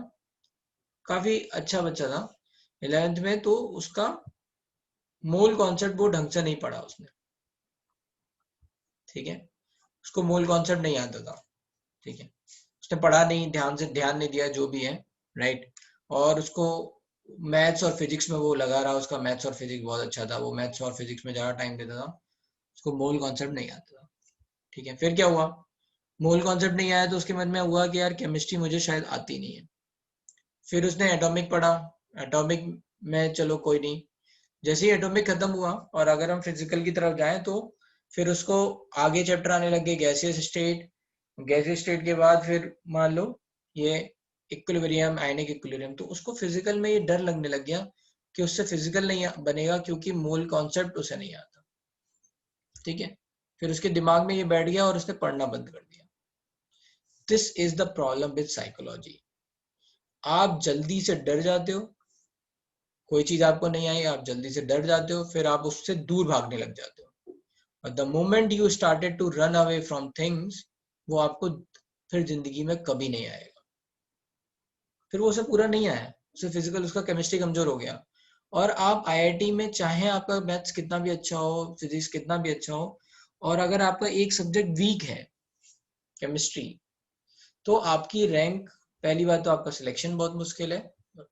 काफी अच्छा बच्चा था 11th में, तो उसका मूल कॉन्सेप्ट वो ढंग से नहीं पढ़ा उसने। ठीक है, उसको मूल कॉन्सेप्ट नहीं आता था। ठीक है, उसने पढ़ा नहीं, ध्यान नहीं दिया, जो भी है, राइट। और उसको मैथ्स और फिजिक्स में वो लगा रहा, उसका मैथ्स और फिजिक्स बहुत अच्छा था, वो मैथ्स और फिजिक्स में ज्यादा टाइम देता था, उसको मूल कॉन्सेप्ट नहीं आता था। ठीक है, फिर क्या हुआ, मूल कॉन्सेप्ट नहीं आया तो उसके मन में हुआ कि यार केमिस्ट्री मुझे शायद आती नहीं है। फिर उसने एटॉमिक पढ़ा, एटॉमिक में चलो कोई नहीं, जैसे ही एटॉमिक खत्म हुआ और अगर हम फिजिकल की तरफ जाएं, तो फिर उसको आगे चैप्टर आने लगे, गैसियस स्टेट, गैसियस स्टेट के बाद फिर मान लो ये इक्विलिब्रियम, आयनिक इक्विलिब्रियम, तो उसको फिजिकल में ये डर लगने लग गया कि उससे फिजिकल नहीं बनेगा, क्योंकि मूल कॉन्सेप्ट उसे नहीं आता। ठीक है, फिर उसके दिमाग में ये बैठ गया और उसने पढ़ना बंद कर दिया। This is the problem with psychology. आप जल्दी से डर जाते हो, कोई चीज आपको नहीं आई, आप जल्दी से डर जाते हो, फिर आप उससे दूर भागने लग जाते हो। और the moment you started to run away from things, वो आपको फिर जिंदगी में कभी नहीं आएगा। फिर वो उसे पूरा नहीं आया, उसे फिजिकल, उसका केमिस्ट्री कमजोर हो गया। और आप आईआईटी में चाहे आपका मैथ्स कितना भी अच्छा हो, फिजिक्स कितना भी अच्छा हो, और अगर आपका एक सब्जेक्ट वीक है, केमिस्ट्री, तो आपकी रैंक, पहली बात तो आपका सिलेक्शन बहुत मुश्किल है,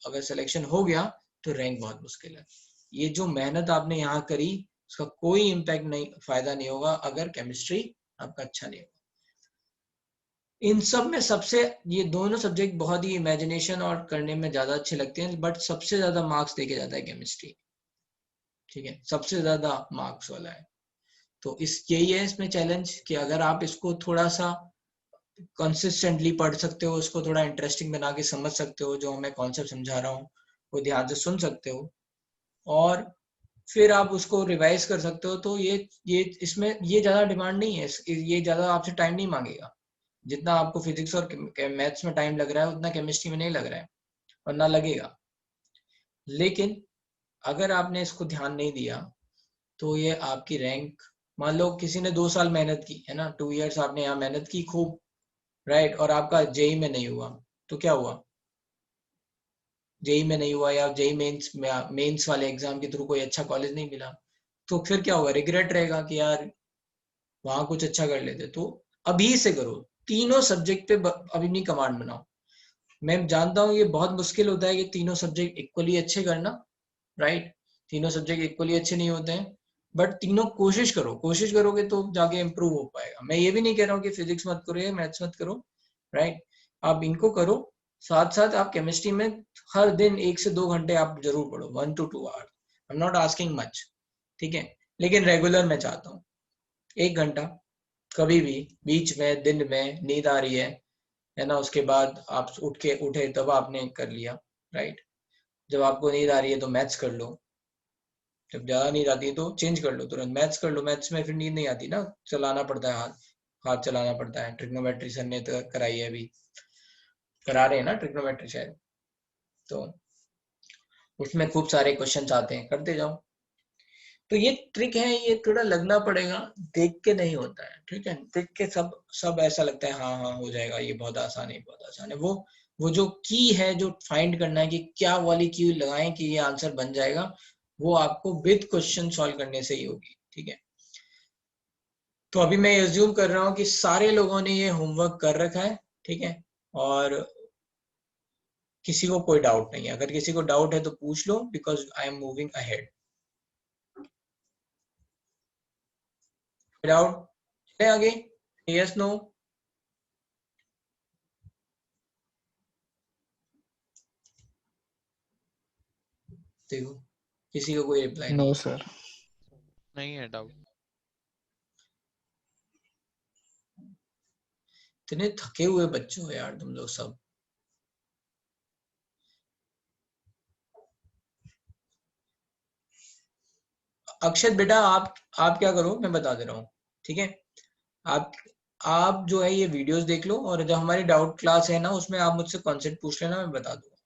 अगर सिलेक्शन हो गया तो रैंक बहुत मुश्किल है। ये जो मेहनत आपने यहाँ करी, उसका कोई इम्पैक्ट नहीं, फायदा नहीं होगा अगर केमिस्ट्री आपका अच्छा नहीं होगा। इन सब में सबसे, ये दोनों सब्जेक्ट बहुत ही इमेजिनेशन और करने में ज्यादा अच्छे लगते हैं, बट सबसे ज्यादा मार्क्स देके जाता है केमिस्ट्री। ठीक है, सबसे ज्यादा मार्क्स वाला है। तो इस यही है इसमें चैलेंज, कि अगर आप इसको थोड़ा सा कंसिस्टेंटली पढ़ सकते हो, उसको थोड़ा इंटरेस्टिंग बना के समझ सकते हो, जो मैं कॉन्सेप्ट समझा रहा हूँ वो ध्यान से सुन सकते हो, और फिर आप उसको रिवाइज कर सकते हो, तो ये इसमें ये ज्यादा डिमांड नहीं है, ये ज्यादा आपसे टाइम नहीं मांगेगा। जितना आपको फिजिक्स और मैथ्स में टाइम लग रहा है, उतना केमिस्ट्री में नहीं लग रहा है, और ना लगेगा। लेकिन अगर आपने इसको ध्यान नहीं दिया, तो ये आपकी रैंक, मान लो किसी ने 2 साल मेहनत की है ना, 2 इयर्स आपने यहाँ मेहनत की खूब, राइट, और आपका जेई में नहीं हुआ, तो क्या हुआ, जेई में नहीं हुआ, या जेई मेंस वाले एग्जाम के थ्रू कोई अच्छा कॉलेज नहीं मिला, तो फिर क्या होगा, रिग्रेट रहेगा कि यार वहां कुछ अच्छा कर लेते। तो अभी से करो, तीनों सब्जेक्ट पे अभी नहीं कमांड बनाओ। मैं जानता हूँ ये बहुत मुश्किल होता है कि तीनों सब्जेक्ट इक्वली अच्छे करना, राइट, तीनों सब्जेक्ट इक्वली अच्छे नहीं होते हैं, बट तीनों कोशिश करो, कोशिश करोगे तो जाके इम्प्रूव हो पाएगा। मैं ये भी नहीं कह रहा हूँ कि फिजिक्स मत करो या मैथ्स मत करो, राइट, आप इनको करो, साथ साथ आप केमिस्ट्री में हर दिन 1 से 2 घंटे आप जरूर पढ़ो, 1 to 2 hour, I am not asking much, ठीक है, लेकिन रेगुलर मैं चाहता हूँ 1 घंटा, कभी भी बीच में, दिन में नींद आ रही है ना, उसके बाद आप उठे तब आपने कर लिया, राइट। जब आपको नींद आ रही है तो मैथ्स कर लो, जब ज्यादा नींद आती है तो चेंज कर लो, तुरंत मैथ्स कर लो। मैथ्स में फिर नींद नहीं आती ना, चलाना पड़ता है हाथ, हाथ चलाना पड़ता है। ट्रिग्नोमेट्री सर ने तो कराई है, अभी करा रहे हैं ना ट्रिग्नोमेट्री शायद, तो उसमें खूब सारे क्वेश्चन आते हैं, करते जाओ। तो ये ट्रिक है, ये थोड़ा लगना पड़ेगा, देख के नहीं होता है, ठीक है, देख के सब ऐसा लगता है हाँ हाँ हो जाएगा, ये बहुत आसान है, बहुत आसान है। वो जो की है, जो फाइंड करना है कि क्या वाली की लगाएं कि ये आंसर बन जाएगा, वो आपको विद क्वेश्चन सॉल्व करने से ही होगी। ठीक है, तो अभी मैं एज्यूम कर रहा हूँ कि सारे लोगों ने ये होमवर्क कर रखा है, ठीक है, और किसी को कोई डाउट नहीं है। अगर किसी को डाउट है तो पूछ लो, because I am moving ahead. Doubt, चले आगे, यस नो? देखो किसी का कोई रिप्लाई नो नहीं। सर। नहीं है डाउट। इतने थके हुए बच्चे हो यार तुम लोग सब। अक्षत बेटा आप क्या करो, मैं बता दे रहा हूँ, ठीक है। आप जो है ये वीडियोस देख लो, और जब हमारी डाउट क्लास है ना उसमें आप मुझसे कॉन्सेप्ट पूछ लेना, मैं बता दूंगा।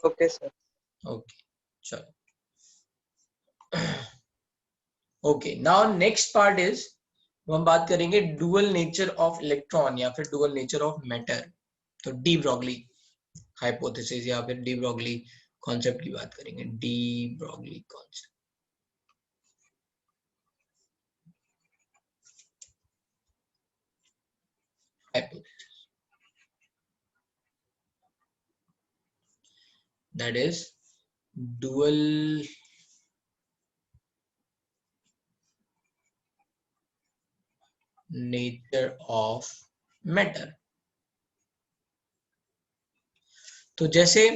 Okay sir. ओके चलो। Okay now next part is, हम बात करेंगे डुअल नेचर ऑफ इलेक्ट्रॉन या फिर डुअल नेचर ऑफ मैटर। तो डी ब्रॉगली हाइपोथेसिस या फिर डी ब्रॉगली कॉन्सेप्ट की बात करेंगे। De Broglie concept, hypothesis, that is dual nature of matter। तो जैसे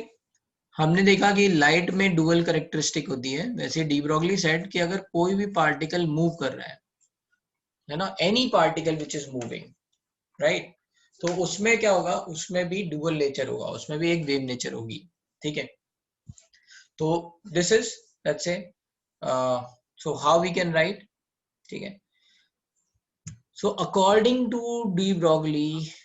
हमने देखा कि लाइट में डुअल कैरेक्टरिस्टिक होती है, वैसे डी ब्रॉगली सेड कि अगर कोई भी पार्टिकल मूव कर रहा है ना, any particle which is moving, right, तो उसमें क्या होगा, उसमें भी डुअल नेचर होगा, उसमें भी एक वेव नेचर होगी, ठीक है। तो this is let's say so how we can right, ठीक है। So according to de Broglie,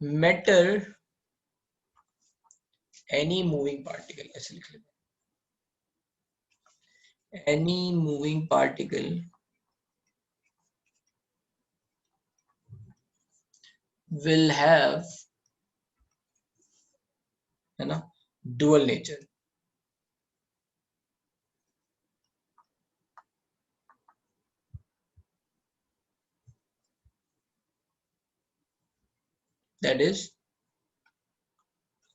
matter any moving particle, ऐसे लिख लेते हैं, any moving particle will have, है ना, dual nature। that is,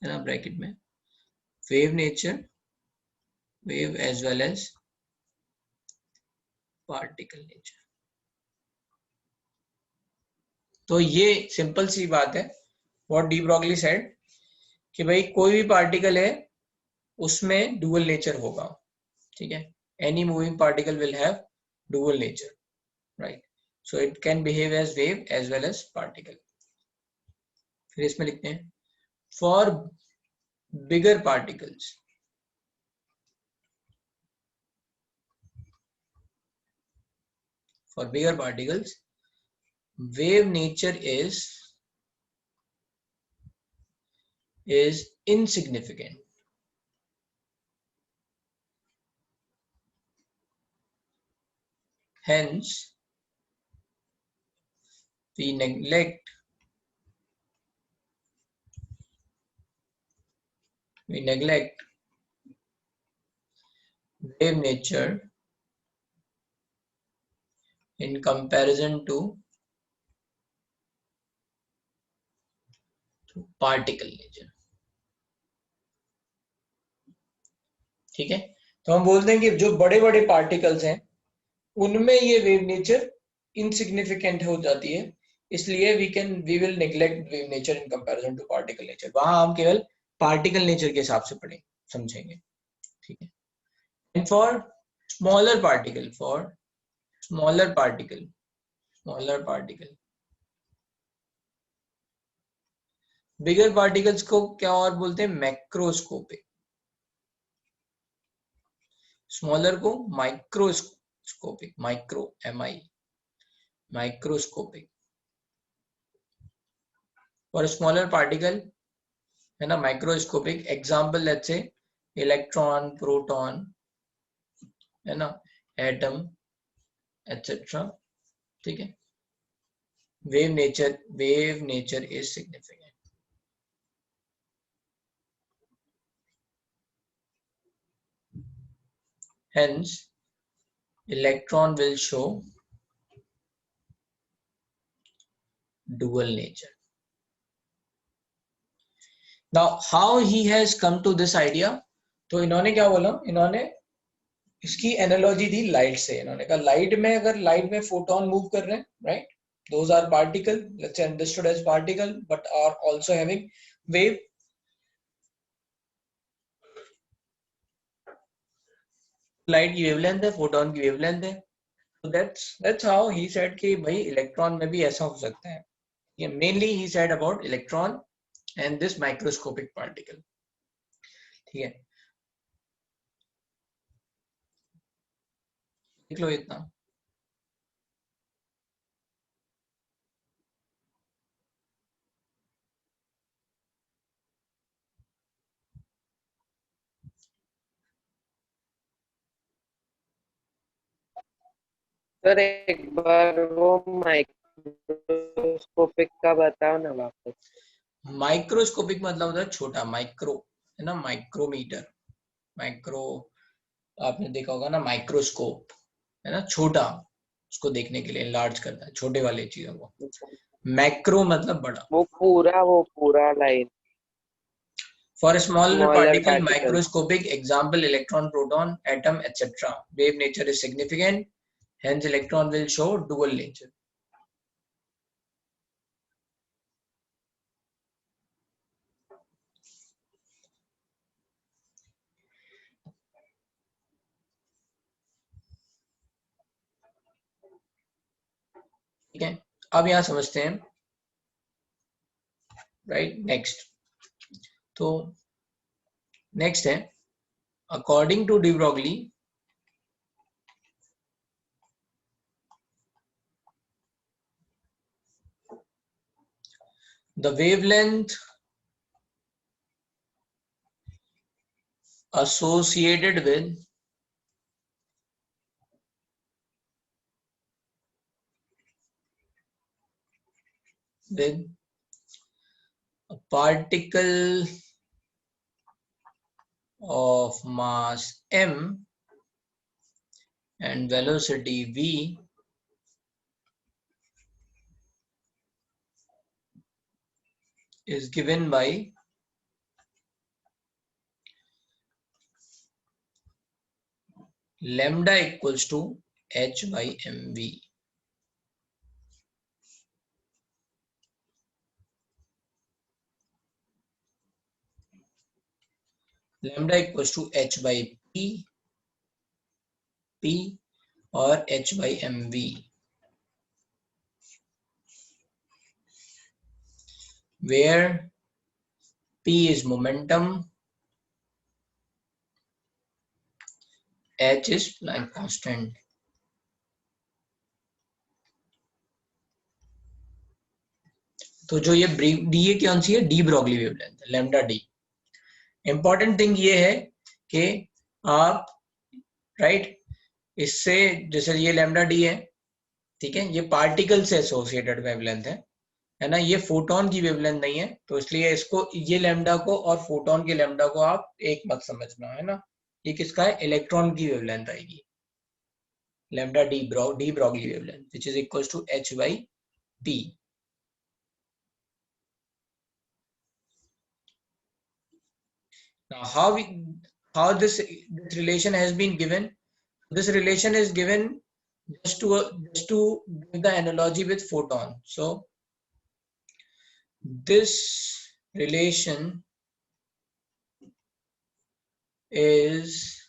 है ना, ब्रैकेट में wave nature, wave as well as particle nature. तो ये सिंपल सी बात है, व्हाट डी ब्रॉगली सेड कि भाई कोई भी पार्टिकल है उसमें डुअल नेचर होगा, ठीक है। Any moving particle will have dual nature, right, so it can behave as wave as well as particle. फिर इसमें लिखते हैं for bigger particles, for bigger particles wave nature is insignificant, hence we neglect wave nature in comparison to particle nature, ठीक है। तो हम बोलते हैं कि जो बड़े बड़े पार्टिकल्स हैं उनमें ये वेव नेचर इनसिग्निफिकेंट हो जाती है, इसलिए we will neglect wave nature in comparison to particle nature. वहां हम केवल पार्टिकल नेचर के हिसाब से पढ़ें समझेंगे, ठीक है। And for smaller particle bigger particles को क्या और बोलते हैं, मैक्रोस्कोपिक। स्मॉलर को माइक्रोस्कोपिक, माइक्रोस्कोपिक। और स्मॉलर पार्टिकल, है ना, microscopic. Example let's say electron, proton, है ना, एटम एटसेट्रा, ठीक है। Wave nature is significant. Hence, electron will show dual nature. Now, how he has come to this idea? तो इन्होंने क्या बोला, इन्होंने इसकी एनालॉजी दी लाइट से. इन्होंने कहा लाइट में, अगर लाइट में फोटोन मूव कर रहे हैं, right, those are particle, let's say understood as particle, but are also having wave. Light की वेवलेंथ है, फोटोन की वेवलेंथ है. So that's how he said कि भाई इलेक्ट्रॉन में भी ऐसा हो सकता है. Mainly he said about electron and this microscopic particle. ठीक है, देख लो इतना. सर एक बार वो माइक्रोस्कोपिक का बताओ ना वापस. माइक्रोस्कोपिक मतलब होता है छोटा, माइक्रो है ना, माइक्रोमीटर, माइक्रो, आपने देखा होगा ना माइक्रोस्कोप, है ना, छोटा, उसको देखने के लिए लार्ज करता है, छोटे वाले चीजों को. मैक्रो मतलब बड़ा. वो पूरा line. For a smaller Smaller particle, particles. microscopic example, electron, proton, atom, etc. Wave nature is significant. Hence, electron will show dual nature. ठीक है, अब यहां समझते हैं. Right, next. तो नेक्स्ट है, according to de Broglie, the wavelength associated with a particle of mass m and velocity v is given by lambda equals to h by mv. lambda equals to h by p or h by mv, where p is momentum, h is Planck constant. तो जो ये डी, ये कौन सी है, डी ब्रोगली वेवलेंथ है, लैम्डा डी. इंपॉर्टेंट थिंग ये है कि आप राइट, इससे जैसे ये लैम्डा डी है, ठीक है, ये पार्टिकल से एसोसिएटेड वेवलेंथ है ना, ये फोटोन की वेवलेंथ नहीं है, तो इसलिए इसको, ये लैम्डा को और फोटोन के लैम्डा को आप एक मत समझना, है ना. ये किसका है, इलेक्ट्रॉन की वेवलेंथ आएगी, lambda de Broglie wavelength, which is equals to h by p. Now how this relation has been given. This relation is given just to give the analogy with photon. So this relation is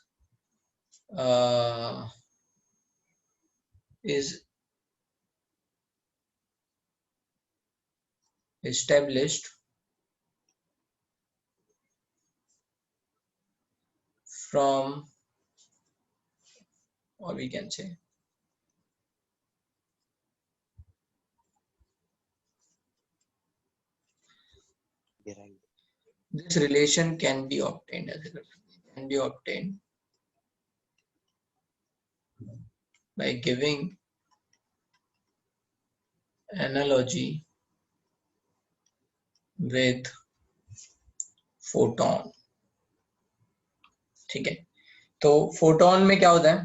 established from, or we can say this relation can be obtained by giving analogy with photon. ठीक है, तो फोटोन में क्या होता है,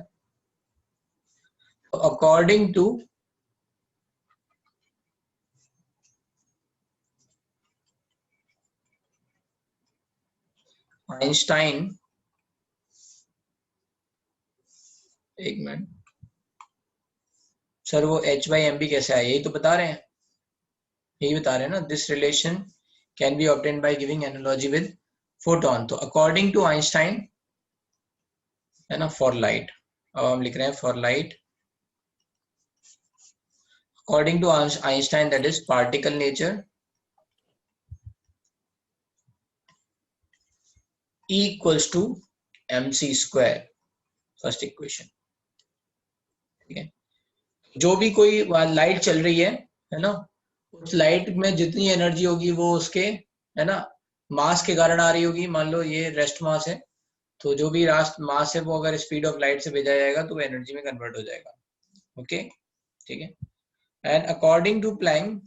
अकॉर्डिंग टू आइंस्टाइन, एक मिनट सर, वो h/mb कैसे आया, यही तो बता रहे हैं, यही बता रहे हैं ना, this relation can be obtained by giving analogy with photon. तो अकॉर्डिंग टू आइंस्टाइन है ना, फॉर लाइट, अब हम लिख रहे हैं for light, according to Einstein that is particle nature E equals to mc square, first equation. ठीक है, जो भी कोई लाइट चल रही है ना, उस लाइट में जितनी एनर्जी होगी वो उसके है ना मास के कारण आ रही होगी। मान लो ये रेस्ट मास है, तो जो भी रास्ट मास है वो अगर स्पीड ऑफ लाइट से भेजा जाएगा तो वो एनर्जी में कन्वर्ट हो जाएगा। ओके, ठीक है। And according to Planck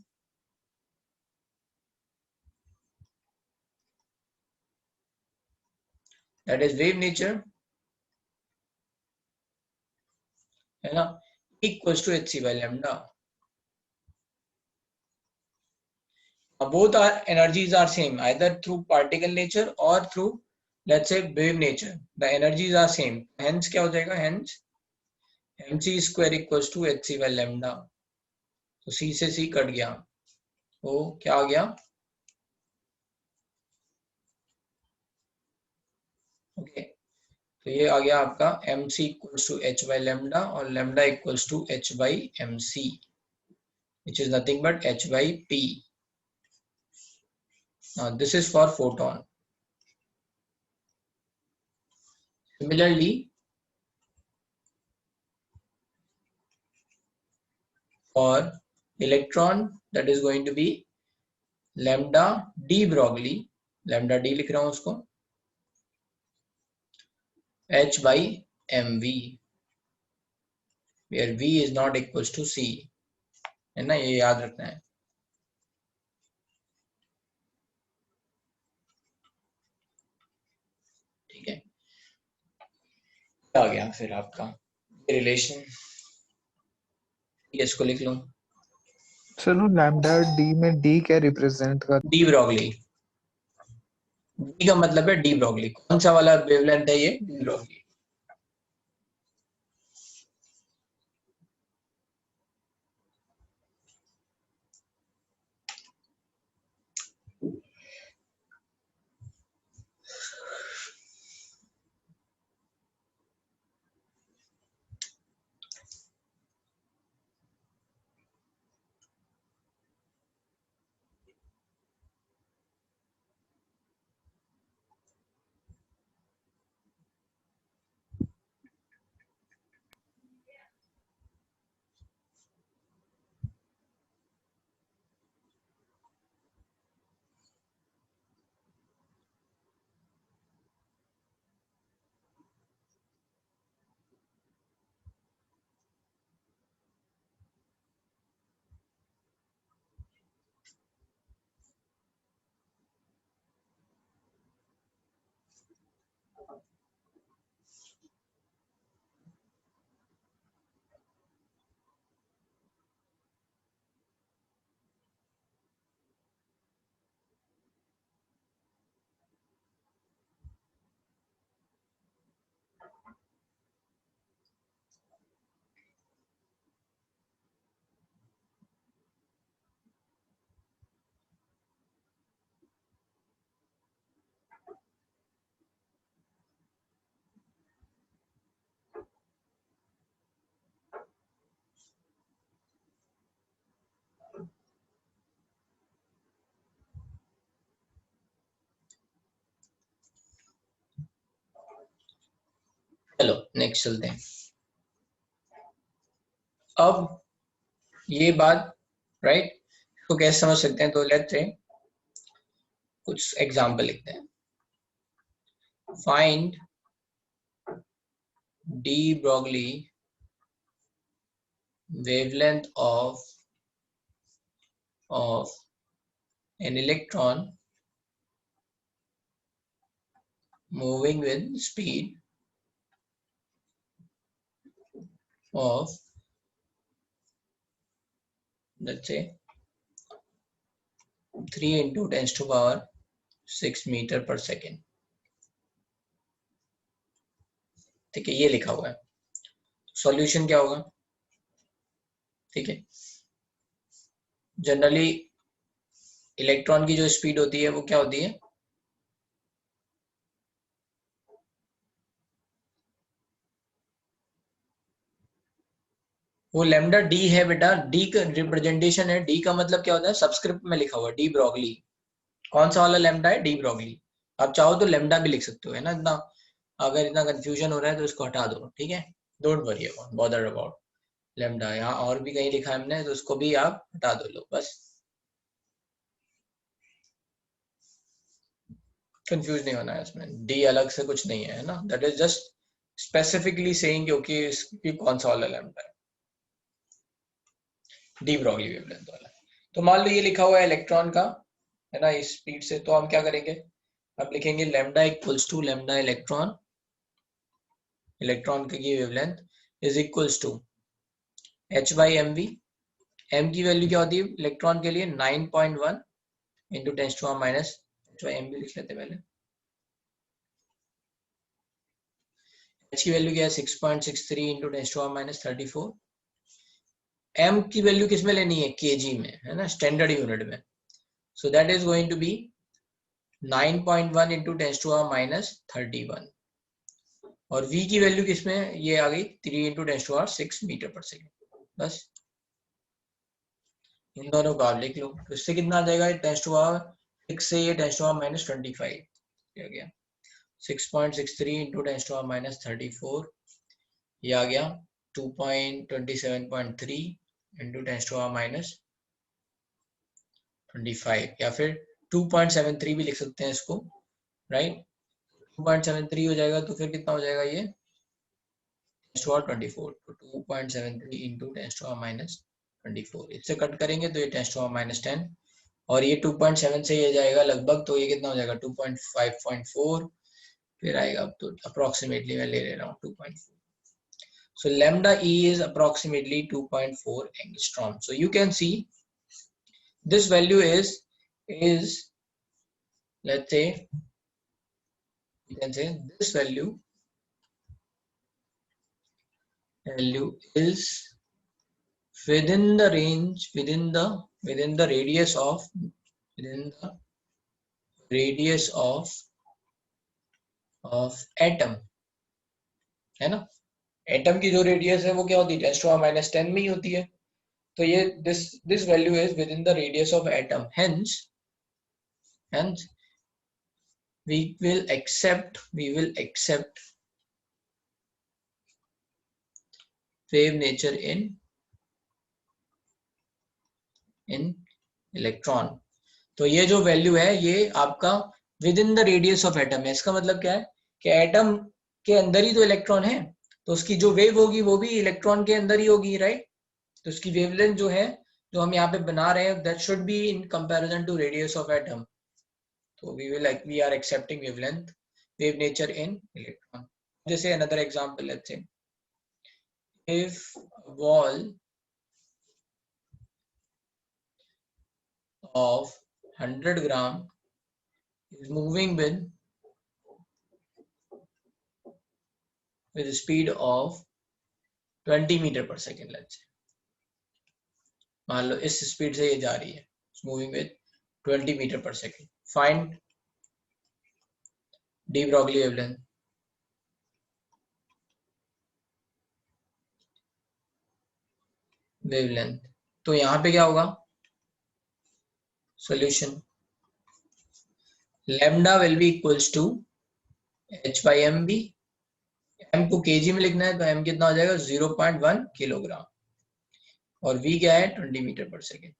that is wave nature है ना, equals to hc by lambda। Both our energies are same either through particle nature or through let's say wave nature, the energies are same, hence क्या हो जाएगा, hence mc square equals to hc by lambda। तो c से c कट गया, वो क्या आ गया, ओके तो ये आ गया आपका mc equals to h by lambda और lambda equals to h by mc which is nothing but h by p। Now this is for photon। Similarly for electron that is going to be lambda d Broglie, lambda d लिख रहा हूं उसको, h by mv where v is not equals to c, है ना, ये याद रखना है। ठीक है, आ गया फिर आपका रिलेशन, इसको लिख लो चलो लैम्डा डी में डी क्या रिप्रेजेंट कर, डी ब्रॉगली, डी का मतलब है डी ब्रॉगली, कौन सा वाला वेवलेंथ है ये, डी ब्रॉगली। चलो नेक्स्ट चलते हैं। अब ये बात राइट तो कैसे समझ सकते हैं, तो लेट्स से कुछ एग्जांपल लिखते हैं। Find de Broglie wavelength of an electron moving with speed of let's say 3 into 10 to power 6 meter per second। ठीक है, ये लिखा हुआ है। सॉल्यूशन क्या होगा? ठीक है, जनरली इलेक्ट्रॉन की जो स्पीड होती है वो क्या होती है? वो लैम्डा डी है बेटा, डी का रिप्रेजेंटेशन है। डी का मतलब क्या होता है? सबस्क्रिप्ट में लिखा हुआ डी ब्रॉगली। कौन सा वाला लैम्डा है? De Broglie. आप चाहो तो लैम्डा भी लिख सकते हो, है ना। इतना अगर इतना कंफ्यूजन हो रहा है तो इसको हटा दो, ठीक है। Don't worry about, bother about lambda. यहाँ और भी कहीं लिखा है हमने, तो उसको भी आप हटा दो लो, बस कंफ्यूज नहीं होना है इसमें। डी अलग से कुछ नहीं है ना, that is just specifically saying क्योंकि इसकी कौन सा वाला लैम्डा है, डी ब्रॉगली वेवलेंथ वाला। तो मान लो ये लिखा हुआ है इलेक्ट्रॉन का, है ना, इस स्पीड से। तो हम क्या करेंगे? अब लिखेंगे lambda equals to lambda electron, electron की wavelength is equals to h by mv। m की वैल्यू क्या होती है इलेक्ट्रॉन के लिए? 9.1 into 10 to minus h by mv लिख लेते पहले। h की वैल्यू क्या है? 6.63 इंटू 10 टू माइनस 34। m की वैल्यू किस में लेनी है? kg में, है ना, स्टैंडर्ड यूनिट में। So that is going to be 9.1 into 10 to minus 31। और v की वैल्यू किसमें? ये आ गई 3 इंटू 10 टू 6 मीटर पर सेकेंड। बस इन दोनों का आप लिख लो। तो इससे कितना आ जाएगा? 10 टू 6 से ये 10 टू माइनस 25 आ गया। 6.63 इंटू 10 टू माइनस 34 ये आ गया 2.27.3 इंटू 10 टू माइनस 25, या फिर 2.73 भी लिख सकते हैं इसको, राइट। 2.73 हो जाएगा तो फिर कितना हो जाएगा ये? 10 टू 24। तो 2.73 इंटू 10 टू माइनस 24, इससे कट करेंगे तो ये 10 टू माइनस 10, और ये 2.7 से ये जाएगा लगभग, तो ये कितना हो जाएगा? 2.5.4 फिर आएगा। तो अप्रोक्सीमेटली मैं ले रहा हूँ 2.4। So lambda E is approximately 2.4 angstrom. So you can see this value is let's say, you can say this value is within the range, within the radius of atom, है ना। एटम की जो रेडियस है वो क्या होती है? 10 टू माइनस 10 में ही होती है। तो ये this value is within the radius of atom, hence we will accept wave nature in electron। तो ये जो वैल्यू है ये आपका with in the radius of atom है। इसका मतलब क्या है कि एटम के अंदर ही तो इलेक्ट्रॉन है, तो उसकी जो वेव होगी वो भी इलेक्ट्रॉन के अंदर ही होगी, राइट। तो उसकी वेवलेंथ जो है, जो हम यहाँ पे बना रहे हैं, that should be in comparison to radius of atom. तो we are accepting wave nature in electron। जैसे another example, let's say if a ball of 100 gram is moving with a speed of 20 meter per second, let's say, मान लो इस स्पीड से ये जा रही है, it's moving with 20 meter per second। Find de Broglie wavelength। तो यहाँ पे क्या होगा? solution lambda will be equals to h by mv। m को kg में लिखना है तो m कितना हो जाएगा? 0.1 किलोग्राम, और v क्या है? 20 मीटर पर सेकेंड।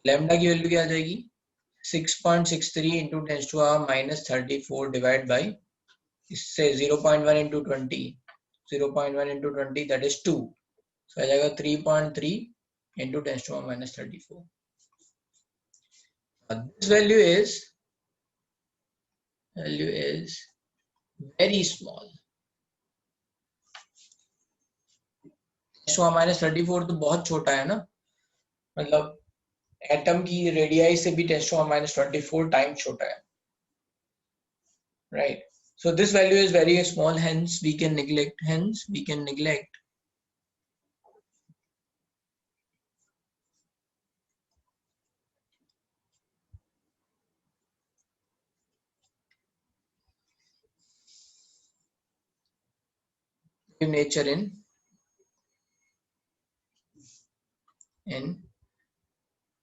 लैम्डा की वैल्यू क्या आ जाएगी? 6.63 into 10 to minus 34 divide by इससे 0.1 इंटू 20, 0.1 इंटू 20 दैट इज 2, तो आ जाएगा 3.3 into 10 to minus 34। This value is very small। 10 to minus 34 तो बहुत छोटा है ना, मतलब एटम की रेडियाई से भी 10 टू माइनस 24 टाइम छोटा है, right. So this value is very small, hence we can neglect. Nature in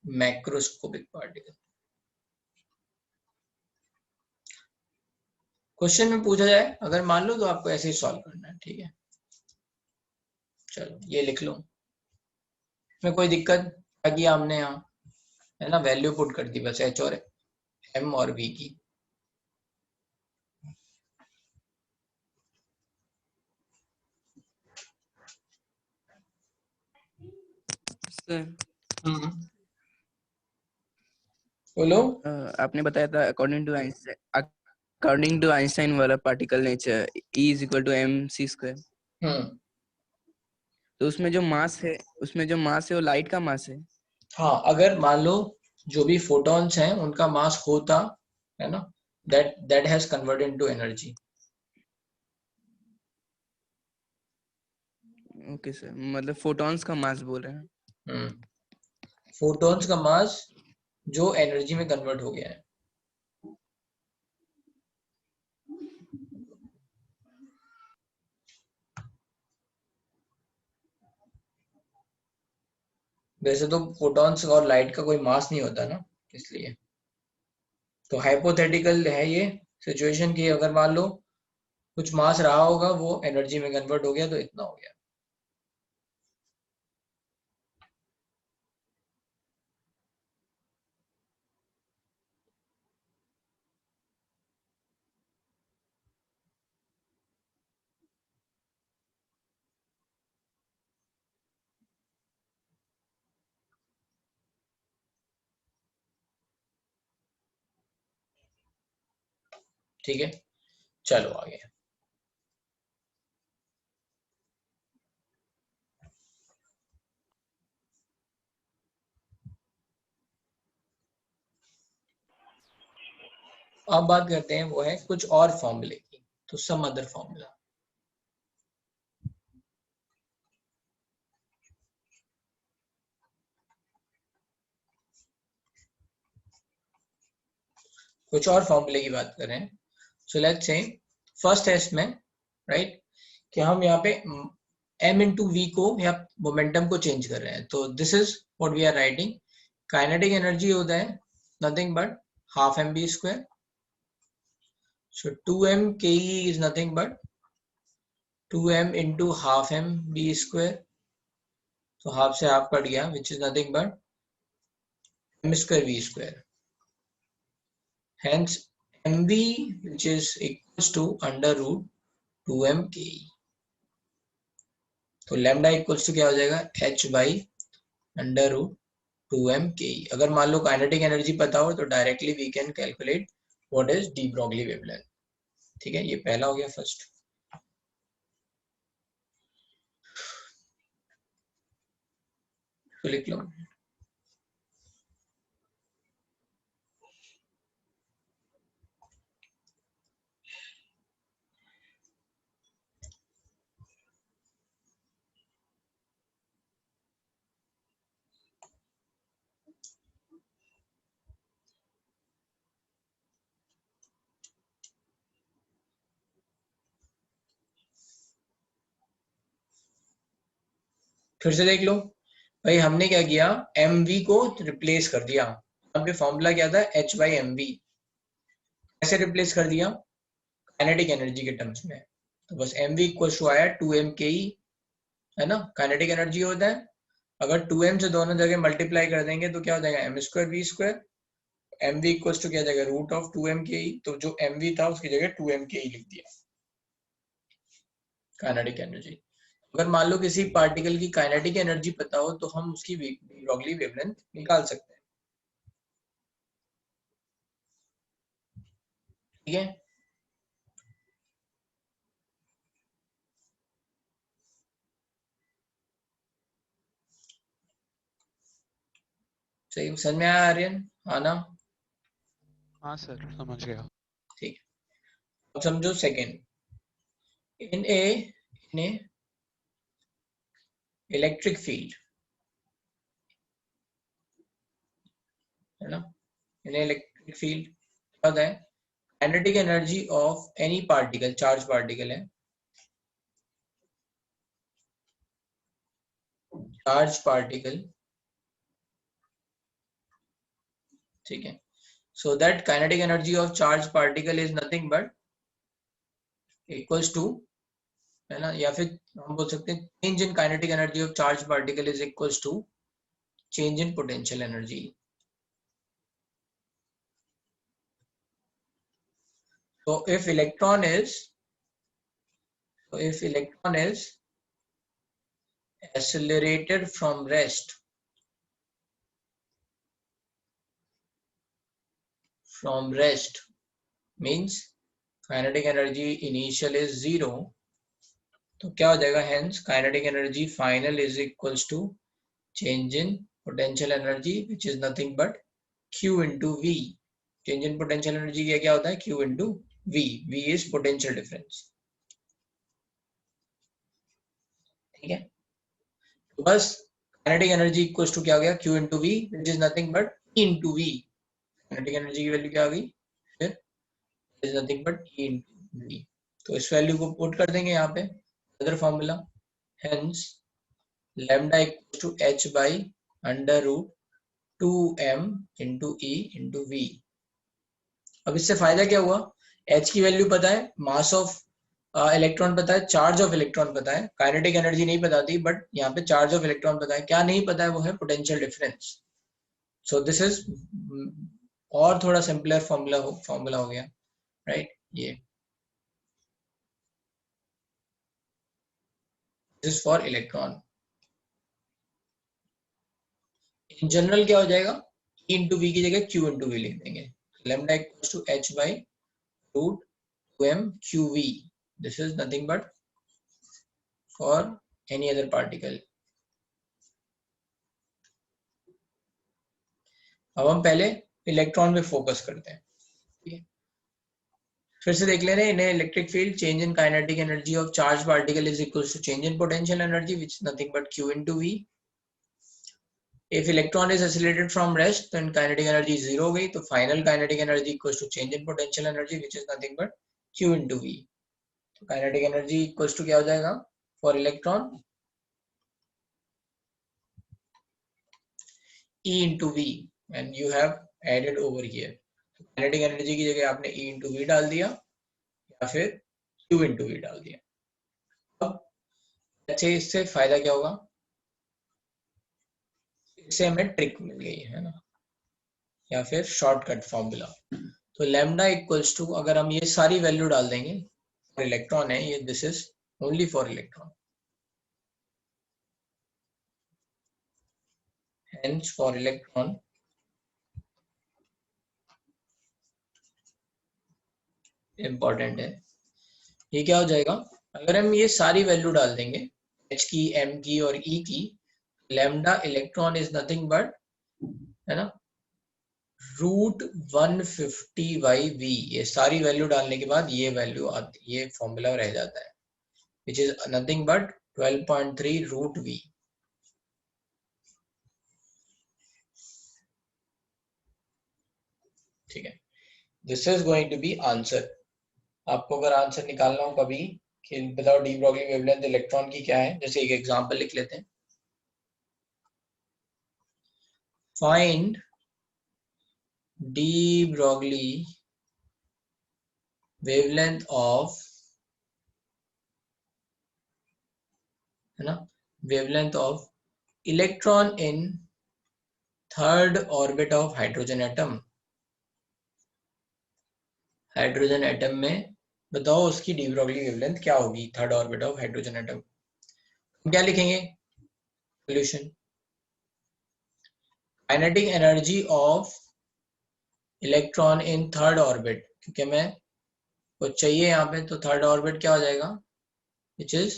macroscopic particle. Question में पूछा जाए अगर मान लो तो आपको ऐसे ही सॉल्व करना है, ठीक है। चलो ये लिख लो, इसमें कोई दिक्कत क्या किया हमने यहाँ, है ना, वैल्यू पुट कर दी बस एच और एम और वी की। बोलो। आपने बताया था अकॉर्डिंग टू आइंस्टाइन वाला particle nature E is equal to mc²। तो उसमें जो मास है वो लाइट का मास है। हाँ, अगर मान लो जो भी फोटॉन्स हैं उनका मास होता है ना, that has converted into energy. Okay sir, मतलब फोटॉन्स का मास बोल रहे हैं। फोटॉन्स का मास जो एनर्जी में कन्वर्ट हो गया है। वैसे तो फोटॉन्स और लाइट का कोई मास नहीं होता ना, इसलिए तो हाइपोथेटिकल है ये सिचुएशन की, अगर मान लो कुछ मास रहा होगा वो एनर्जी में कन्वर्ट हो गया तो इतना हो गया। ठीक है, चलो आगे। अब बात करते हैं वो है कुछ और फॉर्मूले की, तो सम अदर फॉर्मूला। कुछ और फॉर्मूले की बात कर रहे हैं। सो लेट्स से फर्स्ट है इसमें, राइट, कि हम यहाँ पे m इंटू वी को या मोमेंटम को चेंज कर रहे हैं। तो this is what we are writing, kinetic energy होता है nothing but half mv²। So 2m ke is nothing but 2m into half mv²। तो हाफ से हाफ कट गया, which is nothing but m²v²। Hence mv which is equals to under root 2m ke। तो लैम्डा इक्वल्स टू क्या हो जाएगा, h by under root 2m ke। अगर मान लो काइनेटिक एनर्जी पता हो तो directly we can calculate what is de Broglie wavelength. ठीक है, ये पहला हो गया फर्स्ट। तो लिख लो, फिर से देख लो भाई, हमने क्या किया, mv को रिप्लेस कर दिया। यहाँ पे फॉर्मूला क्या था, h बाई mv। कैसे रिप्लेस कर दिया, काइनेटिक एनर्जी के टर्म्स में। तो बस mv इक्वल्स टू आया 2m ke, है ना, काइनेटिक एनर्जी होता है। अगर 2m से दोनों जगह मल्टीप्लाई कर देंगे तो क्या हो जाएगा, m²v²। mv इक्वल्स टू क्या जाएगा, रूट ऑफ 2m ke। तो जो mv था उसकी जगह 2m ke लिख दिया, काइनेटिक एनर्जी। अगर मान लो किसी पार्टिकल की काइनेटिक एनर्जी पता हो तो हम उसकी ब्रोगली वेवलेंथ निकाल सकते हैं। ठीक है, सही समझ में आया आर्यन? हाँ ना? हाँ सर, समझ गया। ठीक है, अब समझो सेकेंड, इन ए इलेक्ट्रिक फील्ड, है ना, इन इलेक्ट्रिक फील्ड क्या होता है, kinetic energy of any particle, charge particle है, चार्ज पार्टिकल, ठीक है, so that kinetic energy of charged particle is nothing but equals to, है ना, या फिर हम बोल सकते हैं change in kinetic energy of charged particle is equals to change in potential energy. So if electron is accelerated from rest, means kinetic energy initial is 0, तो क्या हो जाएगा, hence kinetic energy final is equals to change in potential energy which is nothing but Q into V. change in potential energy क्या होता है, Q into V. V is potential difference. ठीक है, तो बस kinetic energy equals to क्या हो गया, Q into V which is nothing but E into V. kinetic energy की वैल्यू क्या आ गई, फिर is nothing but E into V. तो इस वैल्यू को पुट कर देंगे यहाँ पे other formula, hence lambda equals to h by under root 2m into E into V. अब इससे फायदा क्या हुआ, h की वैल्यू पता है, मास ऑफ इलेक्ट्रॉन पता है, चार्ज ऑफ इलेक्ट्रॉन पता है, काइनेटिक एनर्जी नहीं पता थी, बट यहाँ पे चार्ज ऑफ इलेक्ट्रॉन पता है, क्या नहीं पता है वो है potential difference. So this is और थोड़ा सिंपलर फॉर्मूला हो गया, राइट. ये this is for electron. In general क्या हो जाएगा, E into V की जगह Q into V लिख देंगे, lambda equals to h by root 2m qv. This is nothing but for any other particle. अब हम पहले इलेक्ट्रॉन में फोकस करते हैं, ठीक है. फिर से देख ले रहे हैं, in electric field change in kinetic energy of charge particle is equals to change in potential energy which is nothing but Q into V. If electron is accelerated from rest, then kinetic energy 0 हो गई, तो final kinetic energy equals to change in potential energy which is nothing but Q into V. तो kinetic energy equals to क्या हो जाएगा for electron, E into V, and you have added over here. तो kinetic energy की जगह आपने E into V डाल दिया या फिर Q into V डाल दिया. अब अच्छे इससे फायदा क्या होगा, इससे हमें ट्रिक मिल गई है ना, या फिर शॉर्टकट फॉर्मूला. तो लैम्डा इक्वल्स टू, अगर हम ये सारी वैल्यू डाल देंगे, फॉर इलेक्ट्रॉन है ये, this is only for electron, hence for electron important है. ये क्या हो जाएगा, अगर हम ये सारी वैल्यू डाल देंगे H की, M की और E की, lambda electron is nothing but, है ना, रूट 150 बाई V. ये सारी वैल्यू डालने के बाद ये वैल्यू आती, ये फॉर्मूला रह जाता है which is nothing but 12.3 root V. ठीक है, this is going to be answer. आपको अगर आंसर निकालना हो कभी कि बताओ डी ब्रॉगली वेवलेंथ इलेक्ट्रॉन की क्या है, जैसे एक एग्जांपल लिख लेते हैं, find de Broglie wavelength of, है ना, wavelength of electron in third orbit of hydrogen atom. Hydrogen atom में बताओ उसकी डी ब्रॉगली वेवलेंथ क्या होगी, third orbit of hydrogen atom. हम क्या लिखेंगे, solution, kinetic energy of electron in third orbit, क्योंकि मैं वो चाहिए यहाँ पे, तो थर्ड ऑर्बिट क्या हो जाएगा, which is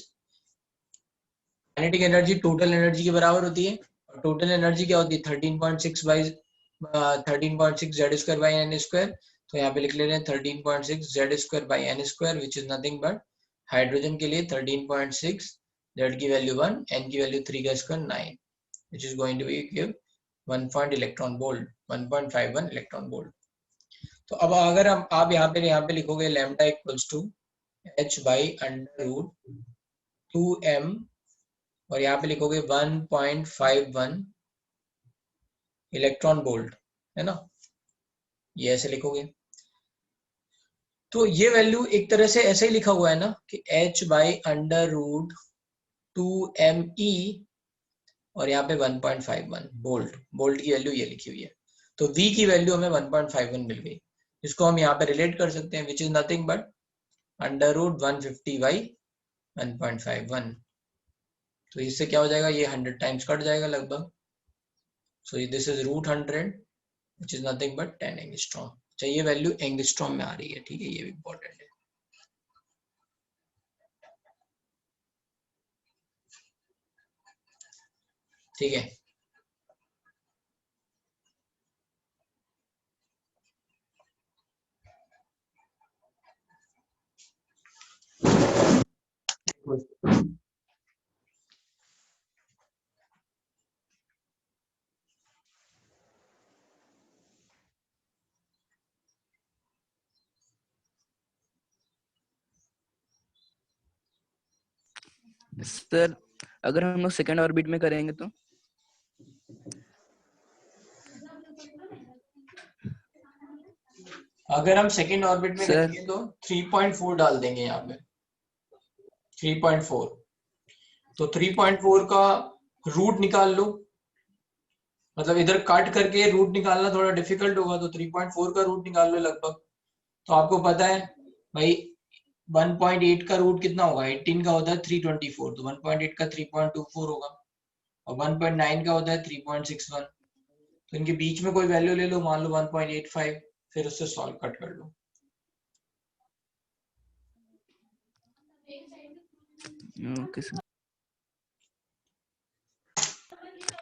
kinetic energy total energy के बराबर होती है, और टोटल एनर्जी क्या होती है 13.6 z² by n². तो यहाँ पे लिख ले रहे हैं 13.6 z square by n square which is nothing but hydrogen के लिए 13.6 z की वैल्यू 1 n की वैल्यू 3 का square 9 which is going to be give 1 point electron volt 1.51 electron volt. तो अब अगर हम आप यहाँ पे लिखोगे lambda equals to h by under root 2m और यहाँ पे लिखोगे 1.51 इलेक्ट्रॉन वोल्ट, है ना, ये ऐसे लिखोगे। तो ये वैल्यू एक तरह से ऐसे ही लिखा हुआ है ना कि h by under root 2me और यहाँ पे 1.51 वोल्ट की वैल्यू ये लिखी हुई है। तो v की वैल्यू हमें 1.51 मिल गई, इसको हम यहाँ पे रिलेट कर सकते हैं which is nothing but under root 150 by 1.51। तो इससे क्या हो जाएगा, ये 100 टाइम्स कट जाएगा लगभग। So this is root 100 which is nothing but 10 angstrom. अच्छा, ये वैल्यू एंगस्ट्रॉम में आ रही है, ठीक है, ये भी इंपॉर्टेंट है। ठीक है, सर अगर हम लोग सेकंड ऑर्बिट में करेंगे तो अगर हम सेकेंड ऑर्बिट में सर करेंगे तो 3.4 डाल देंगे यहाँ पे 3.4। तो 3.4 का रूट निकाल लो, मतलब इधर काट करके रूट निकालना थोड़ा डिफिकल्ट होगा, तो 3.4 का रूट निकाल लो लगभग। तो आपको पता है भाई 1.8 का रूट कितना होगा, 18 का होता है 324, तो 1.8 का 3.24 होगा और 1.9 का होता है 3.61। तो इनके बीच में कोई वैल्यू ले लो, मान लो 1.85, फिर उससे सॉल्व कट कर लो। Okay sir.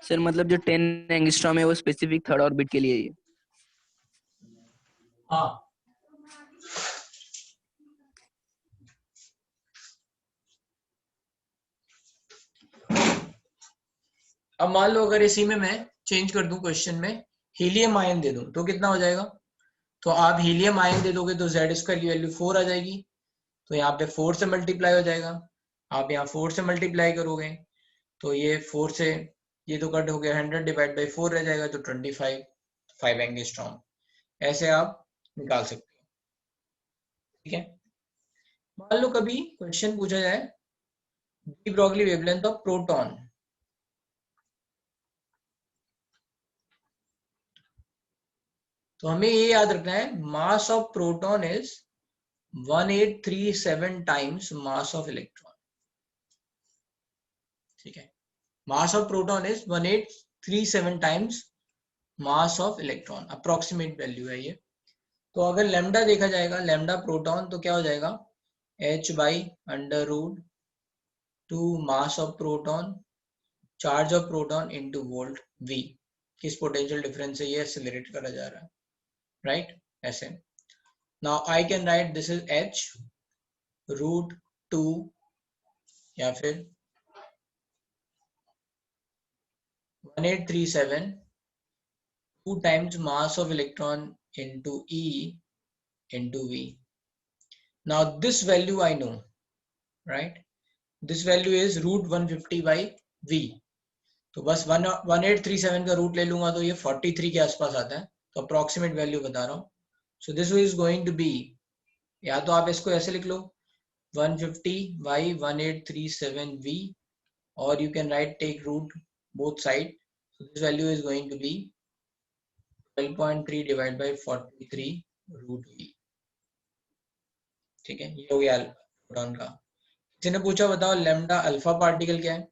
सर मतलब जो 10 एंगस्ट्रॉम है वो स्पेसिफिक थर्ड ऑर्बिट के लिए ही है। हाँ, अब मान लो अगर इसी में मैं चेंज कर दूं, क्वेश्चन में हीलियम आयन दे दूं तो कितना हो जाएगा। तो आप हीलियम आयन दे दोगे तो z स्क्वायर की वैल्यू 4 आ जाएगी, तो यहाँ पे 4 से मल्टीप्लाई हो जाएगा। आप यहाँ 4 से मल्टीप्लाई करोगे तो ये 4 से ये तो कट हो गया, 100 डिवाइड बाई 4 रह जाएगा, तो 25 5 एंगस्ट्रॉम। ऐसे आप निकाल सकते हो, ठीक है। मान लो कभी क्वेश्चन पूछा जाए de Broglie wavelength of proton, तो हमें ये याद रखना है मास of proton is 1837 times mass of electron, ठीक है। मास of proton is 1837 times mass of electron, approximate value है ये। तो अगर लैम्डा देखा जाएगा, लैम्डा प्रोटॉन, तो क्या हो जाएगा h by under root 2 mass of proton charge of proton into volt v। किस पोटेंशियल डिफरेंस से ये एक्सेलरेट करा जा रहा है, राइट, ऐसे। Now I can write this is h root 2 या फिर 1837 2 times mass of electron into E into V. Now this value I know, right? This value is root 150 by V. तो बस 1837 का रूट ले लूंगा तो ये 43 के आसपास आता है, तो अप्रोक्सीमेट वैल्यू बता रहा हूँ। So this is going to be, या तो आप इसको ऐसे लिख लो 150 by 1837 V, or you can write take root both side. So this value is going to be 12.3 divided by 43 root v, ठीक है। ये हो गया प्रोटॉन का। किसी ने पूछा बताओ लैम्डा अल्फा पार्टिकल क्या है,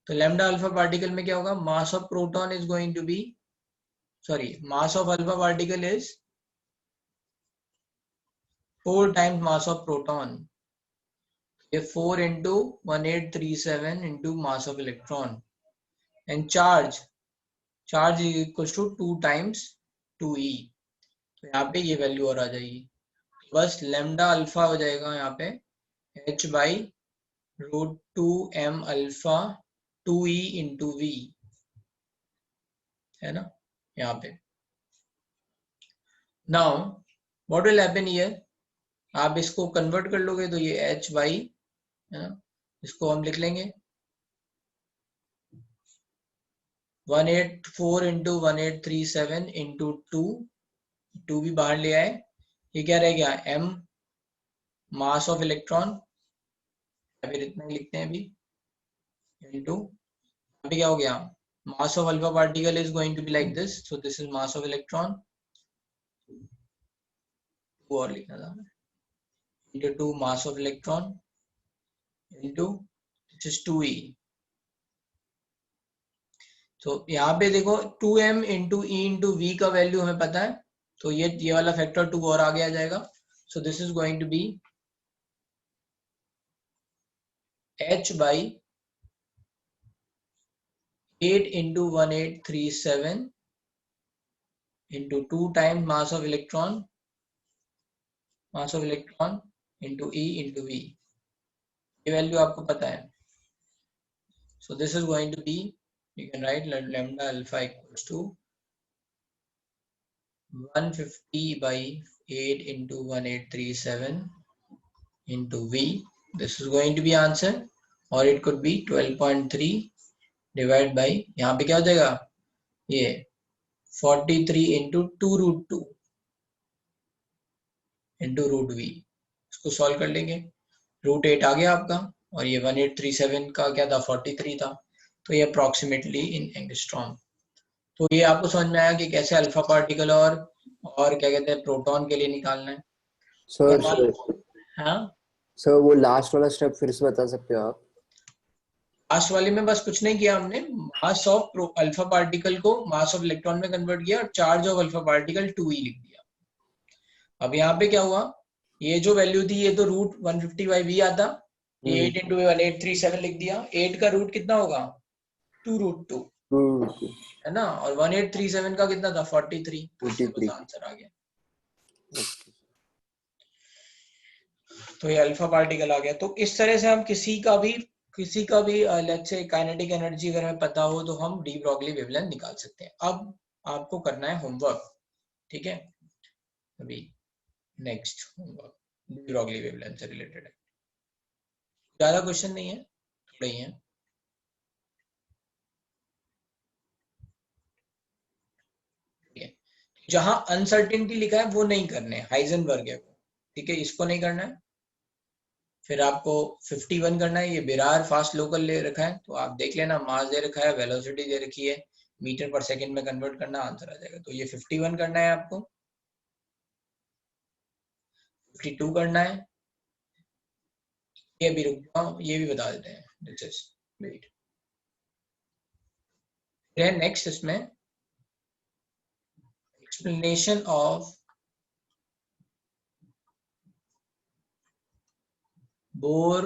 तो लैम्डा अल्फा पार्टिकल में क्या होगा, mass of proton is going to be, sorry, mass of alpha particle is 4 times mass of proton, ये 4 into 1837 into mass of electron, and charge charge is equal to 2 times 2e। तो यहाँ पे ये वैल्यू और आ जाएगी, बस लेमडा अल्फा हो जाएगा यहाँ पे h बाई रूट 2m अल्फा 2e इंटू v, है ना यहाँ पे। Now what will happen here, आप इसको कन्वर्ट कर लोगे तो ये h बाई, है ना, इसको हम लिख लेंगे 184 इंटू 1837 इंटू 2 भी बाहर ले आए, ये क्या रह गया m मास ऑफ इलेक्ट्रॉन, अभी इतना ही लिखते हैं अभी, इंटू अभी क्या हो गया, mass of alpha particle is going to be like this, so this is mass of electron, 2 और लिखना था, into 2 mass of electron into this is 2e। तो यहाँ पे देखो 2m into e into v का वैल्यू हमें पता है, तो ये वाला फैक्टर 2 और आगे आ जाएगा, so this is going to be h by 8 into 1837 into 2 times mass of electron into e into v, ये वैल्यू आपको पता है, so this is going to be, you can write lambda alpha equals to 150 by 8 into 1837 into v, this is going to be answer, or it could be 12.3 divided by, यहाँ पे क्या हो जाएगा, ये 43 into 2 root 2 into root v, इसको सॉल्व कर लेंगे, रूट 8 आ गया आपका, और ये 1837 का क्या था 43 था, तो ये अप्रोक्सीमेटली इन एंगस्ट्रॉम। तो ये आपको समझ में आया कि कैसे अल्फा पार्टिकल और क्या कहते हैं प्रोटॉन के लिए निकालना है। सर हाँ सर वो लास्ट वाला स्टेप फिर से बता सकते हो आप? लास्ट वाले में बस कुछ नहीं किया हमने, मास ऑफ अल्फा पार्टिकल को मास ऑफ इलेक्ट्रॉन में कन्वर्ट किया और charge of alpha particle 2e लिख दिया। अब यहाँ पे क्या हुआ, ये जो वैल्यू थी ये तो रूट 150 बाई वी आता, ये 8 इंटू 1837 लिख दिया, 8 का रूट कितना होगा 2 रूट 2 है ना, और 1837 का कितना था 43, तो आंसर आ गया। तो ये अल्फा पार्टिकल आ गया। तो इस तरह से हम किसी का भी लेट्स से काइनेटिक एनर्जी अगर हमें पता हो तो हम डी ब्रॉगली वेवलेंथ निकाल सकते हैं। अब आपको करना है होमवर्क, ठीक है, अभी next homework de Broglie wavelength से रिलेटेड है, ज्यादा क्वेश्चन नहीं है, थोड़े ही है। जहां अनसर्टेनिटी लिखा है वो नहीं करने, हाइजेनबर्ग है वो, ठीक है, इसको नहीं करना है। फिर आपको 51 करना है, ये बिरार फास्ट लोकल ले रखा है, तो आप देख लेना, मास दे रखा है, वेलोसिटी दे रखी है, मीटर पर सेकंड में कन्वर्ट करना, आंसर आ जाएगा। तो ये 51 करना है आपको, 52 करना है, ये भी रुक जाओ, ये भी बता देते हैं, दिस इज वेट। नेक्स्ट इसमें explanation of Bohr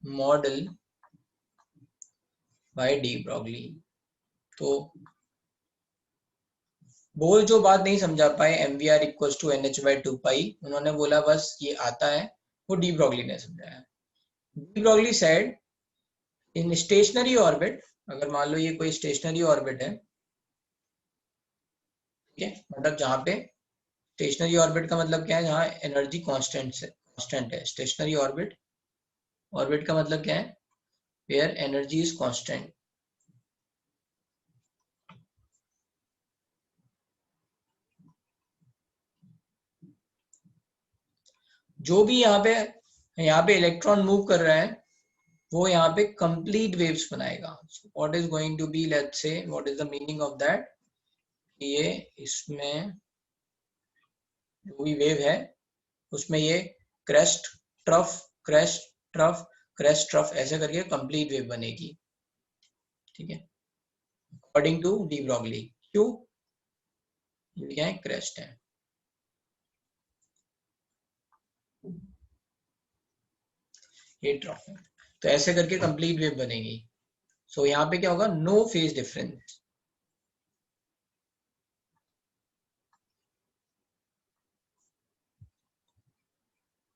model by de Broglie. तो बोर जो बात नहीं समझा पाए MVR इक्वल्स टू NH/2 पाई, उन्होंने बोला बस ये आता है, वो डी ब्रॉगली ने समझाया। De Broglie said in stationery orbit, अगर मान लो ये कोई स्टेशनरी ऑर्बिट है, ठीक है, मतलब जहां पे स्टेशनरी ऑर्बिट का मतलब क्या है, जहां एनर्जी कांस्टेंट है। स्टेशनरी ऑर्बिट का मतलब क्या है, वेयर एनर्जी इज कांस्टेंट। जो भी यहाँ पे इलेक्ट्रॉन मूव कर रहा है वो यहाँ पे कंप्लीट वेव्स बनाएगा। What is going to be, let's say what is the meaning of that, ये इसमें जो भी वेव है उसमें ये crest trough crest trough crest trough ऐसे करके कंप्लीट वेव बनेगी, ठीक है, अकॉर्डिंग टू डी ब्रॉगली। क्यों, ये क्या है, क्रेस्ट है, ये ट्रफ है, तो ऐसे करके कंप्लीट वेव बनेगी। सो यहाँ पे क्या होगा, नो फेज डिफरेंस,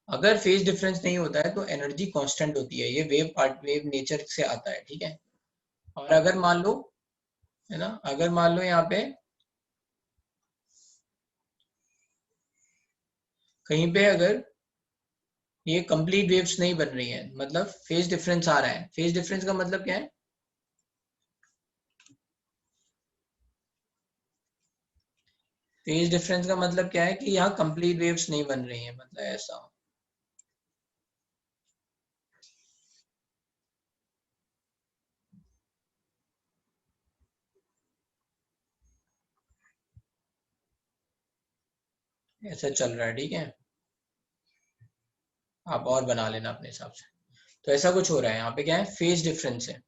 अगर फेज डिफरेंस नहीं होता है तो एनर्जी कांस्टेंट होती है, ये वेव नेचर से आता है, ठीक है। और अगर मान लो, है ना, अगर मान लो यहाँ पे कहीं पे अगर ये कंप्लीट वेव्स नहीं बन रही है, मतलब फेज डिफरेंस आ रहा है, फेज डिफरेंस का मतलब क्या है, फेज डिफरेंस का मतलब क्या है कि यहाँ कंप्लीट वेव्स नहीं बन रही है, मतलब ऐसा। ऐसा चल रहा है, ठीक है, आप और बना लेना अपने हिसाब से। तो ऐसा कुछ हो रहा है यहाँ पे, क्या है, फेज डिफरेंस है।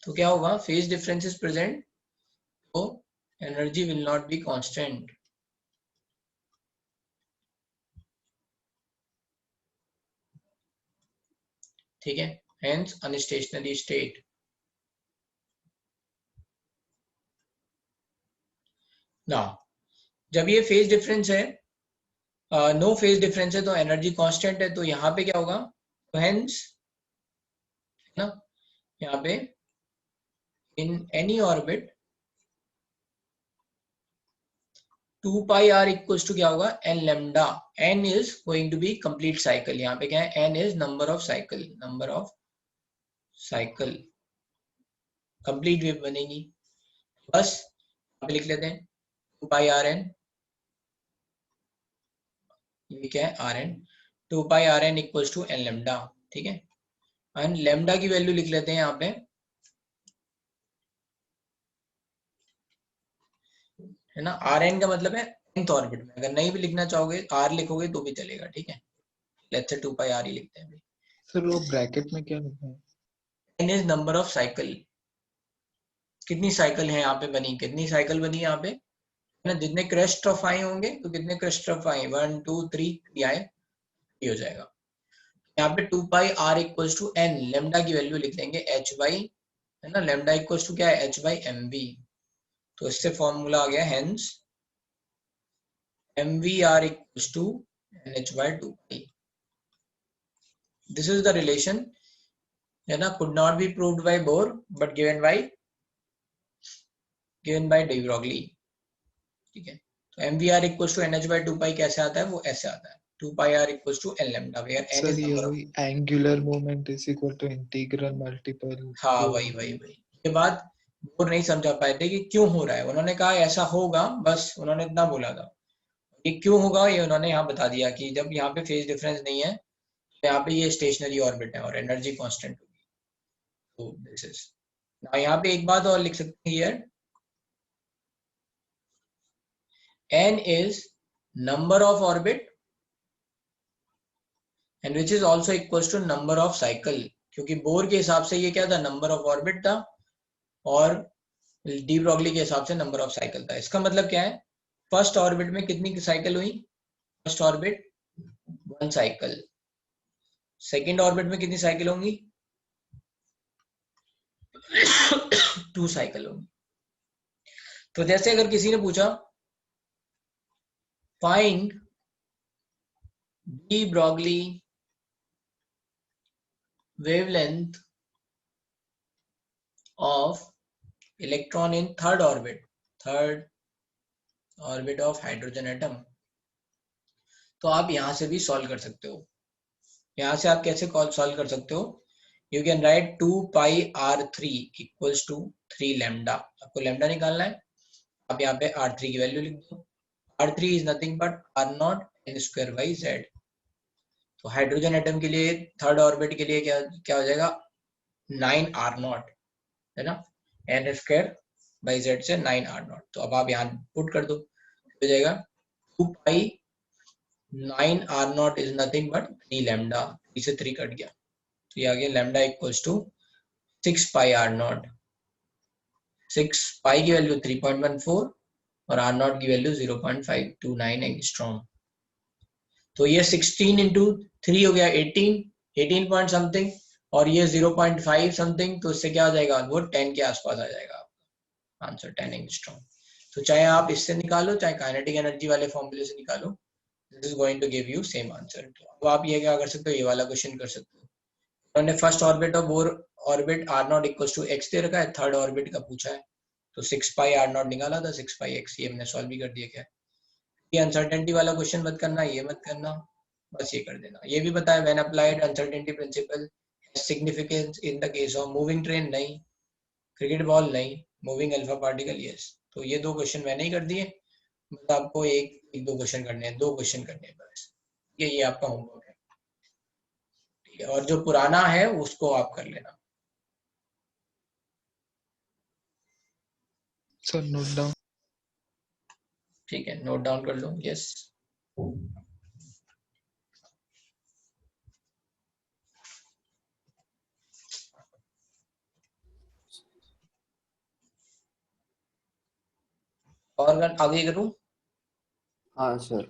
तो क्या होगा, फेज डिफरेंस इज प्रेजेंट, तो energy will not be constant. ठीक है, हेंस अनस्टेशनरी स्टेट। ना, जब ये फेज डिफरेंस है, नो फेज डिफरेंस है, तो एनर्जी कांस्टेंट है, तो यहाँ पे क्या होगा, तो हेंस, है ना, यहाँ पे in any orbit 2 pi r equals to क्या होगा, n lambda। n is going to be complete cycle, यहाँ पे क्या है, n is number of cycle, number of cycle, complete wave बनेगी। बस यहाँ पे लिख लेते हैं 2 pi r n, ये क्या है r n, 2 pi r n equals to n lambda, ठीक है। एंड lambda की वैल्यू लिख लेते हैं यहाँ पे, है ना, आर एन का मतलब है nth ऑर्बिट में, अगर नहीं भी लिखना चाहोगे आर लिखोगे तो भी चलेगा, ठीक है। लेट्स से 2 पाई आर ही लिखते हैं। सर वो ब्रैकेट में क्या लिखा है? n is number of cycle, कितनी साइकिल है यहाँ पे बनी, कितनी साइकिल बनी यहाँ पे, है ना, जितने क्रेस्ट ऑफ आए होंगे, तो कितने क्रेस्ट ऑफ आए, 1 2 3 आए, ये हो जाएगा। यहाँ पे 2 पाई R equals to n, lambda की वैल्यू लिख लेंगे h बाई, है ना, लेमडा इक्वल्स टू क्या है, h बाई एम वी। तो इससे फॉर्मूला आ गया, hence mvr equals to nh by 2 pi. This is the relation, है ना, could not be proved by Bohr but given by de Broglie, ठीक है। तो mvr equals to nh by 2 pi कैसे आता है, वो ऐसे आता है, 2 pi r equals to n lambda where n sir is ये number of, वही angular moment is equal to integral multiple. हाँ वही ये बात बोर नहीं समझा पाए थे कि क्यों हो रहा है, उन्होंने कहा ऐसा होगा, बस उन्होंने इतना बोला था, ये क्यों होगा ये उन्होंने यहाँ बता दिया कि जब यहाँ पे फेज डिफरेंस नहीं है, यहाँ पे ये स्टेशनरी ऑर्बिट है और एनर्जी कांस्टेंट होगी। तो दिस इज, यहाँ पे एक बात और लिख सकते हैं, here n is number of orbit and which is also equals to number of cycle, क्योंकि बोर के हिसाब से ये क्या था, नंबर ऑफ ऑर्बिट था, और डी ब्रॉगली के हिसाब से नंबर ऑफ साइकिल था। इसका मतलब क्या है, फर्स्ट ऑर्बिट में कितनी साइकिल हुई, first orbit 1 cycle, second orbit में कितनी साइकिल होंगी 2 साइकिल होंगी। तो जैसे अगर किसी ने पूछा find de Broglie wavelength of electron in third orbit of hydrogen atom, तो आप यहां से भी सॉल्व कर सकते हो। यहां से आप कैसे सॉल्व कर सकते हो, you can write 2 pi r3 equals to 3 lambda, आपको लैम्डा निकालना है, आप यहाँ पे r3 की वैल्यू लिख दो, r3 is nothing but r0 n square by z। तो हाइड्रोजन एटम के लिए थर्ड ऑर्बिट के लिए क्या हो जाएगा, 9r0, है ना, n स्क्वायर बाई z से 9r0। तो अब आप यहाँ पुट कर दो, हो जाएगा 2 pi 9r0 is nothing but 3 lambda, 3 से 3 कट गया, तो ये आ गया lambda equals to 6 pi r0, 6 pi की वैल्यू 3.14 और r0 की वैल्यू 0.529 एंगस्ट्रॉम। तो ये 16 इंटू 3 हो गया 18 पॉइंट समथिंग, और ये 0.5 समथिंग, तो इससे क्या हो जाएगा, वो 10 के आसपास आ जाएगा आपका आंसर, 10 एंगस्ट्रॉम। तो चाहे आप इससे निकालो चाहे काइनेटिक एनर्जी वाले फॉर्मूले से निकालो, this is going to give you same answer. तो आप ये क्या कर सकते हो, ये वाला क्वेश्चन कर सकते हो। उन्होंने first orbit of Bohr orbit R naught equal to X दे रखा है, थर्ड ऑर्बिट का पूछा है, तो 6 पाई आर नॉट निकाला था, 6 पाई एक्स, ये हमने सॉल्व भी कर दिया। क्या ये अनसर्टेनिटी वाला क्वेश्चन मत करना, ये मत करना, बस ये कर देना। ये भी बताया when applied uncertainty principle significance in the case of moving train, नहीं, क्रिकेट बॉल नहीं, मूविंग अल्फा पार्टिकल यस। तो ये 2 क्वेश्चन मैंने ही कर दिए, बस आपको एक 2 क्वेश्चन करने हैं, 2 क्वेश्चन करने हैं बस। ये आपका होमवर्क है, ठीक है, और जो पुराना है उसको आप कर लेना। Sir note down. ठीक है, नोट डाउन कर लो, यस। और आगे करूं? हाँ सर।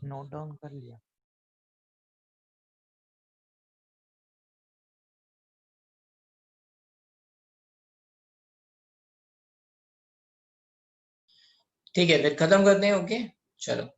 नोट डाउन कर लिया। ठीक है, फिर खत्म करते हैं। ओके, चलो।